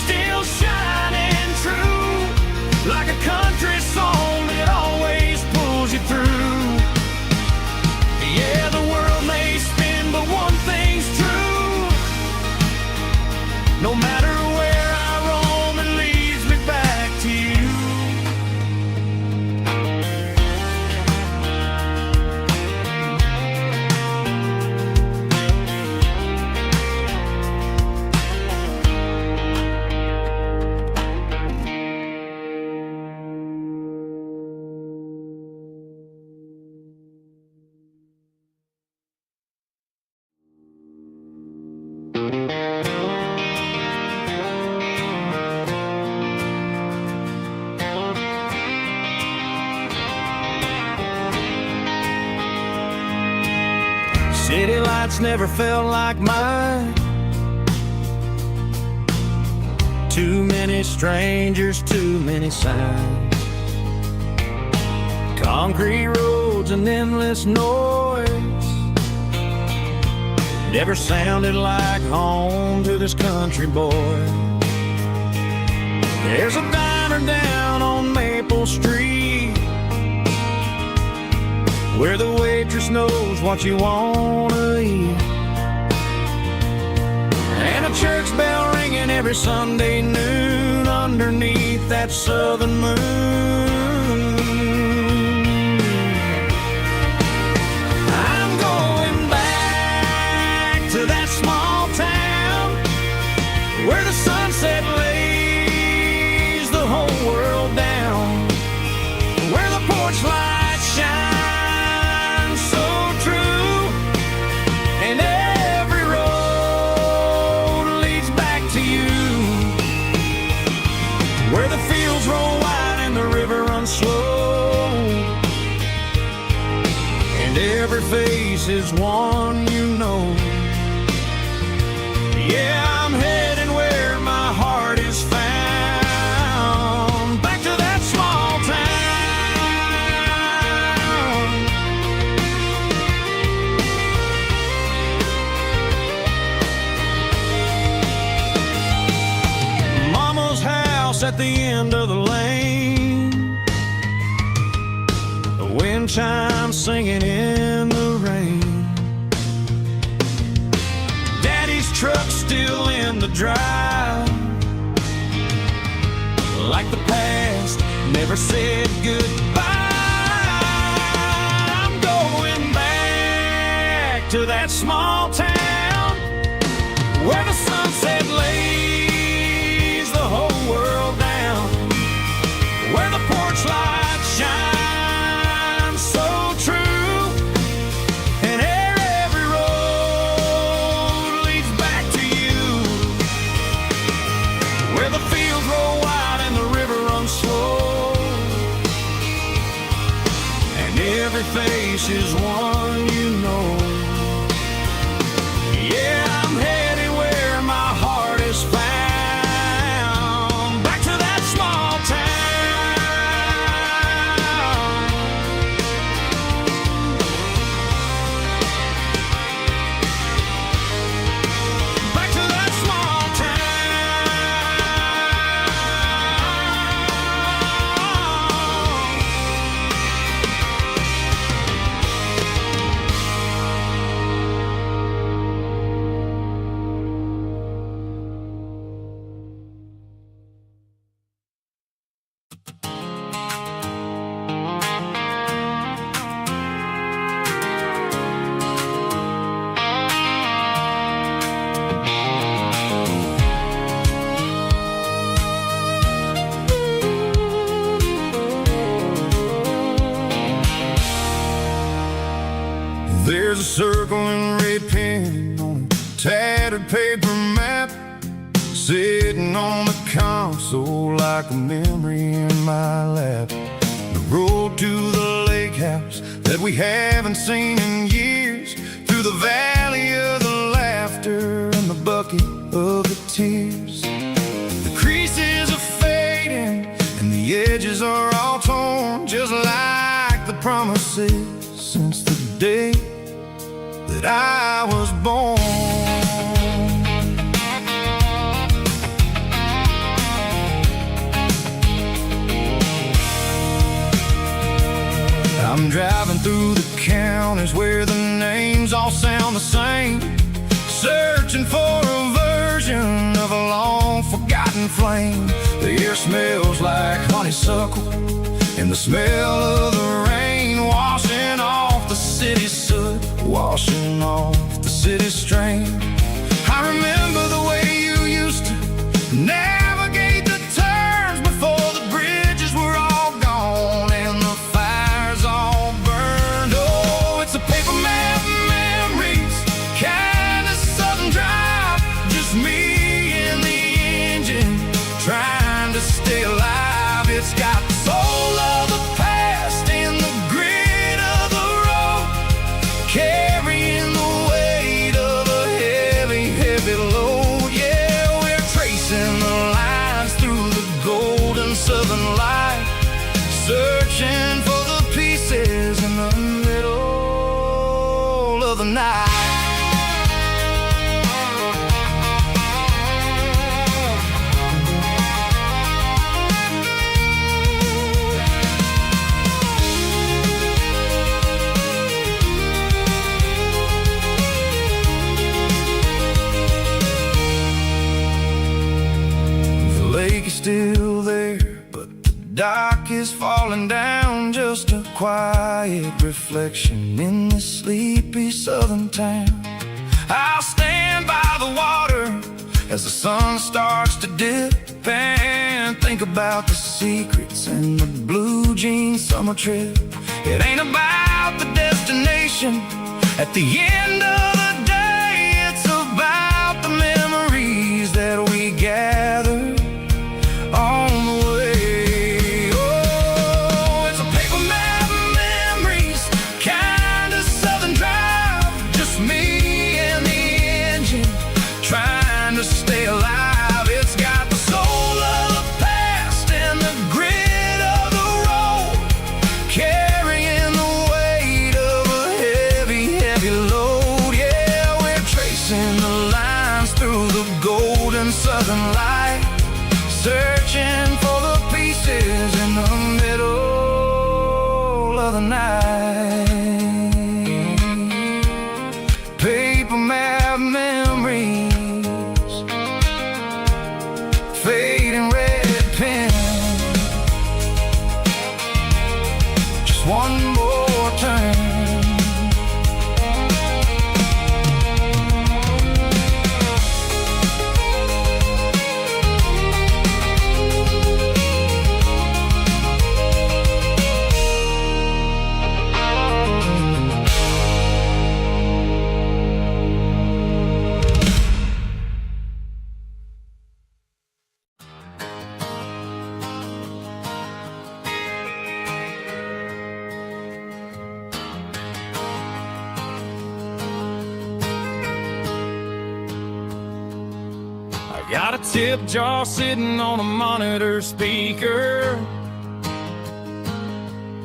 still shining true, like a country song that always pulls you through. Yeah, the world may spin, but one thing's true. No matter where I roam, it leads me back to you. City lights never felt like mine. Too many strangers, too many signs. Concrete roads and endless noise never sounded like home to this country boy. There's a diner down on Maple Street where the waitress knows what you wanna eat, and a church bell ringing every Sunday noon underneath that southern moon. I'm going back to that small town where the sunset lays the whole world down, where the porch lights shine slow, and every face is one you know. Yeah, I'm heading where my heart is found, back to that small town. Mama's house at the end of the lane, wind chimes singing in the rain. Daddy's truck still in the drive, like the past never said goodbye. I'm going back to that small town where the sunset lays the whole world down, where the porch lights shine face is one you know. Yeah, I'm headed where my heart is found, back to that small town. red pen on a tattered paper map, sitting on the console like a memory in my lap. The road to the lake house that we haven't seen in years, through the valley of the laughter and the bucket of the tears. The creases are fading and the edges are all torn, just like the promises since the day that I was born. I'm driving through the counties where the names all sound the same, searching for a version of a long forgotten flame. The air smells like honeysuckle and the smell of the rain, washing off the city's soot, washing off the city's strain. I remember the way you used to navigate the turns before the bridges were all gone and the fires all burned. Oh, it's a paper map memories, kind of southern drive, just me and the engine trying to stay alive. It's got the soul of the past and the grit of the road, carrying the weight of a heavy, heavy load. Yeah, we're tracing the lines through the golden southern light, searching for the pieces in the middle of the night. The lake is still there, but the dock is falling down, just a quiet reflection in this sleepy southern town. I'll stand by the water as the sun starts to dip and think about the secrets and the blue jean summer trip. It ain't about the destination at the end of the day, it's about the memories that we gather on the way. Oh, it's a paper map memories, kind of southern drive, just me and the engine trying to stay alive. It's got the soul of the past and the grit of the road, carrying the weight of a heavy, heavy load. Yeah, we're tracing the lines through the golden southern light, searching for the pieces in the middle of the night. Paper map memories, fading red pen, just one more turn. Got a tip jar sitting on a monitor speaker,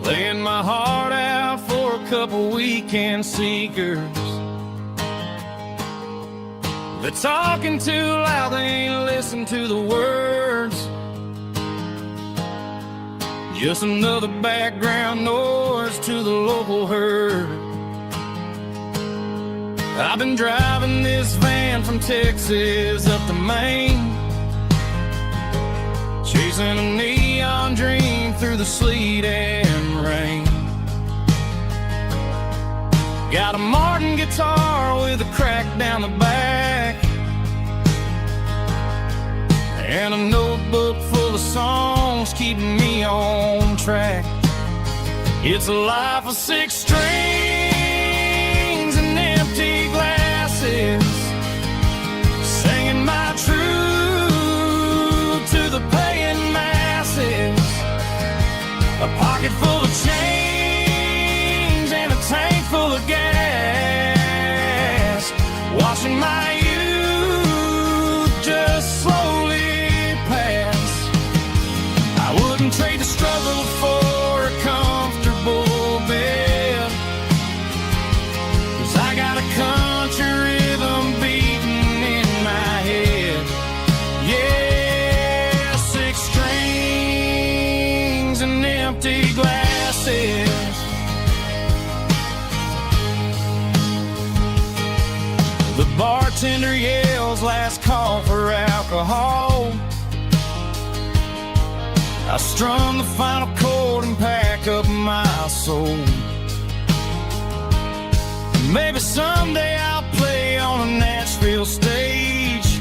playing my heart out for a couple weekend seekers. They're talking too loud, they ain't listen to the words, just another background noise to the local herd. I've been driving this van from Texas up to Maine, chasing a neon dream through the sleet and rain. Got a Martin guitar with a crack down the back, and a notebook full of songs keeping me on track. It's a life of 6 strings and empty glass, watching my youth just slowly pass. I wouldn't trade the struggle for a comfortable bed, 'cause I got a country rhythm beating in my head. Yeah, 6 strings and empty glasses. The bartender yells last call for alcohol. I strum the final chord and pack up my soul. Maybe someday I'll play on a Nashville stage,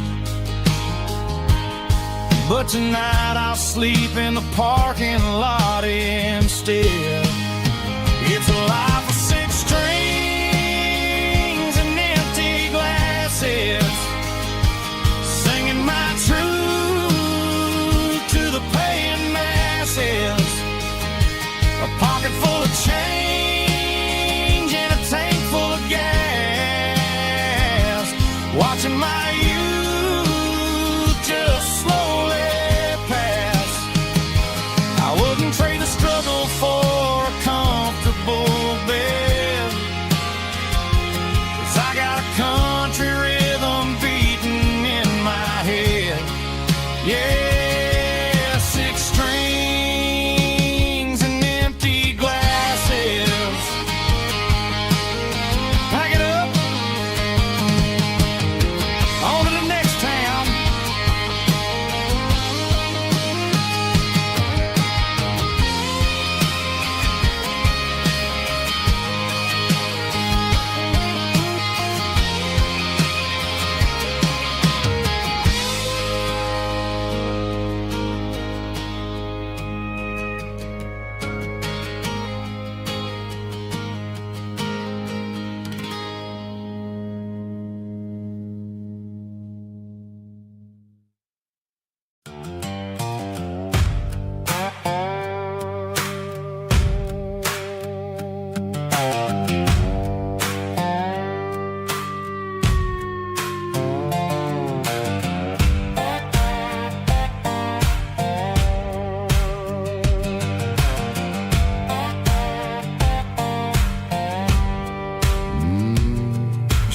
but tonight I'll sleep in the parking lot instead. It's a life of 6 strings and empty glasses, singing my truth to the paying masses. A pocket full of change and a tank full of gas, watching my youth just slowly pass. I wouldn't trade the struggle for a comfortable bed, 'cause I got a country rhythm beating in my head. Yeah, 6 strings and empty glasses. Pack it up, on to the next town.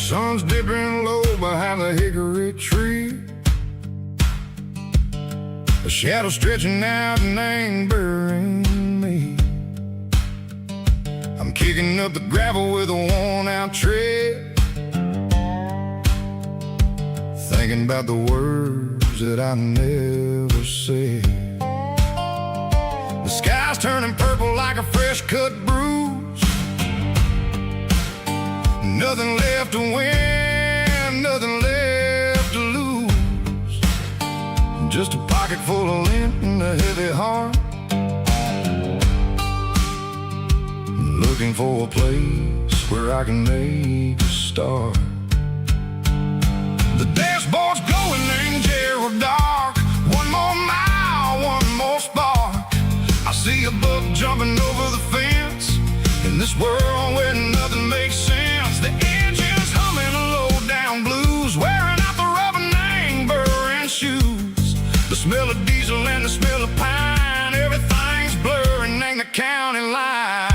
Sun's dipping low behind the hickory tree. A shadow stretching out and angering me. I'm kicking up the gravel with a worn-out tread, thinking about the words that I never said. The sky's turning purple like a fresh-cut bruise. Nothing left to win, nothing left to lose. Just a pocket full of lint and a heavy heart, looking for a place where I can make a start. The dashboard's glowing in Gerald dark. One more mile, one more spark. I see a buck jumping over the fence in this world where nothing makes sense. The engine's humming a low-down blues, wearing out the rubber name burring shoes. The smell of diesel and the smell of pine, everything's blurring, ain't the county line.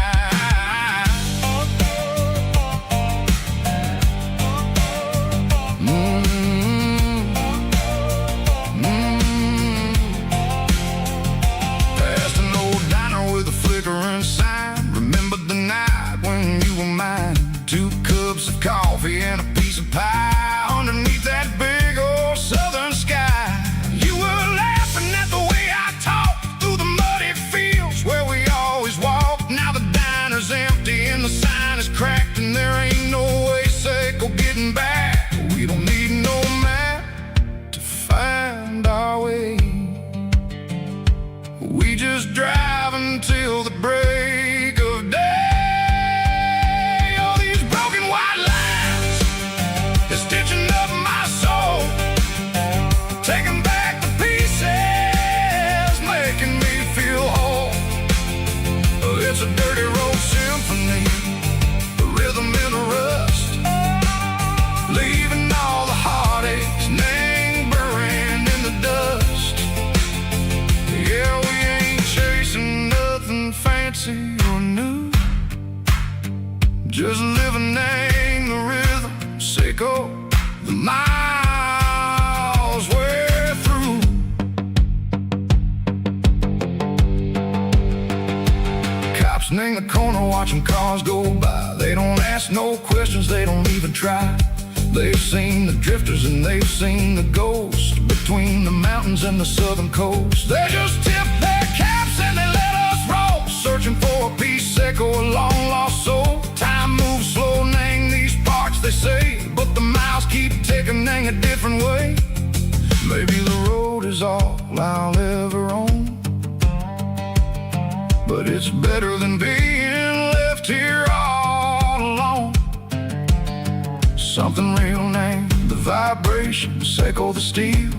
Past an old diner with a flickering sign. Remember the night when you were mine. 2 cups of coffee and a piece of pie underneath that big old southern sky. You were laughing at the way I talked through the muddy fields where we always walked. Now the diner's empty and the sign is cracked, and there ain't no way safe or getting back. We don't need no map to find our way. We just drive until the break of day. Stitching up my soul, taking back the pieces, making me feel whole. It's a dirty road symphony, a rhythm in a rust, leaving just living in the rhythm, Seco, the miles we're through. Cops in the corner watching cars go by. They don't ask no questions, they don't even try. They've seen the drifters and they've seen the ghosts between the mountains and the southern coast. They just tip their caps and they let us roll, searching for a piece, Seco, a long lost soul. Time moves slow, Nang, these parts they say, but the miles keep ticking, Nang, a different way. Maybe the road is all I'll ever own, but it's better than being left here all alone. Something real, Nang, the vibration, Seco, the steel.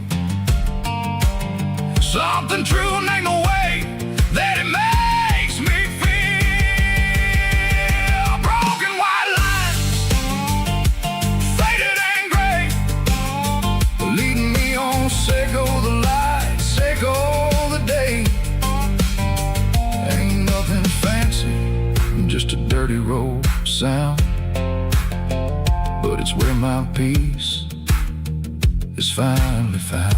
Something true, Nang, the way that it makes me feel. Broken white lines, faded and gray, leading me on, Seco, the light, Seco, the day. Ain't nothing fancy, just a dirty road sound, but it's where my peace is finally found.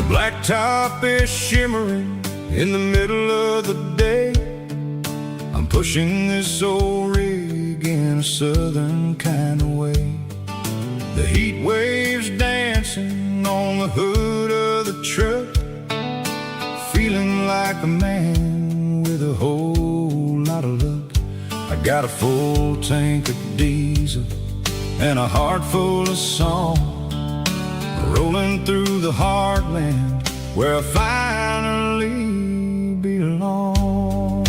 Blacktop is shimmering in the middle of the day. I'm pushing this old rig in a southern kind of way. The heat waves dancing on the hood of the truck, feeling like a man with a whole lot of luck. I got a full tank of diesel and a heart full of song, rolling through the heartland where I finally belong.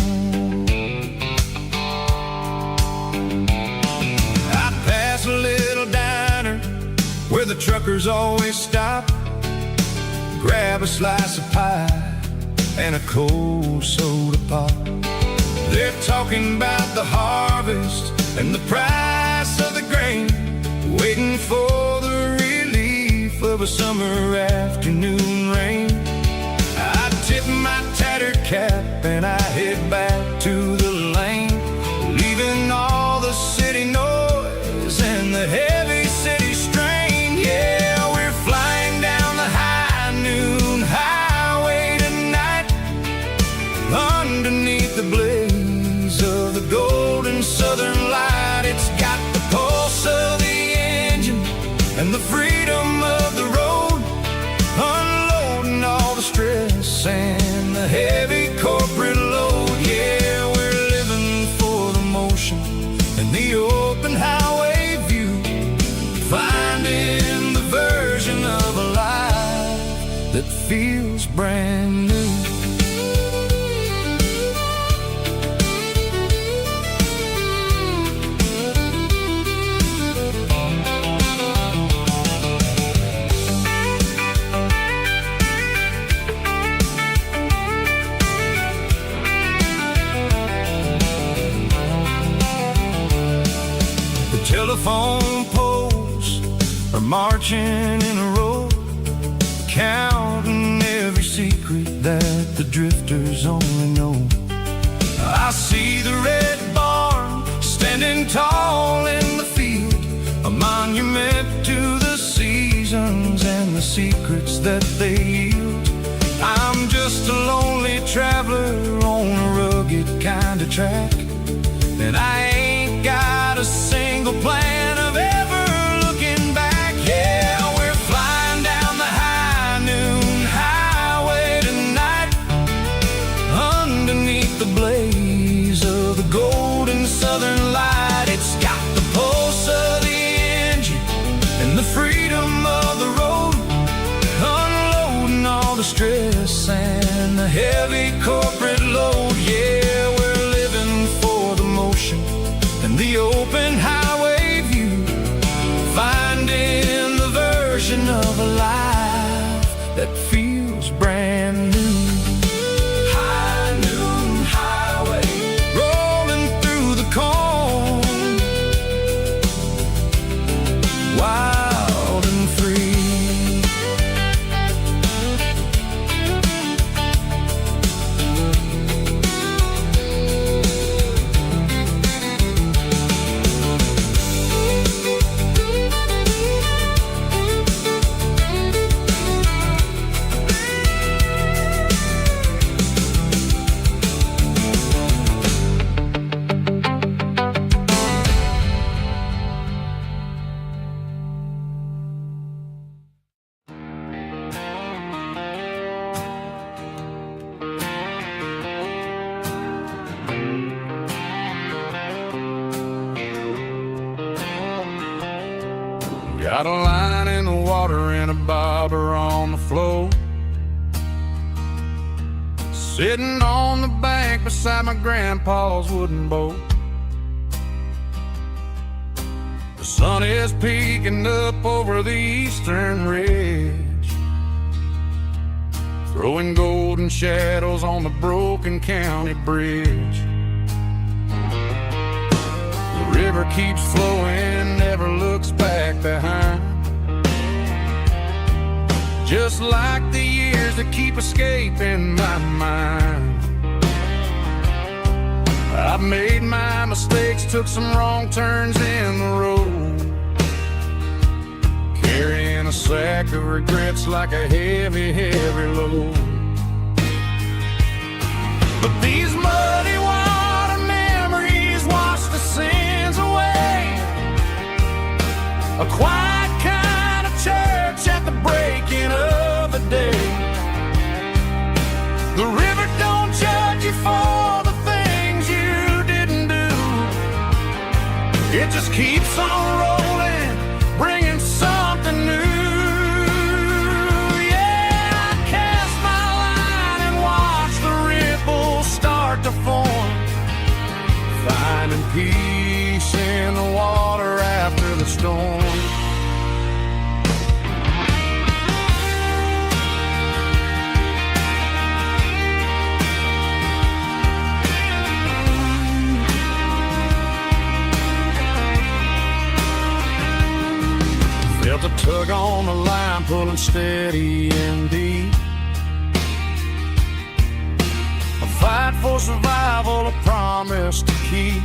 I pass a little diner where the truckers always stop, grab a slice of pie and a cold soda pop. They're talking about the harvest and the price of the grain, waiting for the relief of a summer afternoon rain. I tip my tattered cap and I head back to the lane, leaving all the city noise and the heavy city strain. Yeah, we're flying down the high noon highway tonight, underneath the blaze of the golden southern light. It's got the pulse of the engine and the freedom of the road, unloading all the stress and the heavy corporate load. Yeah, we're living for the motion and the open highway view, finding the version of a life that feels brand new. Telephone poles are marching in a row, counting every secret that the drifters only know. I see the red barn standing tall in the field, a monument to the seasons and the secrets that they yield. I'm just a lonely traveler on a rugged kind of track, and I ain't got a single plan of ever looking back. Yeah, we're flying down the high noon highway Got a line in the water and a bobber on the floor. Sitting on the bank beside my grandpa's wooden boat. The sun is peeking up over the eastern ridge, throwing golden shadows on the broken county bridge. The river keeps flowing, never looks back behind, just like the years that keep escaping my mind. I've made my mistakes, took some wrong turns in the road, carrying a sack of regrets like a heavy, heavy load. But these muddy water memories wash the sins away. A quiet kind of church at the breaking of the day. The river don't judge you for the things you didn't do. It just keeps on rolling, bringing something new. Yeah, I cast my line and watch the ripples start to form, finding peace in the water after the storm. Felt a tug on the line, pulling steady and deep. A fight for survival, a promise to keep.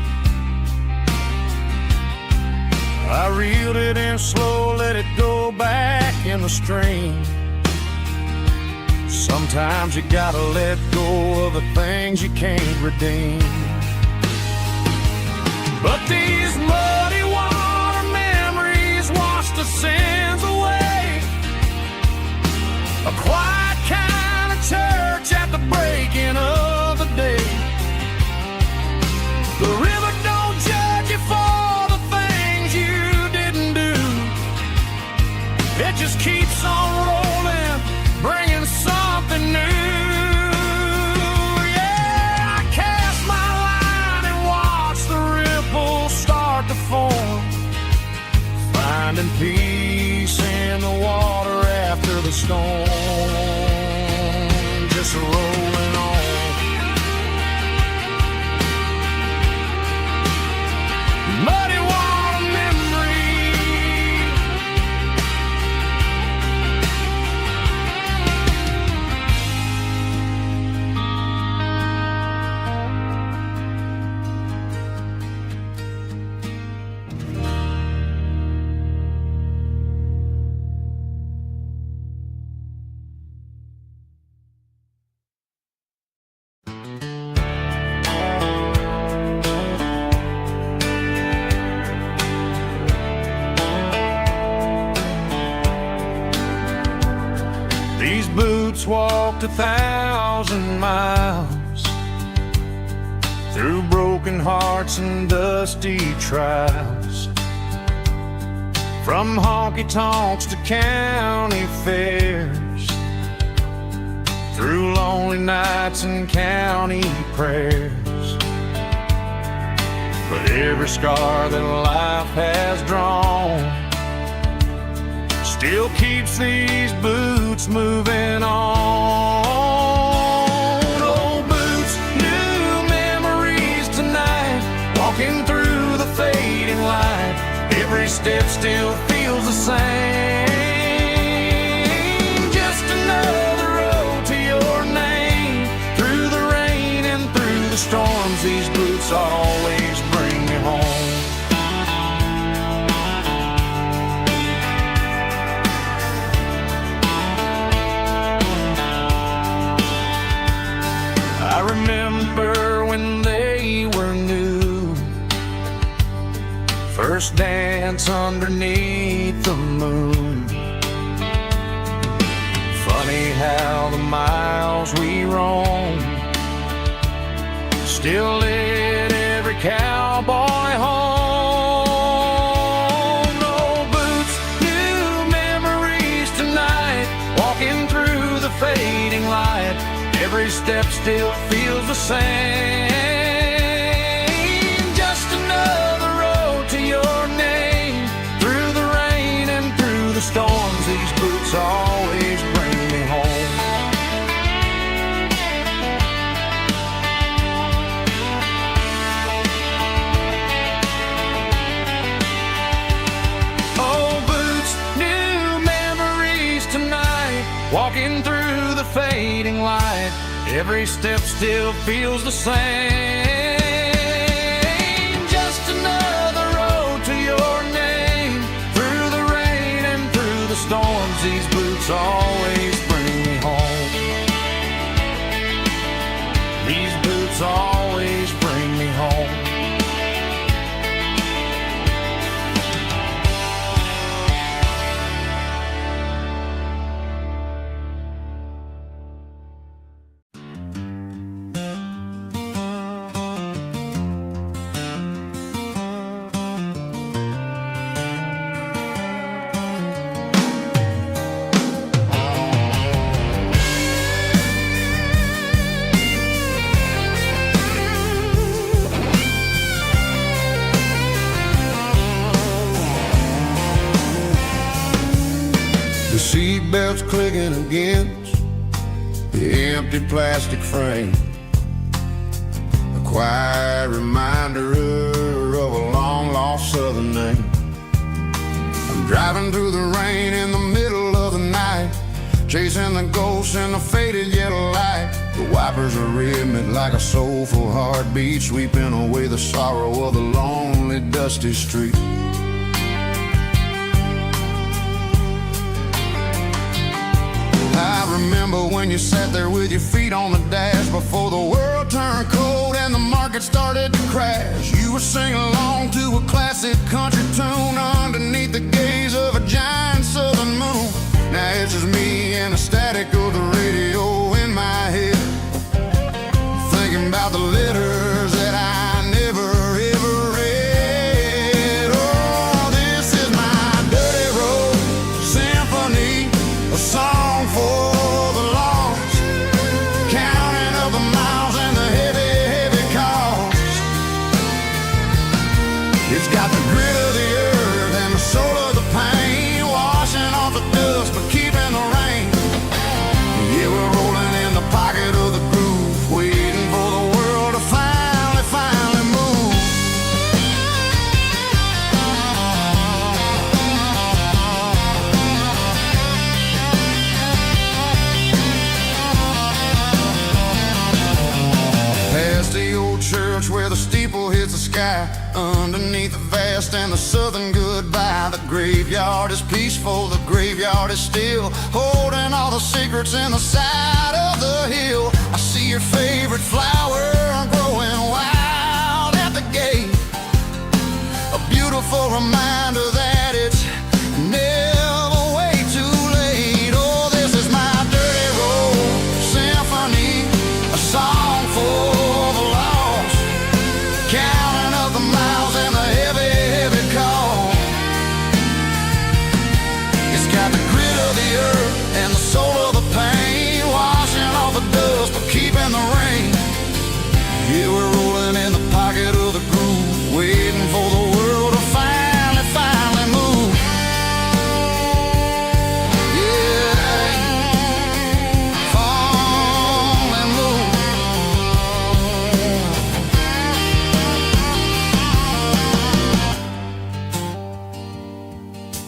I reeled it in slow, let it go back in the stream. Sometimes you gotta let go of the things you can't redeem. But these muddy water memories wash the sins away. A quiet kind of church at the breaking of the day. The river don't judge you for the things you didn't do. It just keeps on rolling, bringing something new. Yeah, I cast my line and watch the ripples start to form, finding peace in the water after the storm. Just rolling on. Muddy water memory. These boots walked 1,000 miles through broken hearts and dusty trials, from honky-tonks to county fairs, through lonely nights and county prayers. But every scar that life has drawn still keeps these boots moving on. Old boots, new memories tonight, walking through the fading light. Every step still feels the same. Just another road to your name. Through the rain and through the storms, these boots always bring me home. I remember when they were new, first dance underneath the moon. Funny how the miles we roam still lit every cowboy home. Old boots, new step still feels the same. Just another road to your name. Through the rain and through the storms, these boots always bring me home. Walking through the fading light, every step still feels the same. Just another road to your name. Through the rain and through the storms, these boots always bring me home. These boots always bring me home. Seatbelts clicking against the empty plastic frame, a quiet reminder of a long-lost southern name. I'm driving through the rain in the middle of the night, chasing the ghosts in the faded yellow light. The wipers are rhythmic like a soulful heartbeat, sweeping away the sorrow of the lonely, dusty street. I remember when you sat there with your feet on the dash before the world turned cold and the market started to crash. You were singing along to a classic country tune underneath the gaze of a giant southern moon. Now it's just me and the static of the radio in my head, thinking about the letters that I never ever read. Oh, this is my dirty road symphony, a song for the lost, counting up the miles and the heavy, heavy cost. It's got the grit of the earth and the soul of the pain, washing off the dust but keeping the rain. Yeah, we're rolling in the pocket of the groove, waiting for the world to finally move. Past the old church where the steeple hits the sky, underneath the vast and the southern goodbye. The graveyard is peaceful, the graveyard is still, holding all the secrets in the side of the hill. I see your favorite flower growing wild at the gate, a beautiful reminder that it's never way too late. Oh, this is my dirty road symphony, a song for the lost, counting up the miles and the heavy, heavy call. It's got the grit of the earth and the soul of the pain, washing off the dust but keeping the rain. Yeah, we're rolling in the pocket of the groove, waiting for the world to finally move. Yeah, finally move.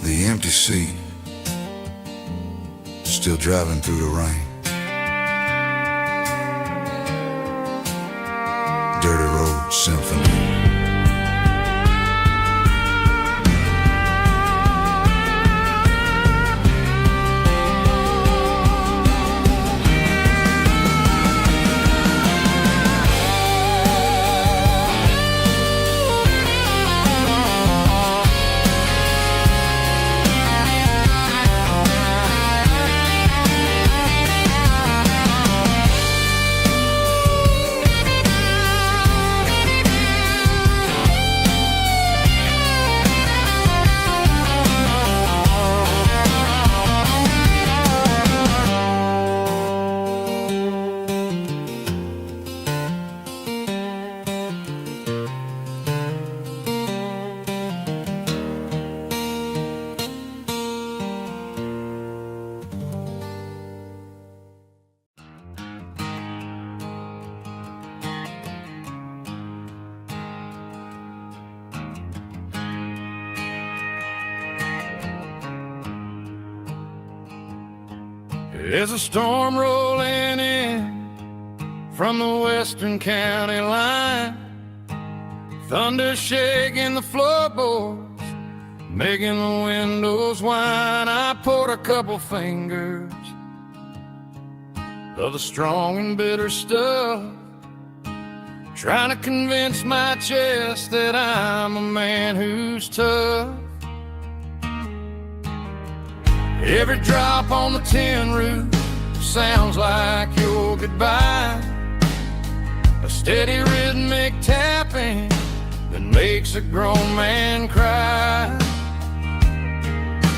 The empty seat, still driving through the rain. Dirty Road Symphony. There's a storm rolling in from the western county line, thunder shaking the floorboards, making the windows whine. I poured a couple fingers of the strong and bitter stuff, trying to convince my chest that I'm a man who's tough. Every drop on the tin roof sounds like your goodbye, a steady rhythmic tapping that makes a grown man cry.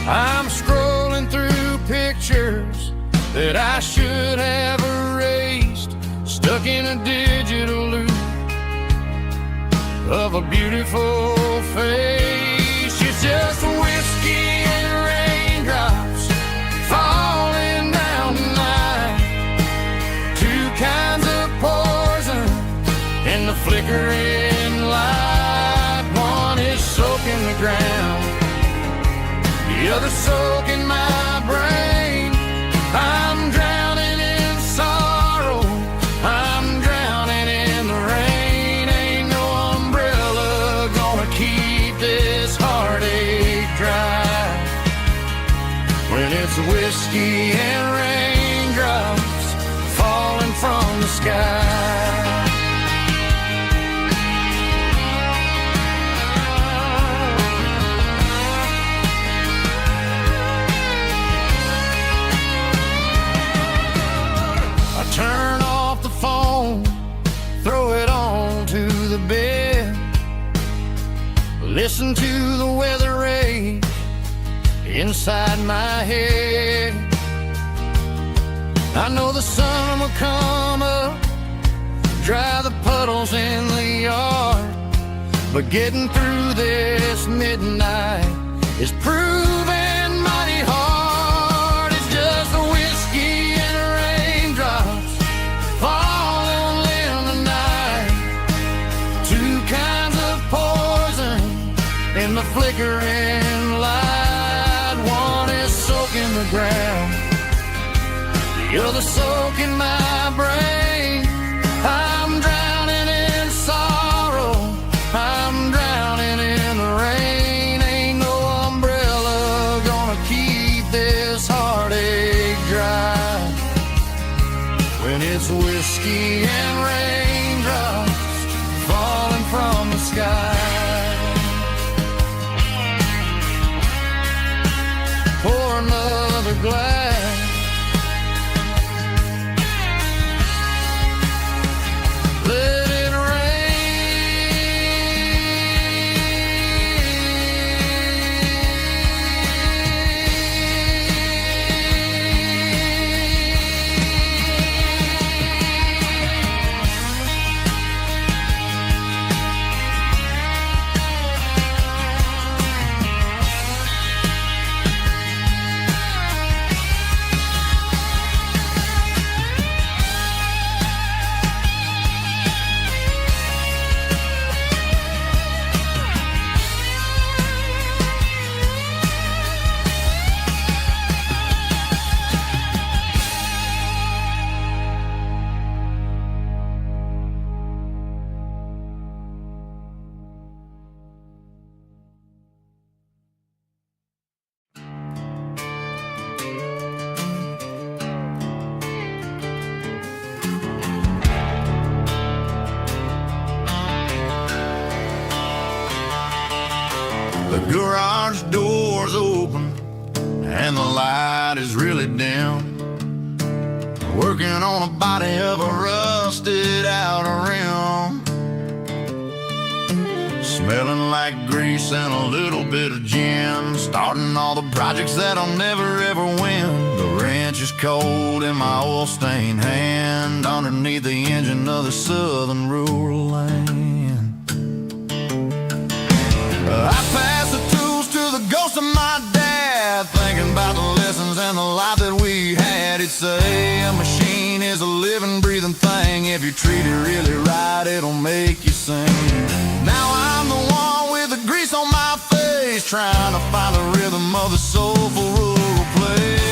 I'm scrolling through pictures that I should have erased, stuck in a digital loop of a beautiful face. It's just whiskey and raindrops falling down tonight, two kinds of poison in the flickering light. One is soaking the ground, the other soaking my brain. I'm drowning in sorrow, I'm drowning in the rain. Ain't no umbrella gonna keep this heartache dry when it's whiskey and raindrops falling from the sky. Turn off the phone, throw it on to the bed, listen to the weather rage inside my head. I know the sun will come up, dry the puddles in the yard, but getting through this midnight is proving mighty hard. It's just a whiskey and raindrops falling in the night, two kinds of poison in the flickering light. One is soaking the ground, the other soaking my brain. I'm drowning in sorrow, I'm drowning in the rain. Ain't no umbrella gonna keep this heartache dry when it's whiskey and raindrops falling from the sky. Pour another glass, let it the garage door's open and the light is really dim. Working on a body of a rusted out rim, smelling like grease and a little bit of gin. Starting all the projects that I'll never ever win. The wrench is cold in my oil-stained hand, underneath the engine of the southern rural land. I pass the tools to the ghost of my dad, thinking about the lessons and the life that we had. He'd say a machine is a living, breathing thing. If you treat it really right, it'll make you sing. Now I'm the one with the grease on my face, trying to find the rhythm of the soulful rural place.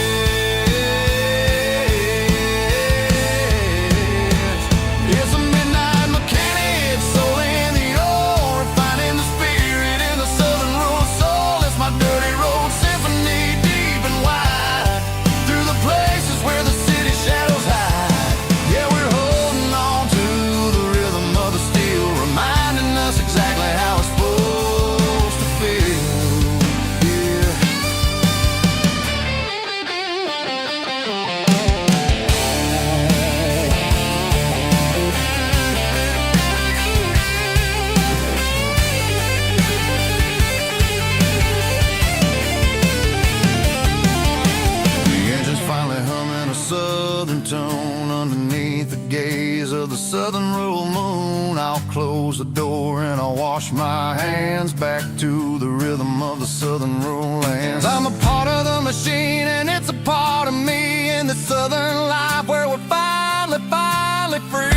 close the door and I wash my hands back to the rhythm of the southern rural lands. I'm a part of the machine and it's a part of me in the southern life where we're finally free.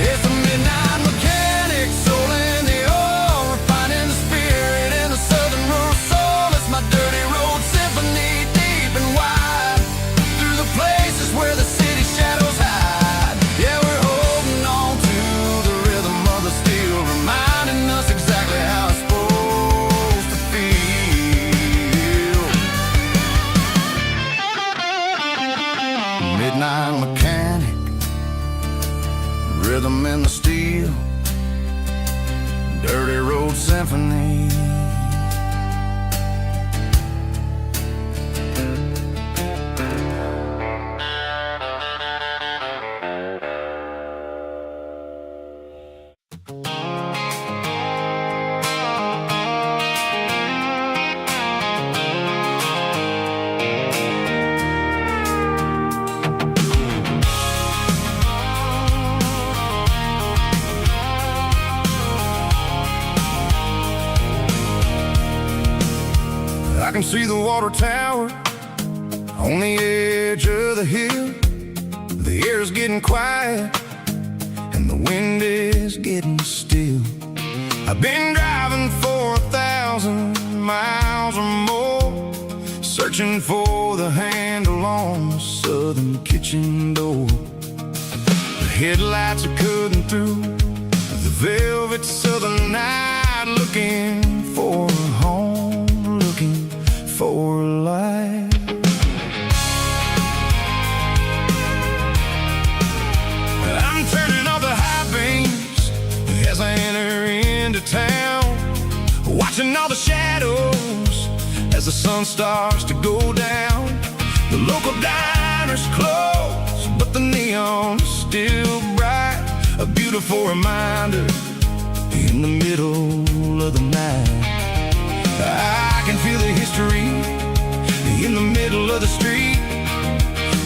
It's a midnight mechanic, soul in the oil, refining the spirit in the southern rural soul. It's my dirty road symphony, deep and wide, through the places where the city shadows hide. Yeah, we're holding on to the rhythm of the steel, reminding us exactly how it's supposed to feel. Midnight mechanic, rhythm in the steel, dirty road symphony. I can see the water tower on the edge of the hill. The air's getting quiet and the wind is getting still. I've been driving for 1,000 miles or more, searching for the handle on the southern kitchen door. The headlights are cutting through the velvet southern night, looking for a home, looking for life. I'm turning off the high beams as I enter into town, watching all the shadows as the sun starts to go down. The local diner's closed, but the neon is still bright, a beautiful reminder in the middle of the night. I can feel the history in the middle of the street,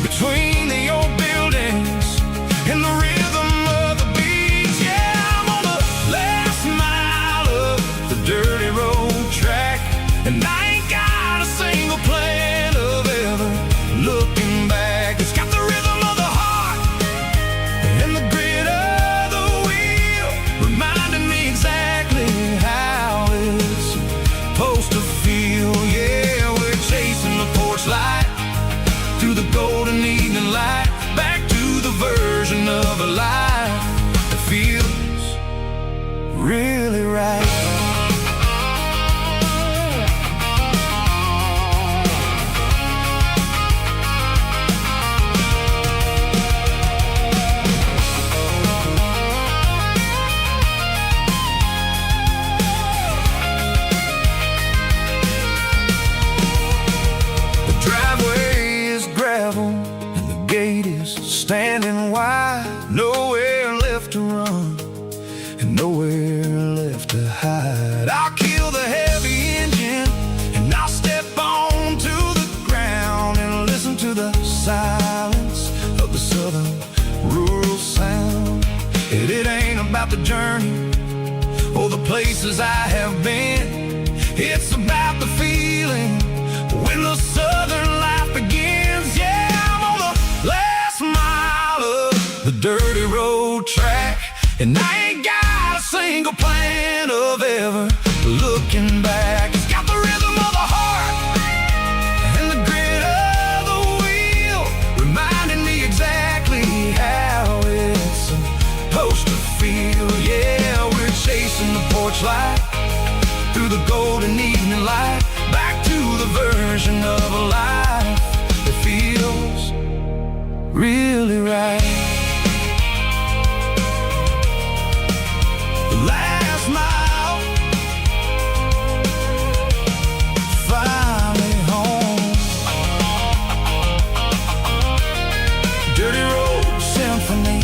between the old buildings and the rhythm of the beats. Yeah, I'm on the last mile of the dirty road track, and I ain't got a single plan of ever looking back. It's got the rhythm of the heart and the grit of the wheel, reminding me exactly how it's supposed to feel. Yeah, we're chasing the porch light through the golden evening light, back to the version of a life that feels really right. Standing wide, nowhere left to run and nowhere left to hide. I'll kill the heavy engine and I'll step onto the ground and listen to the silence of the southern rural sound. It ain't about the journey or the places I have been, it's about the feeling when the southern life begins. Yeah, I'm on the last mile of the dirty road track, and I ain't got a single plan of ever looking back. It's got the rhythm of the heart and the grit of the wheel, reminding me exactly how it's supposed to feel. Yeah, we're chasing the porch light through the golden evening light, back to the version of a life that feels really right. The last mile, finally home. Dirty road symphony.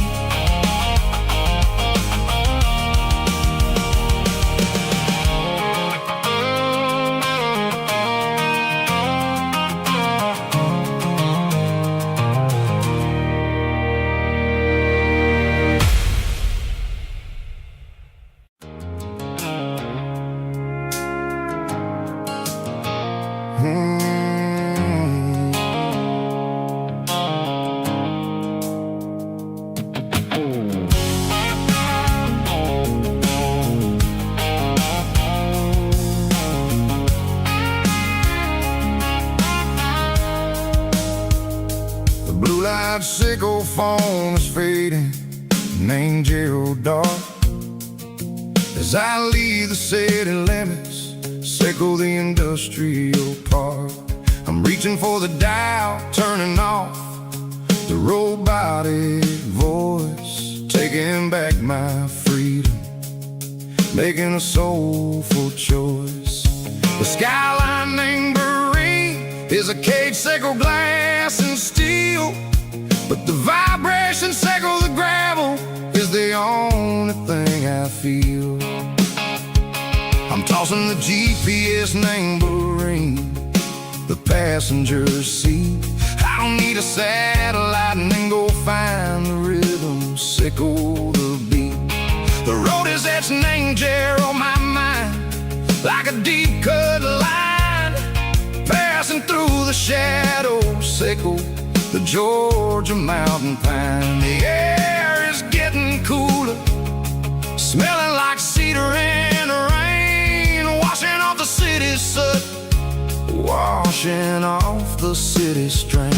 sickle foam is fading, named Gerald Dark. As I leave the city limits, sickle the industrial park. I'm reaching for the dial, turning off the robotic voice, taking back my freedom, making a soulful choice. The skyline named Marine is a cage, sickle glass and steel, but the vibration sickle the gravel is the only thing I feel. I'm tossing the GPS named Marine, the passenger seat. I don't need a satellite and then go find the rhythm, sickle the beat. The road is etched named Gerald on my mind, like a deep cut line, passing through the shadows, sickle the Georgia mountain pine. The air is getting cooler, smelling like cedar in the rain, washing off the city's soot, washing off the city strain.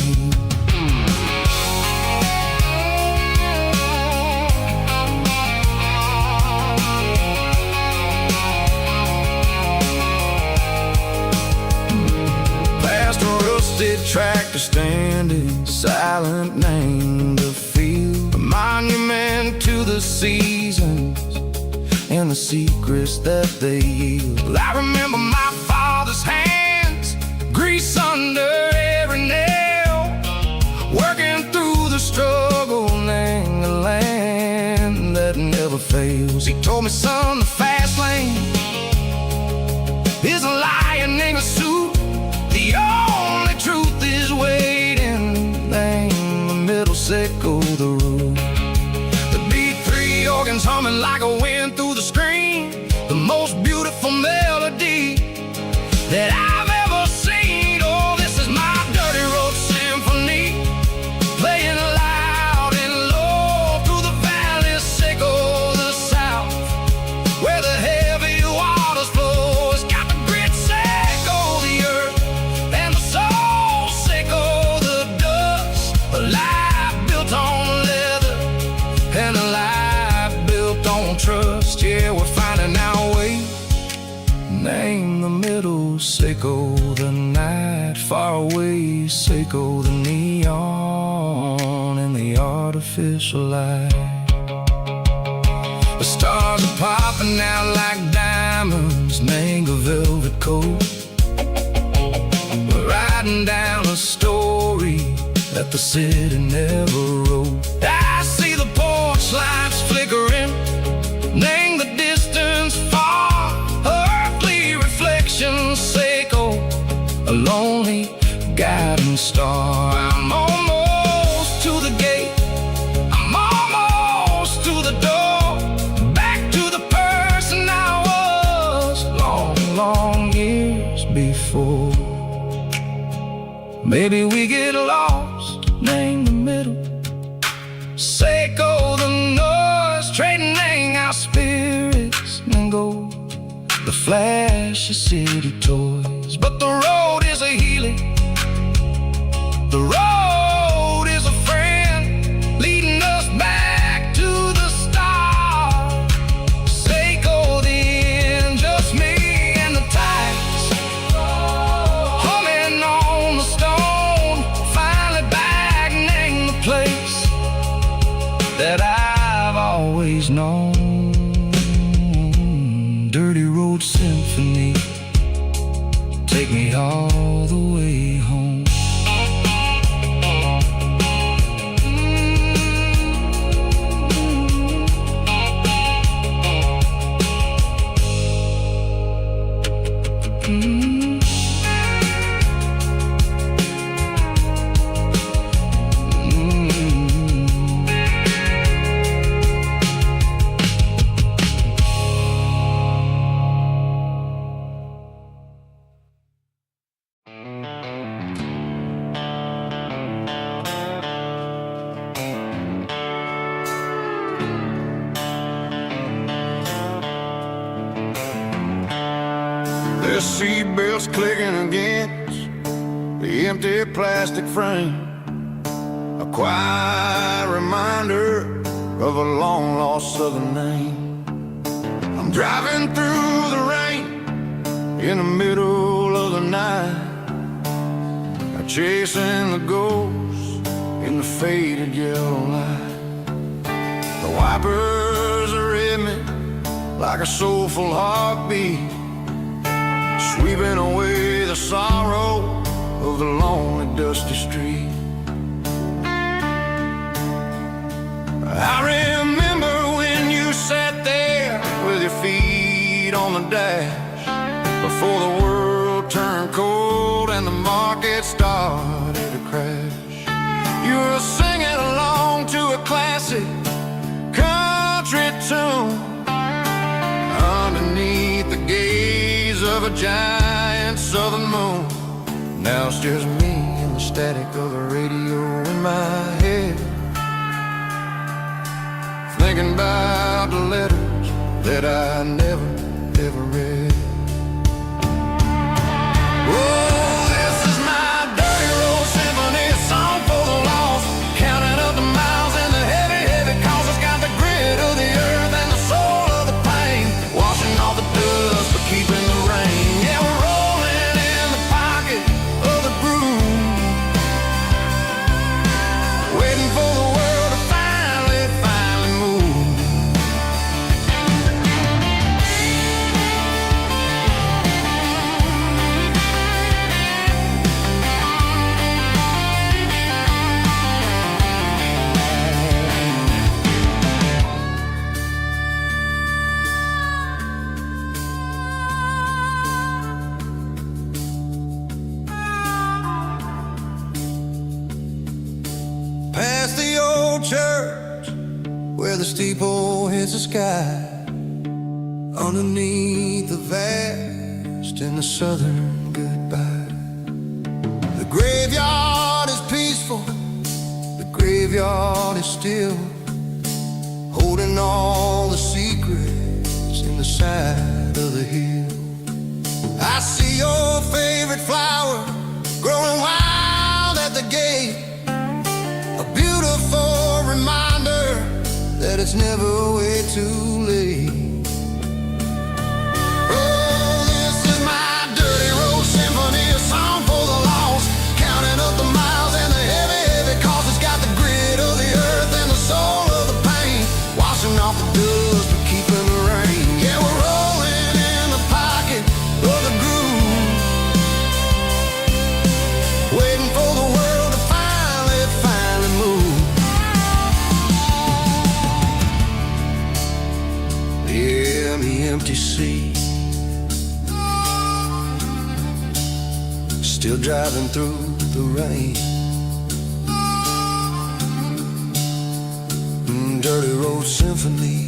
Past a rusted tractor standing silent, named the field, a monument to the seasons and the secrets that they yield. I remember my father's hands, grease under every nail, working through the struggle, named the land that never fails. He told me, son, the fast lane is a lion in a suit, the only truth is waiting, named the middle, sickle the road. The B3 organs humming like a wind through the screen, the most beautiful melody that I've ever seen. Oh, this is my dirty road symphony, playing loud and low through the valleys, sickle the south, where the heavy waters flow. It's got the grit, sickle the earth, and the soul, sickle the dust. A life built on leather and a life built on trust. Yeah, we're finding our way, name the middle, sickle the night, far away, sickle the neon and the artificial light. The stars are popping out like diamonds, name the velvet coat. We're riding down a story that the city never wrote. I see the porch lights flickering, name the distance far, earthly reflections, sickle a lonely guiding star. I'm almost to the gate, I'm almost to the door, back to the person I was long, long years before. Maybe we get lost, name the middle, sickle the noise, trading our spirits and go the flash of city toys. But the road is a healing, the road is a friend, leading us back to the start. Sickle the end, just me and the tides, humming on the stone, finally back, name the place that I've always known. Dirty road symphony, take me all the way home. The seatbelts clicking against the empty plastic frame. A quiet reminder of a long-lost southern name. I'm driving through the rain in the middle of the night, chasing the ghosts in the faded yellow light. The wipers are in me like a soulful heartbeat, sweeping away the sorrow of the lonely dusty street. I remember when you sat there with your feet on the dash, before the world turned cold and the market started to crash. You were singing along to a classic country tune underneath the gaze of a giant southern moon. Now it's just me and the static of the radio in my head, thinking about the letters that I never, ever read. Oh, this is my dirty road symphony, a song for the lost, counting up the miles and the heavy, heavy calls. It's got the grit of the earth and the soul of the pain, washing off the dust but keeping the rain. Yeah, we're rolling in the pocket of the groove, waiting for the world to finally move. Past the old church where the steeple hits the sky, underneath the vast and the southern goodbye. The graveyard is peaceful, the graveyard is still, holding all the secrets in the side of the hill. I see your favorite flower growing wild at the gate, a beautiful reminder that it's never way too late. Oh, this is my dirty road symphony, a song for the lost, counting up the miles and the heavy, heavy calls. It's got the grit of the earth and the soul of the pain, washing off the dust but keeping the rain. Yeah, we're rolling in the pocket of the groove, waiting for the world to finally move. Yeah, the empty sea, still driving through the rain. Dirty road symphony.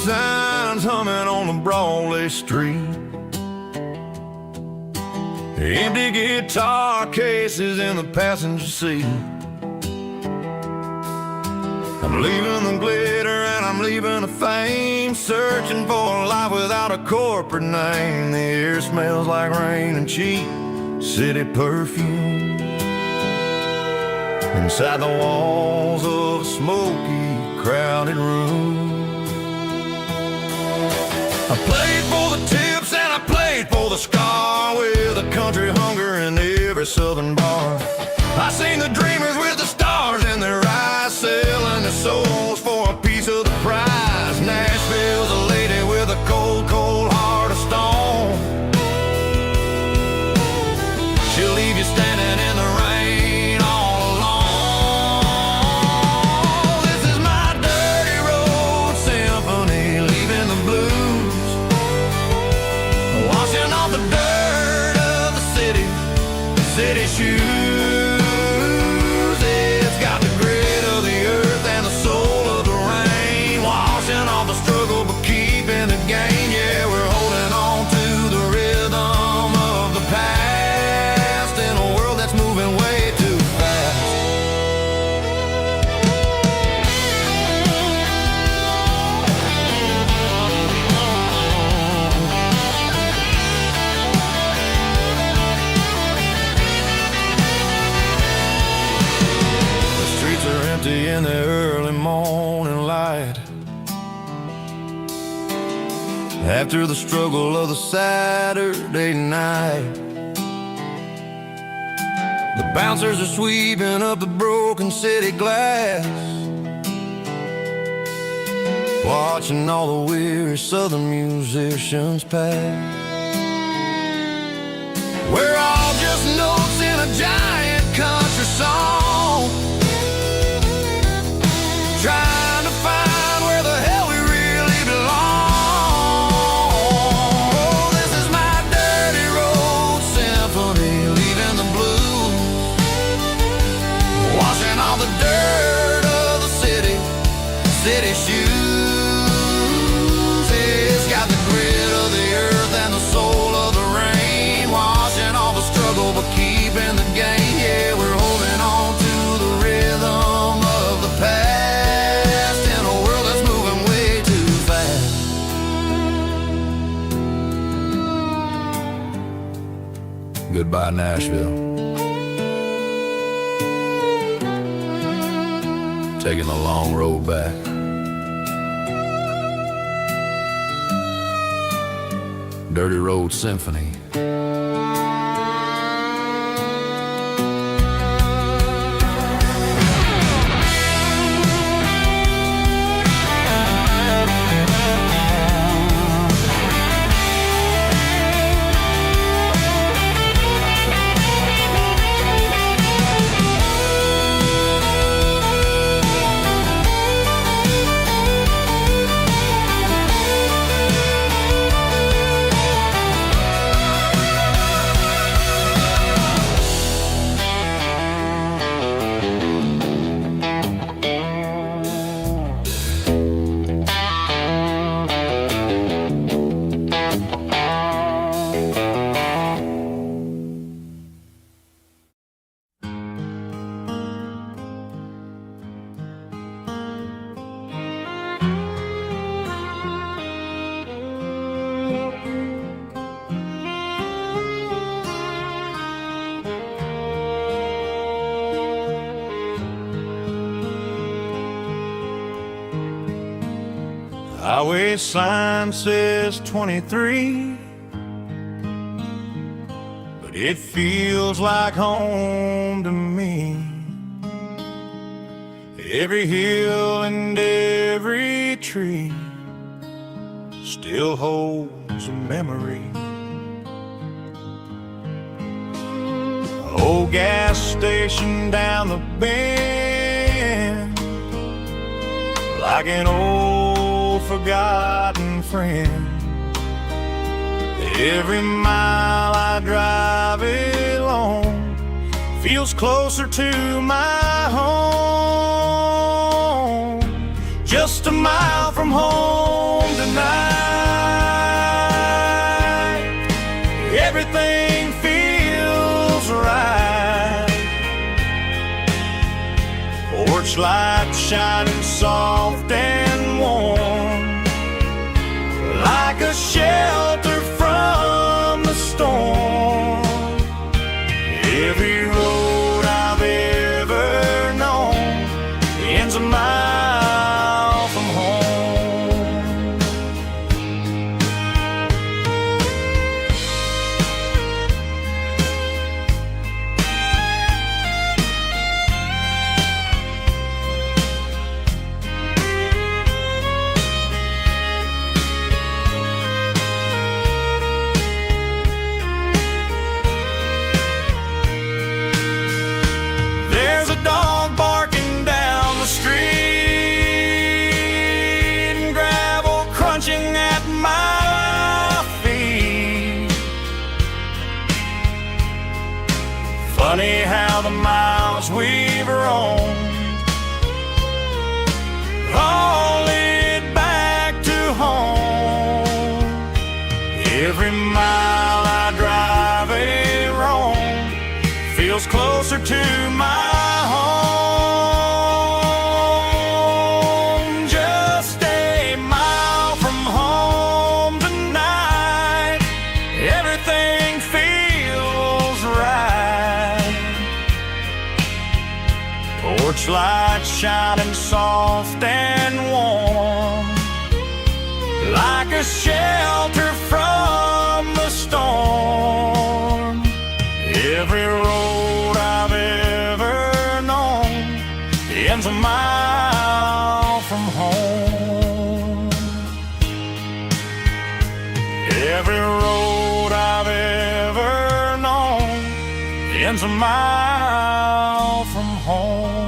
Signs humming on the Broadway street, empty guitar cases in the passenger seat. I'm leaving the glitter and I'm leaving the fame, searching for a life without a corporate name. The air smells like rain and cheap city perfume inside the walls of a smoky, crowded room. I played for the tips and I played for the scar, with a country hunger in every southern bar. I seen the dreamers with the stars in their eyes, selling their souls for a piece shoes. It's got the grit of the earth and the soul of the rain, washing off the struggle but keeping the gain. Yeah, we're holding on to the rhythm of the past in a world that's moving way too fast. The streets are empty in the early morning light, after the struggle of the Saturday night. The bouncers are sweeping up the broken city glass, watching all the weary southern musicians pass. We're all just notes in a giant country song, trying to find where the hell we really belong. Oh, this is my dirty road symphony, leaving the blues, washing all the dirt of the city shoes. It's got the grit of the earth and the soul of the rain, washing all the struggle but keeping the gain. Yeah, we're holding on to the rhythm of the past in a world that's moving way too fast. Goodbye, Nashville. Taking the long road back. Dirty Road Symphony. Highway sign says 23, but it feels like home to me. Every hill and every tree still holds a memory. Old gas station down the bend, like an old forgotten friend. Every mile I drive along feels closer to my home. Just a mile from home tonight, everything feels right. Porch light shining soft and warm, like a shelter from the storm. Every road I've ever known ends a mile from home. Every mile I drive a roam feels closer to my home. Just a mile from home tonight, everything feels right. Porch light shining soft and warm, like a shelter from the storm. Every road I've ever known ends a mile from home. Every road I've ever known ends a mile from home.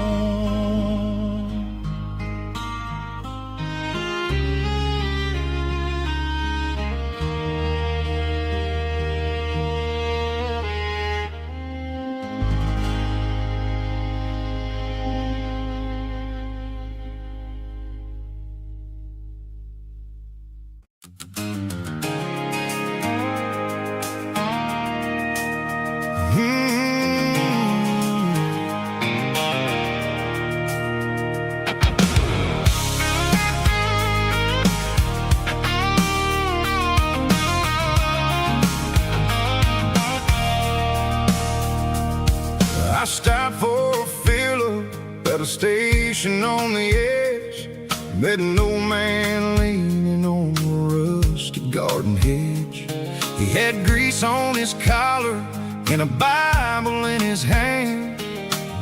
I stopped for a fill-up at a station on the edge. Met an old man leaning on a rusty garden hedge. He had grease on his collar and a Bible in his hand,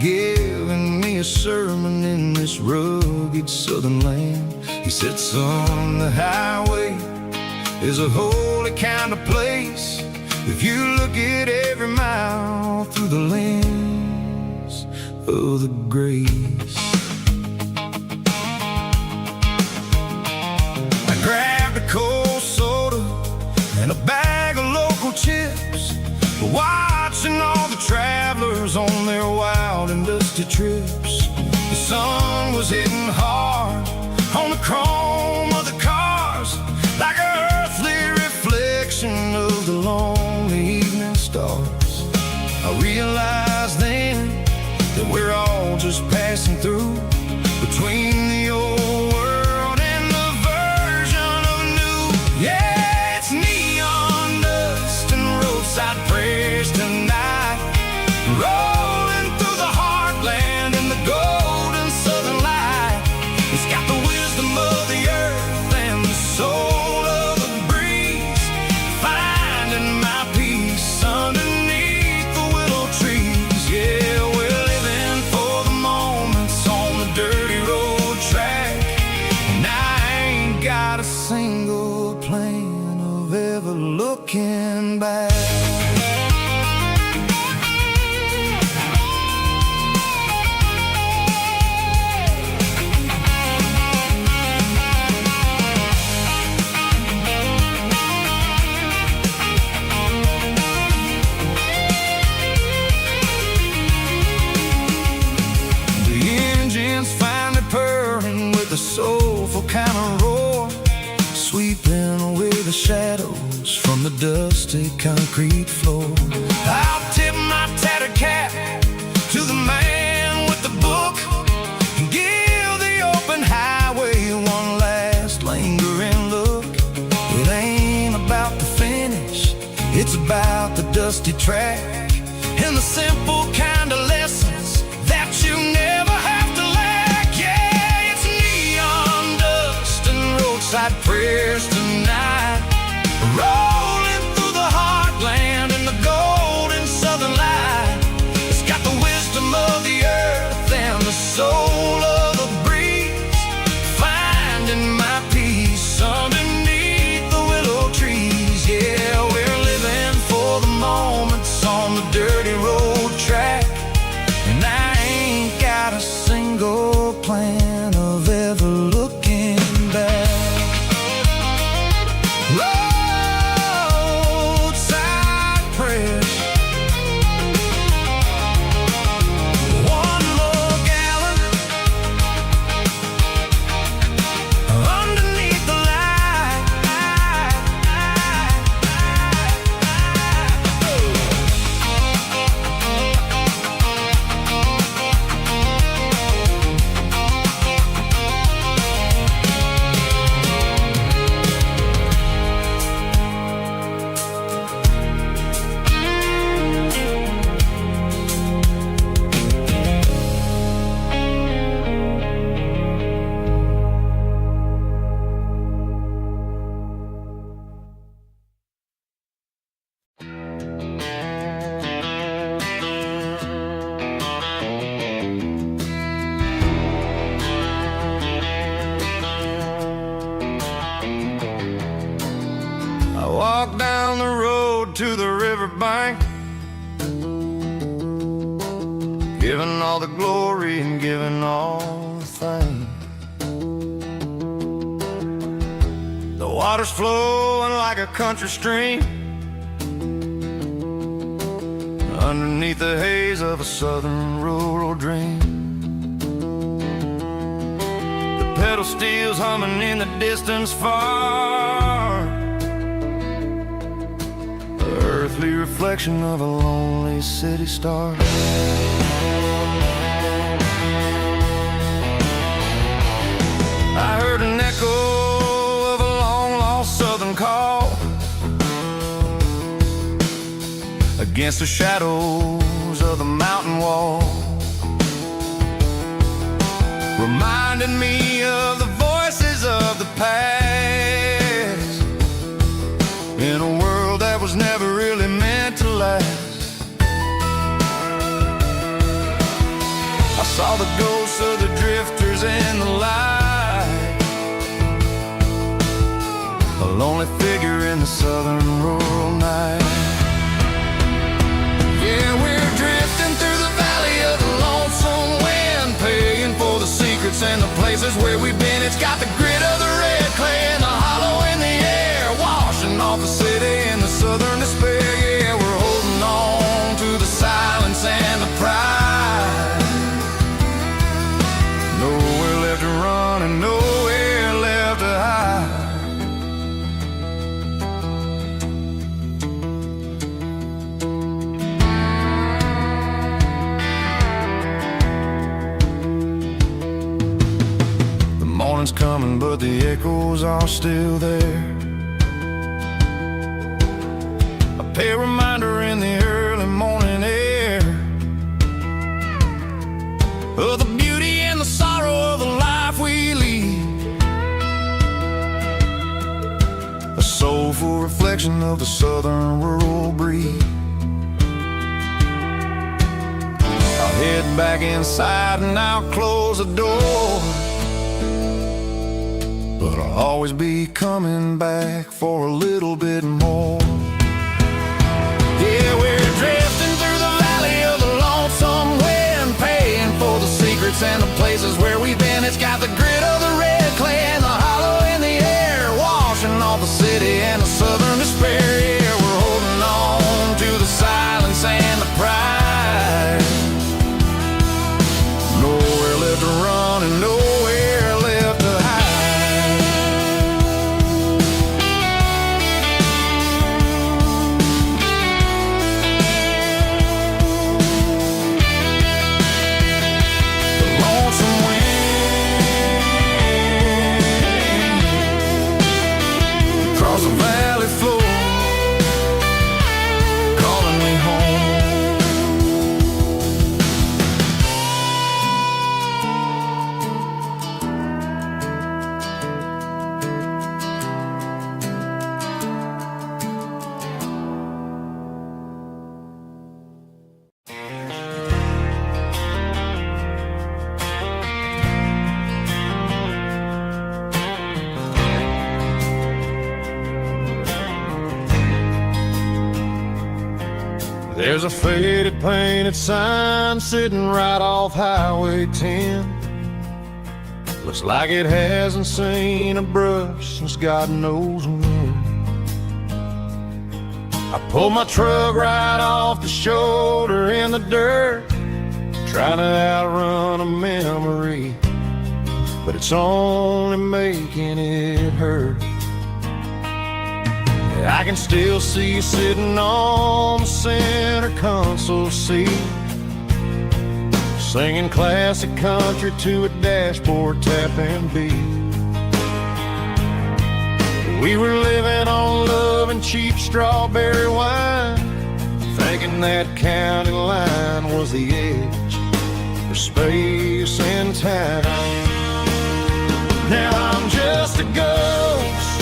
giving me a sermon in this rugged southern land. He said, son, the highway is a holy kind of place if you look at every mile through the lens of the grace. I grabbed a cold soda and a bag of local chips, watching all the travelers on their wild and dusty trips. The sun was hitting hard on the chrome of the cars, like an earthly reflection of the lonely evening stars. I realized then that we're all just passing through, between the old world and the version of new. Yeah, it's neon dust and roadside prayers tonight, rolling through the heartland in the golden southern light. It's got the wisdom of the earth and the soul of the breeze, finding my peace underneath the willow trees. Yeah, we're living for the moments on the dirty road track, and I ain't got a single plan of ever looking back. The soulful kind of roar, sweeping away the shadows from the dusty concrete floor. I'll tip my tattered cap to the man with the book and give the open highway one last lingering look. It ain't about the finish, it's about the dusty track and the simple kind of lessons that you never have to lack. Yeah, it's neon dust and roadside prayers tonight, rolling through the heartland in the golden southern light. It's got the wisdom of the earth and the soul of the breeze, finding my peace underneath the willow trees. Yeah, we're living for the moments on the dirty road track, and I ain't got a single plan of ever looking back. Whoa! walk down the road to the riverbank, giving all the glory and giving all the thanks. The water's flowing like a country stream underneath the haze of a southern rural dream. The pedal steel's humming in the distance far, the earthly reflection of a lonely city star. I heard an echo of a long-lost southern call against the shadows of the mountain wall, reminding me of the voices of the past in a world that was never really meant to last. I saw the ghosts of the drifters in the light, a lonely figure in the southern rural night. Yeah, we're drifting through the valley of the lonesome wind, paying for the secrets and the places where we've been. It's got the grit of the red clay and the hollow in the air, washing off the city and the southern despair. Yeah, we're holding on to the silence and the pride. Nowhere left to run and nowhere left to hide. Morning's coming, but the echoes are still there. A pale reminder in the early morning air of the beauty and the sorrow of the life we lead, a soulful reflection of the southern rural breed. I'll head back inside and I'll close the door, but I'll always be coming back for a little bit more. Yeah, we're drifting through the valley of the lonesome wind, paying for the secrets and the places where we've been. It's got the grit of the red clay and the hollow in the air, washing off the city and the southern despair. Yeah, we're holding on to the silence and the pride. Nowhere left to run and nowhere left to hide. Across the valley floor, calling me home. There's a faded painted sign sitting right off Highway 10. Looks like it hasn't seen a brush since God knows when. I pulled my truck right off the shoulder in the dirt, trying to outrun a memory, but it's only making it hurt. I can still see you sitting on the center console seat, singing classic country to a dashboard tapping beat. We were living on love and cheap strawberry wine, thinking that county line was the edge for space and time. Now I'm just a ghost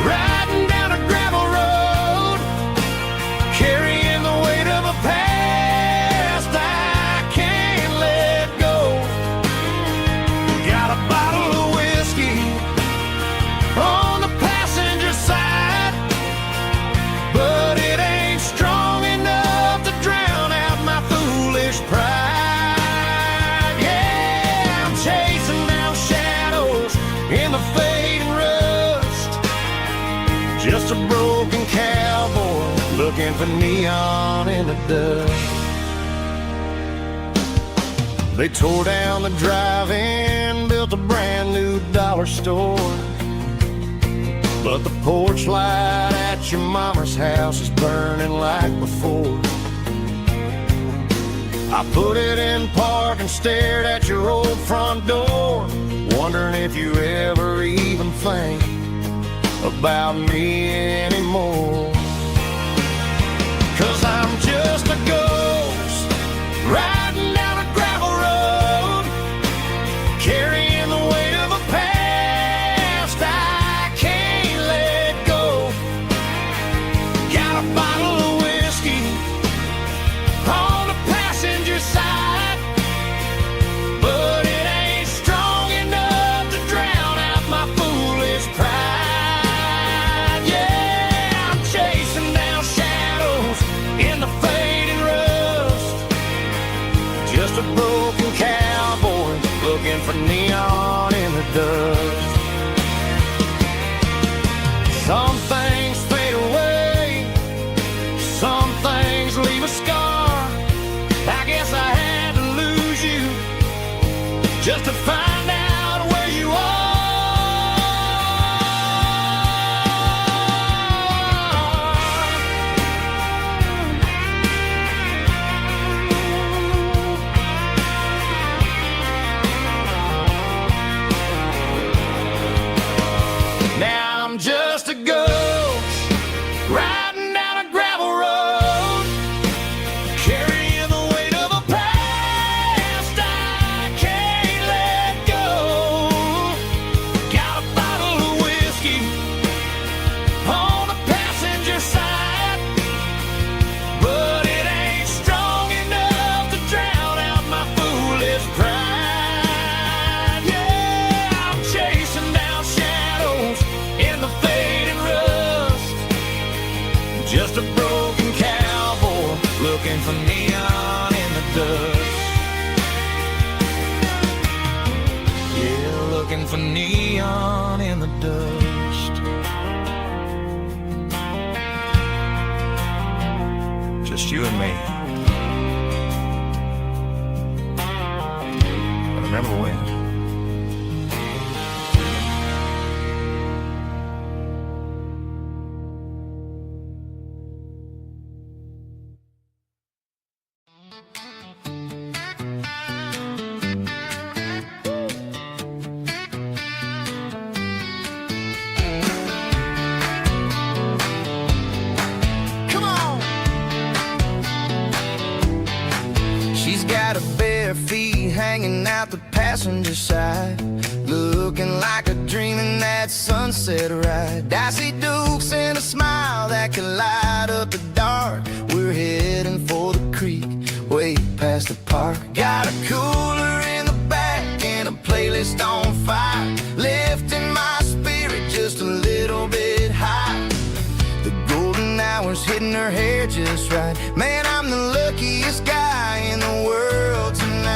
riding down a gravel road, carrying the weight of a past I can't let go. Got a bottle of whiskey on the passenger side, Just a broken cowboy looking for neon in the dust. They tore down the drive-in, built a brand new dollar store. But the porch light at your mama's house is burning like before. I put it in park and stared at your old front door, wondering if you ever even think about me anymore. 'Cause I'm just a ghost riding down a gravel road, carrying the weight of a past I can't let go. Got a bottle of whiskey on the passenger side, but it ain't strong enough to drown out my foolish pride. Yeah, I'm chasing down shadows in the fading rust. Just a broken cowboy looking for neon in the dust. Some things fade away, some things leave a scar. I guess I had to lose you just to find out where you are. Now I'm just a ghost riding down a gravel road, carrying the weight of a past I can't let go. Got a bottle of whiskey on the passenger side, but it ain't strong enough to drown out my foolish pride. Yeah, I'm chasing down shadows in the fading rust. Just a broken cowboy looking for neon in the dust. Yeah, looking for neon in the dust. Just you and me. I remember when. Come on. She's got her bare feet hanging out the passenger side, looking like a dream in that sunset ride. I see Dukes and a smile that can light up the dark. We're heading for the creek, way past the park. Got a cooler in the back and a playlist on fire, lifting my spirit just a little bit high. The golden hours hitting her hair just right. Man, I'm the luckiest guy in the world tonight.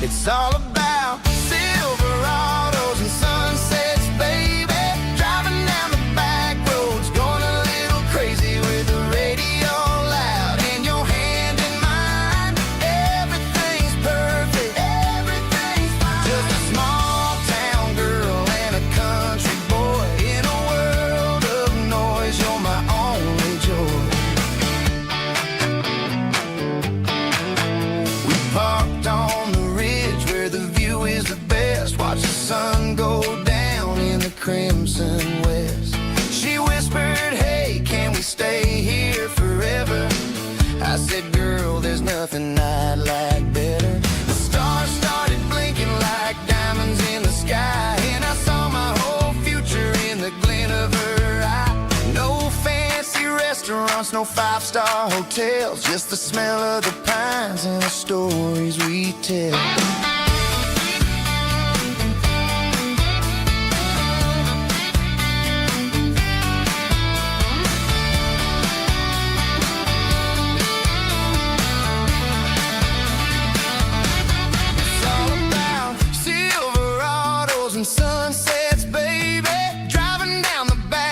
It's all about Silverados and sunsets, baby. Driving down the back roads, going a little crazy with the radio loud and your hand in mine. Everything's perfect, everything's fine. Just a small town girl and a country boy in a world of noise. You're my only joy. We parked on the ridge where the view is the best. Watch the sun go down in the crimson west. She whispered, hey, can we stay here forever? I said, girl, there's nothing I'd like better. The stars started blinking like diamonds in the sky, and I saw my whole future in the glint of her eye. No fancy restaurants, no five-star hotels, just the smell of the pines and the stories we tell. It's all about Silverados and sunsets, baby. Driving down the back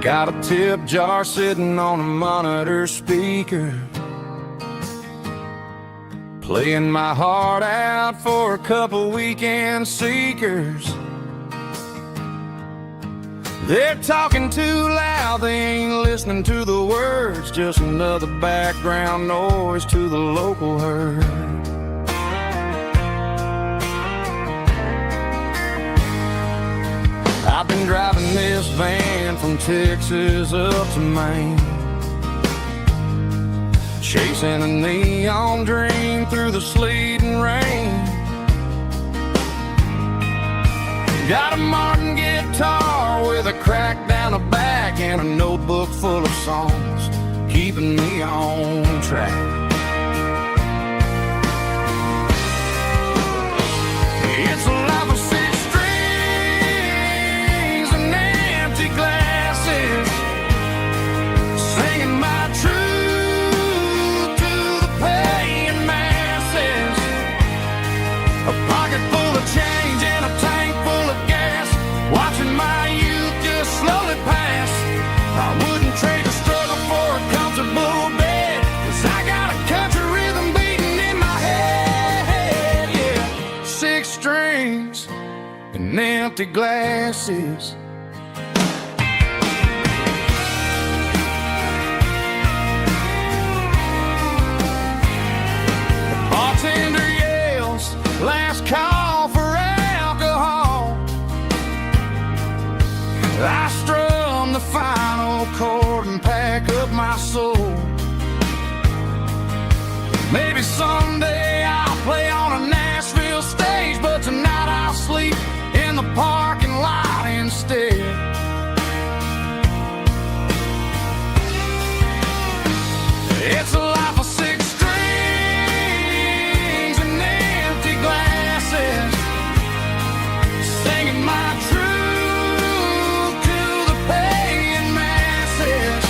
Got a tip jar sitting on a monitor speaker, playing my heart out for a couple weekend seekers. They're talking too loud, they ain't listening to the words, just another background noise to the local herd. I've been driving this van from Texas up to Maine, chasing a neon dream through the sleet and rain. Got a Martin guitar with a crack down the back and a notebook full of songs, keeping me on track. It's a life of six strings and empty glasses, singing my truth to the paying masses. A pocket full of change and a tank full of gas, watching my youth just slowly pass. I wouldn't trade the struggle for a comfortable bed, 'cause I got a country rhythm beating in my head, yeah. Six strings and empty glasses. The bartender yells, last call for alcohol. I strum the final chord and pack up my soul. Maybe someday I'll play on a Nashville stage, but tonight I'll sleep in the parking lot instead. It's a life of six strings and empty glasses, singing my truth to the paying masses.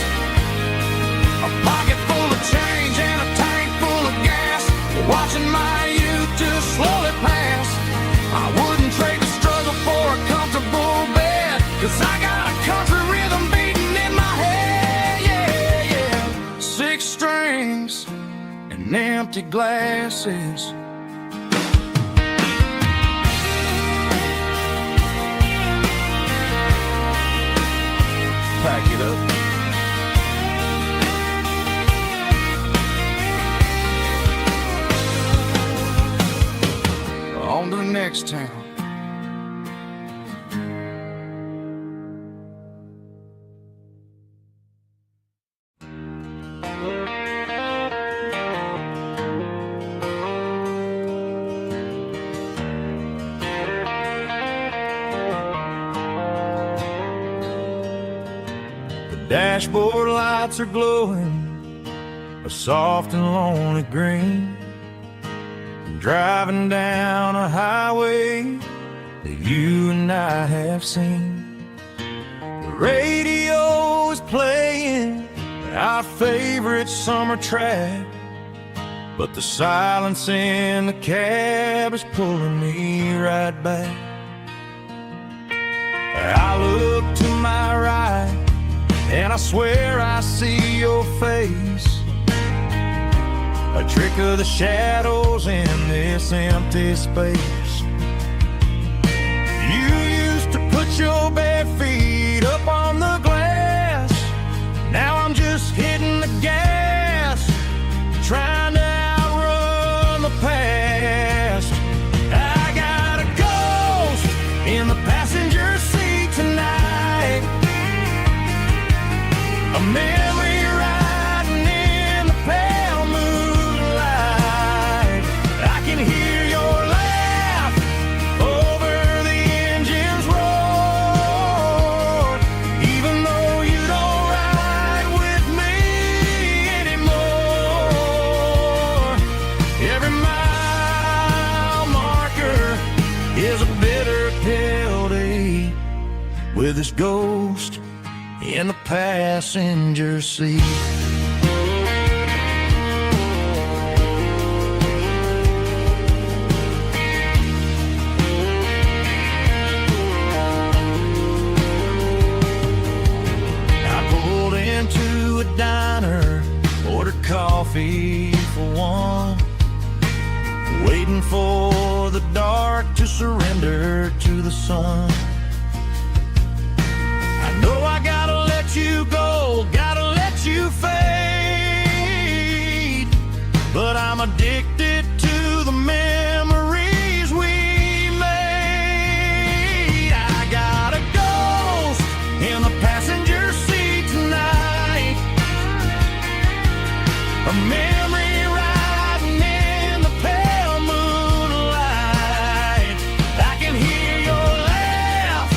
A pocket full of change and a tank full of gas, watching my youth just slowly pass. I wouldn't trade the struggle for a comfortable bed, 'cause I got a country rhythm beating in my head, yeah, yeah. Six strings and empty glasses. Pack it up. On to the next town. The dashboard lights are glowing a soft and lonely green, driving down a highway that you and I have seen. The radio is playing our favorite summer track, but the silence in the cab is pulling me right back. I look to my right and I swear I see your face, a trick of the shadows in this empty space. You used to put your bare feet up on the glass, now I'm just hitting the gas, trying to outrun the past. I got a ghost in the passenger seat tonight, a memory riding in the pale moonlight. I can hear your laugh over the engine's roar, even though you don't ride with me anymore. Every mile marker is a bitter pill to eat, with this ghost in the passenger seat. coffee for one, waiting for the dark to surrender to the sun. I know I gotta let you go, gotta let you fade, but I'm addicted to the memories we made. I got a ghost in the passenger seat tonight, a memory riding in the pale moonlight. I can hear your laugh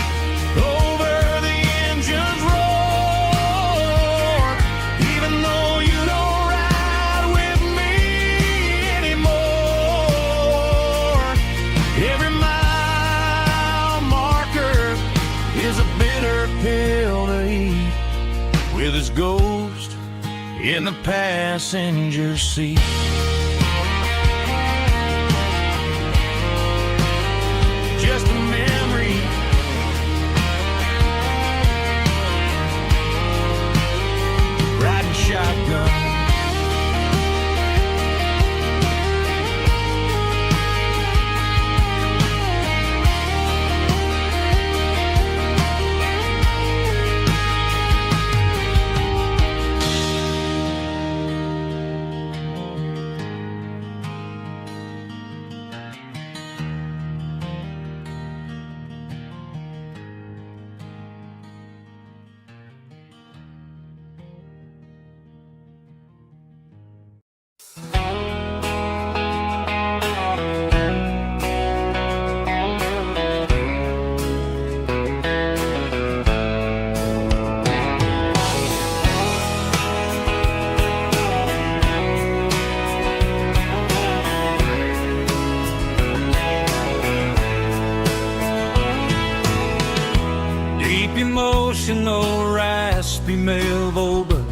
over the engine's roar, even though you don't ride with me anymore. Every mile marker is a bitter pill to eat, with his ghost in the passenger seat. Just a memory, riding shotgun. Emotional, raspy male boba,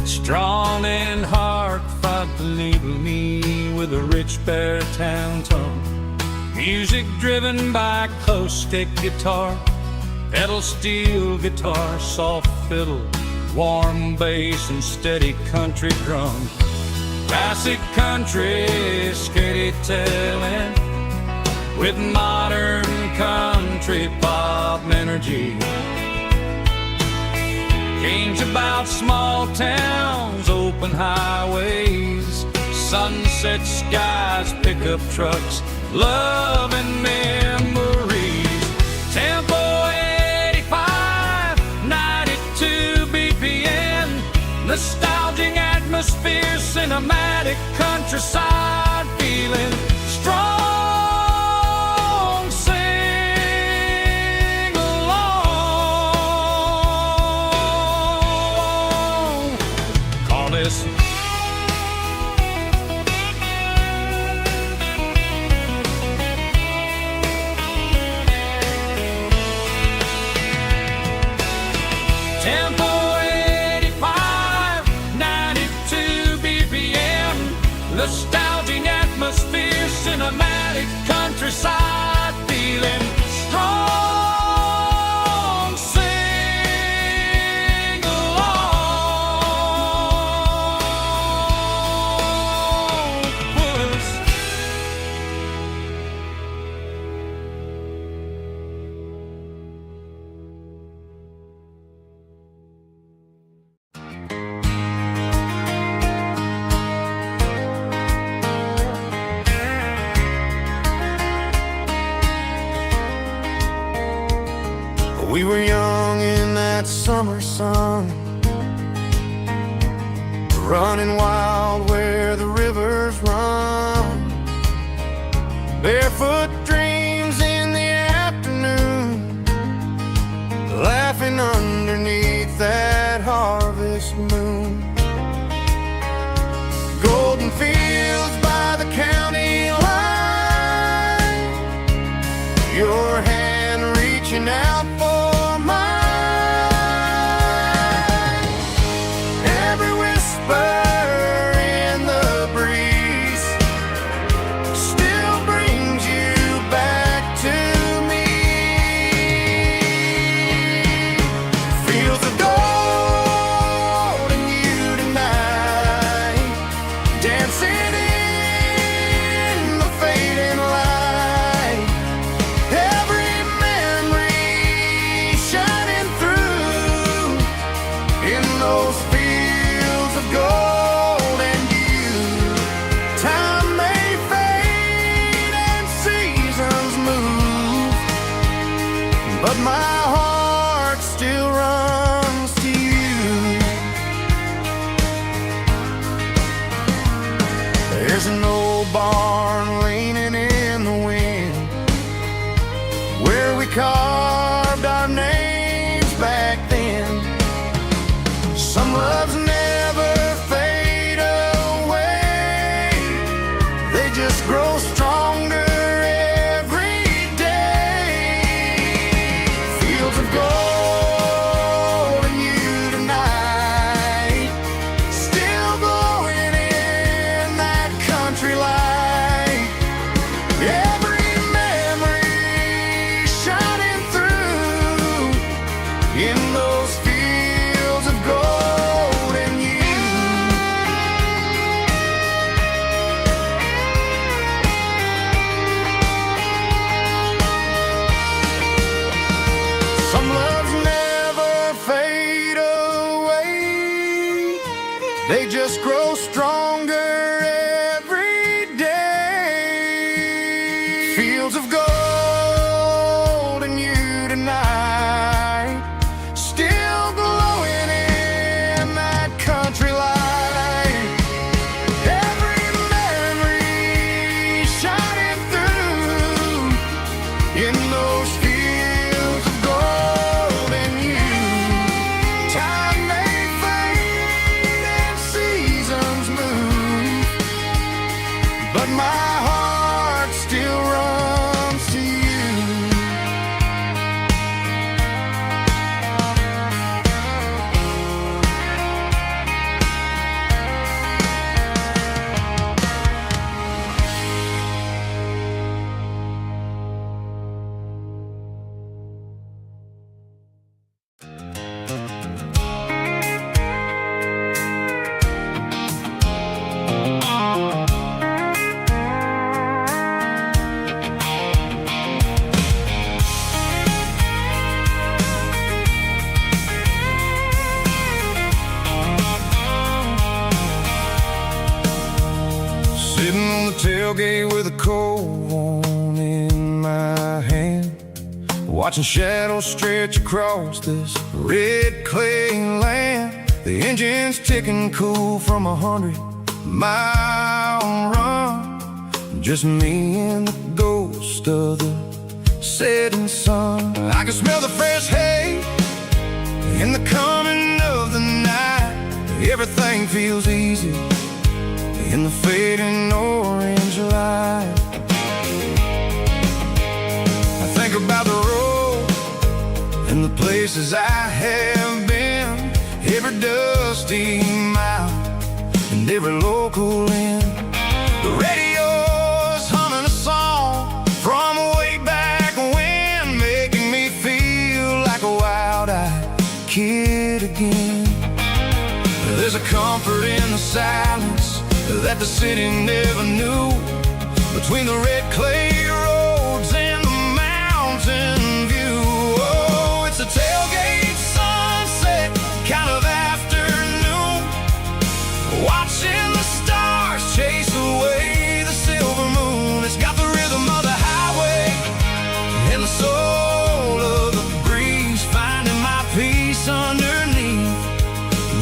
strong and hard fought to label me with a rich baritone tone. Music driven by acoustic guitar, pedal steel guitar, soft fiddle, warm bass and steady country drum. Classic country storytelling with modern country pop energy. Games about small towns, open highways, sunset skies, pickup trucks, love and memories. Tempo 85, 92 BPM, nostalgic atmosphere, cinematic countryside feeling strong. Tempo 85, 92 BPM, nostalgic atmosphere, cinematic countryside feeling strong. Sing along with us. We were young in that summer sun, running wild where the rivers run, barefoot dreams in the afternoon, laughing underneath that harvest moon. Golden fields by the county line, your hand reaching out for feels the gold in you loves never fade away. They just grow stronger every day. Fields of gold in you tonight, still glowing in that country light. Every memory shining through in those fields of gold and you. Some loves never fade away. They just grow stronger every day. Fields of gold and you tonight, still glowing in that country light. Every memory shining through in those fields of gold and you. Time may fade and seasons move, but my heart still runs to you. Sitting on the tailgate with a cold one in my hand, watching shadows stretch across this red clay land. The engine's ticking cool from 100-mile run. Just me and the ghost of the setting sun. I can smell the fresh hay in the coming of the night. Everything feels easy in the fading orange light. I think about the road and the places I have been, every dusty mile and every local inn. The radio's humming a song from way back when, making me feel like a wild-eyed kid again. There's a comfort in the silence that the city never knew, between the red clay roads and the mountain view. Oh, it's a tailgate sunset kind of afternoon, watching the stars chase away the silver moon. It's got the rhythm of the highway and the soul of the breeze, finding my peace underneath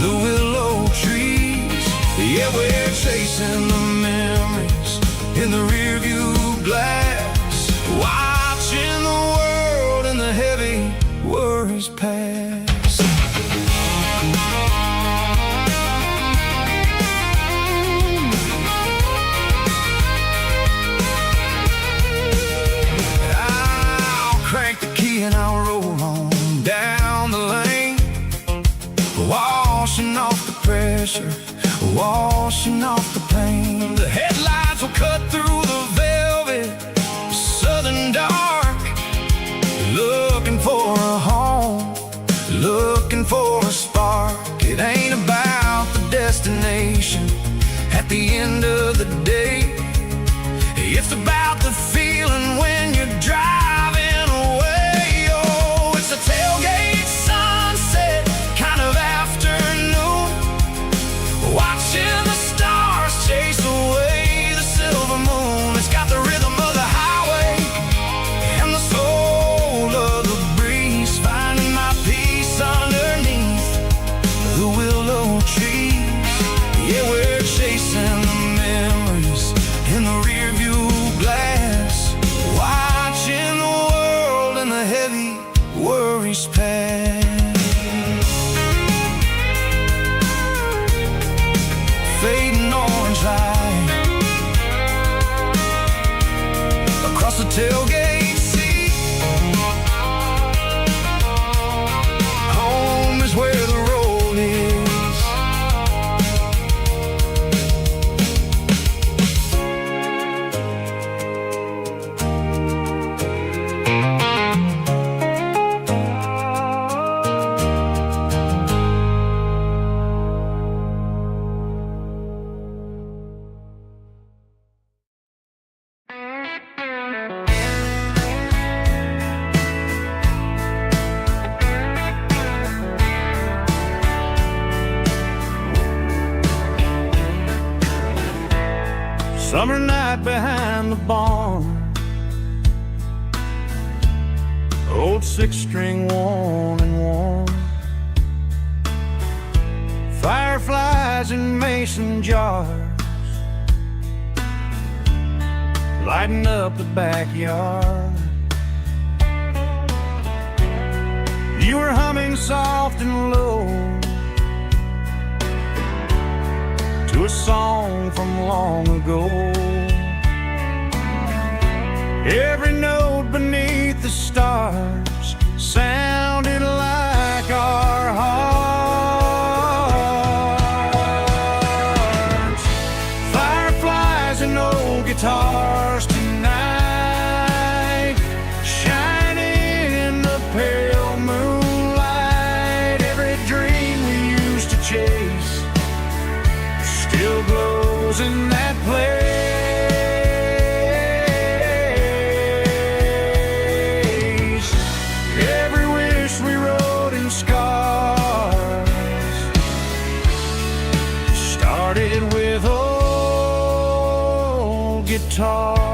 the willow trees. Yeah, we're chasing the memories in the rearview glass, watching the world and the heavy worries pass. I'll crank the key and I'll roll on down the lane, washing off the pressure, washing off the pain. The headlights will cut through the velvet southern dark, looking for a home, looking for a spark. It ain't about the destination at the end of the day, it's about the feeling when you're driving away. Oh, it's a tailgate sunset kind of afternoon, watching the stars chase away the silver moon. It's got the rhythm of the highway fading orange light. Across the tailgate seat, home is where the road is. Summer night behind the barn, old six-string worn and worn, fireflies in mason jars, lighting up the backyard. You were humming soft and low to a song from long ago. Every note beneath the stars sounded like our hearts. Fireflies and old guitars tonight, shining in the pale moonlight. Every dream we used to chase still glows in that place. Every wish we wrote in scars started with old guitars.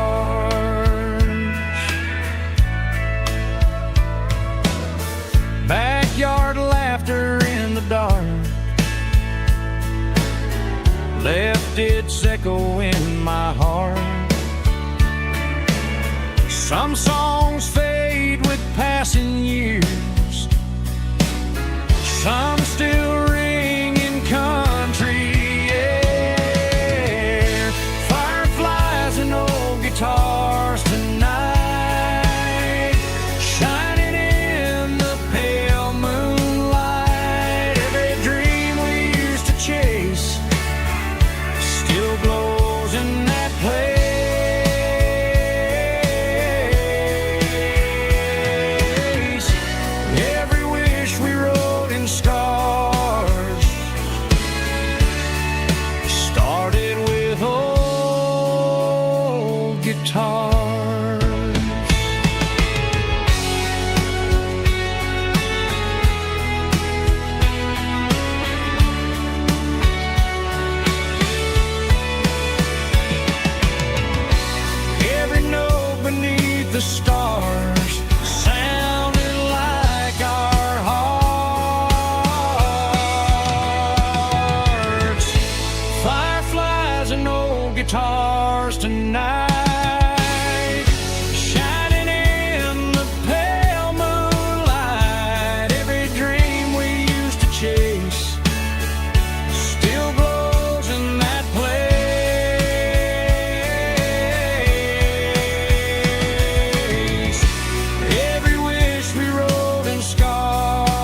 Backyard laughter in the dark left its echo in my heart. Some songs fade with passing years, some still ring in country air. Fireflies and old guitars tonight, shining in the pale moonlight. Every dream we used to chase still glows in that place. Every wish we wrote in stars started with old guitars. Every note beneath the stars sounded like our hearts. Fireflies and old guitars tonight, shining in the pale moonlight. Every dream we used to chase still glows in that place. Every wish we wrote in scars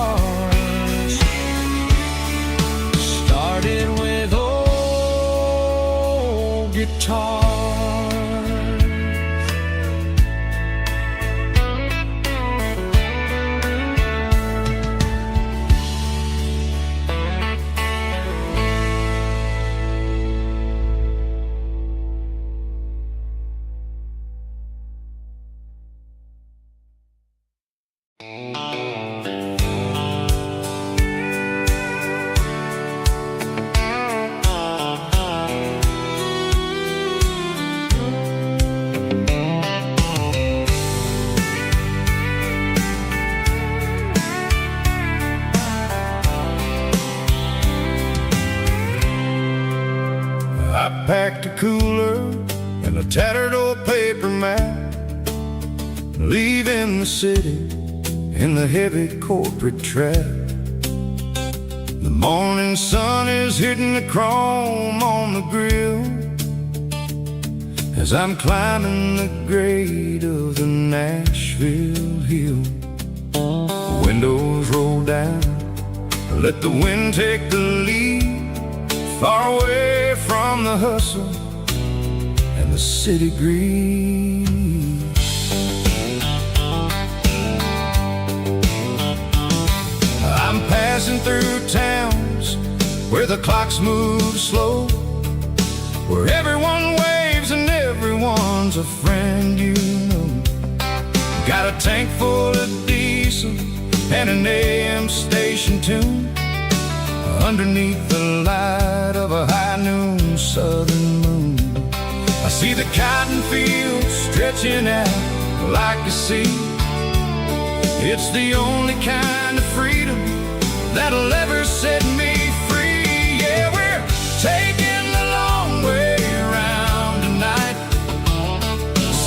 started with old guitars. I packed a cooler and a tattered old paper map, leaving the city in the heavy corporate trap. The Morning sun is hitting the chrome on the grill as I'm climbing the grade of the Nashville hill. Windows roll down, let the wind take the lead, far away from the hustle and the city greed. I'm passing through towns where the clocks move slow, where everyone waves and everyone's a friend you know. Got a tank full of diesel and an AM station tune underneath the light of a high noon southern moon. I see the cotton fields stretching out like a sea. It's the only kind of freedom that'll ever set me free. Yeah, we're taking the long way around tonight,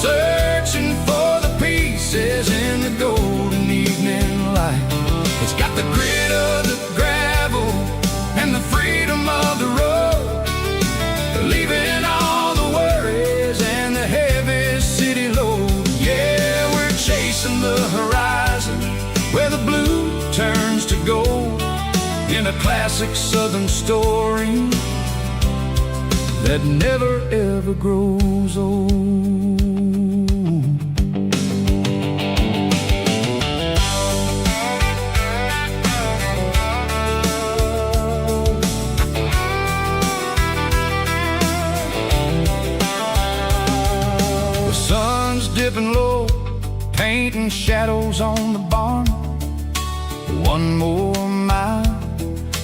searching for the pieces in the golden evening light. It's got the grit of the gravel and the freedom of the road, leaving all the worries and the heavy city load. Yeah, we're chasing the horizon where the blue turns to gold, in a classic southern story that never ever grows old. The sun's dipping low, painting shadows on the barn. One more mile,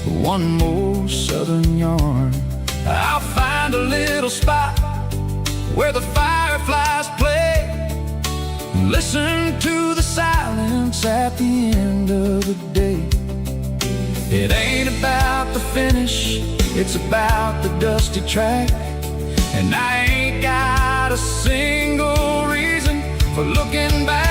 one more southern yarn. I'll find a little spot where the fireflies play, listen to the silence at the end of the day. It ain't about the finish, it's about the dusty track. And I ain't got a single reason for looking back.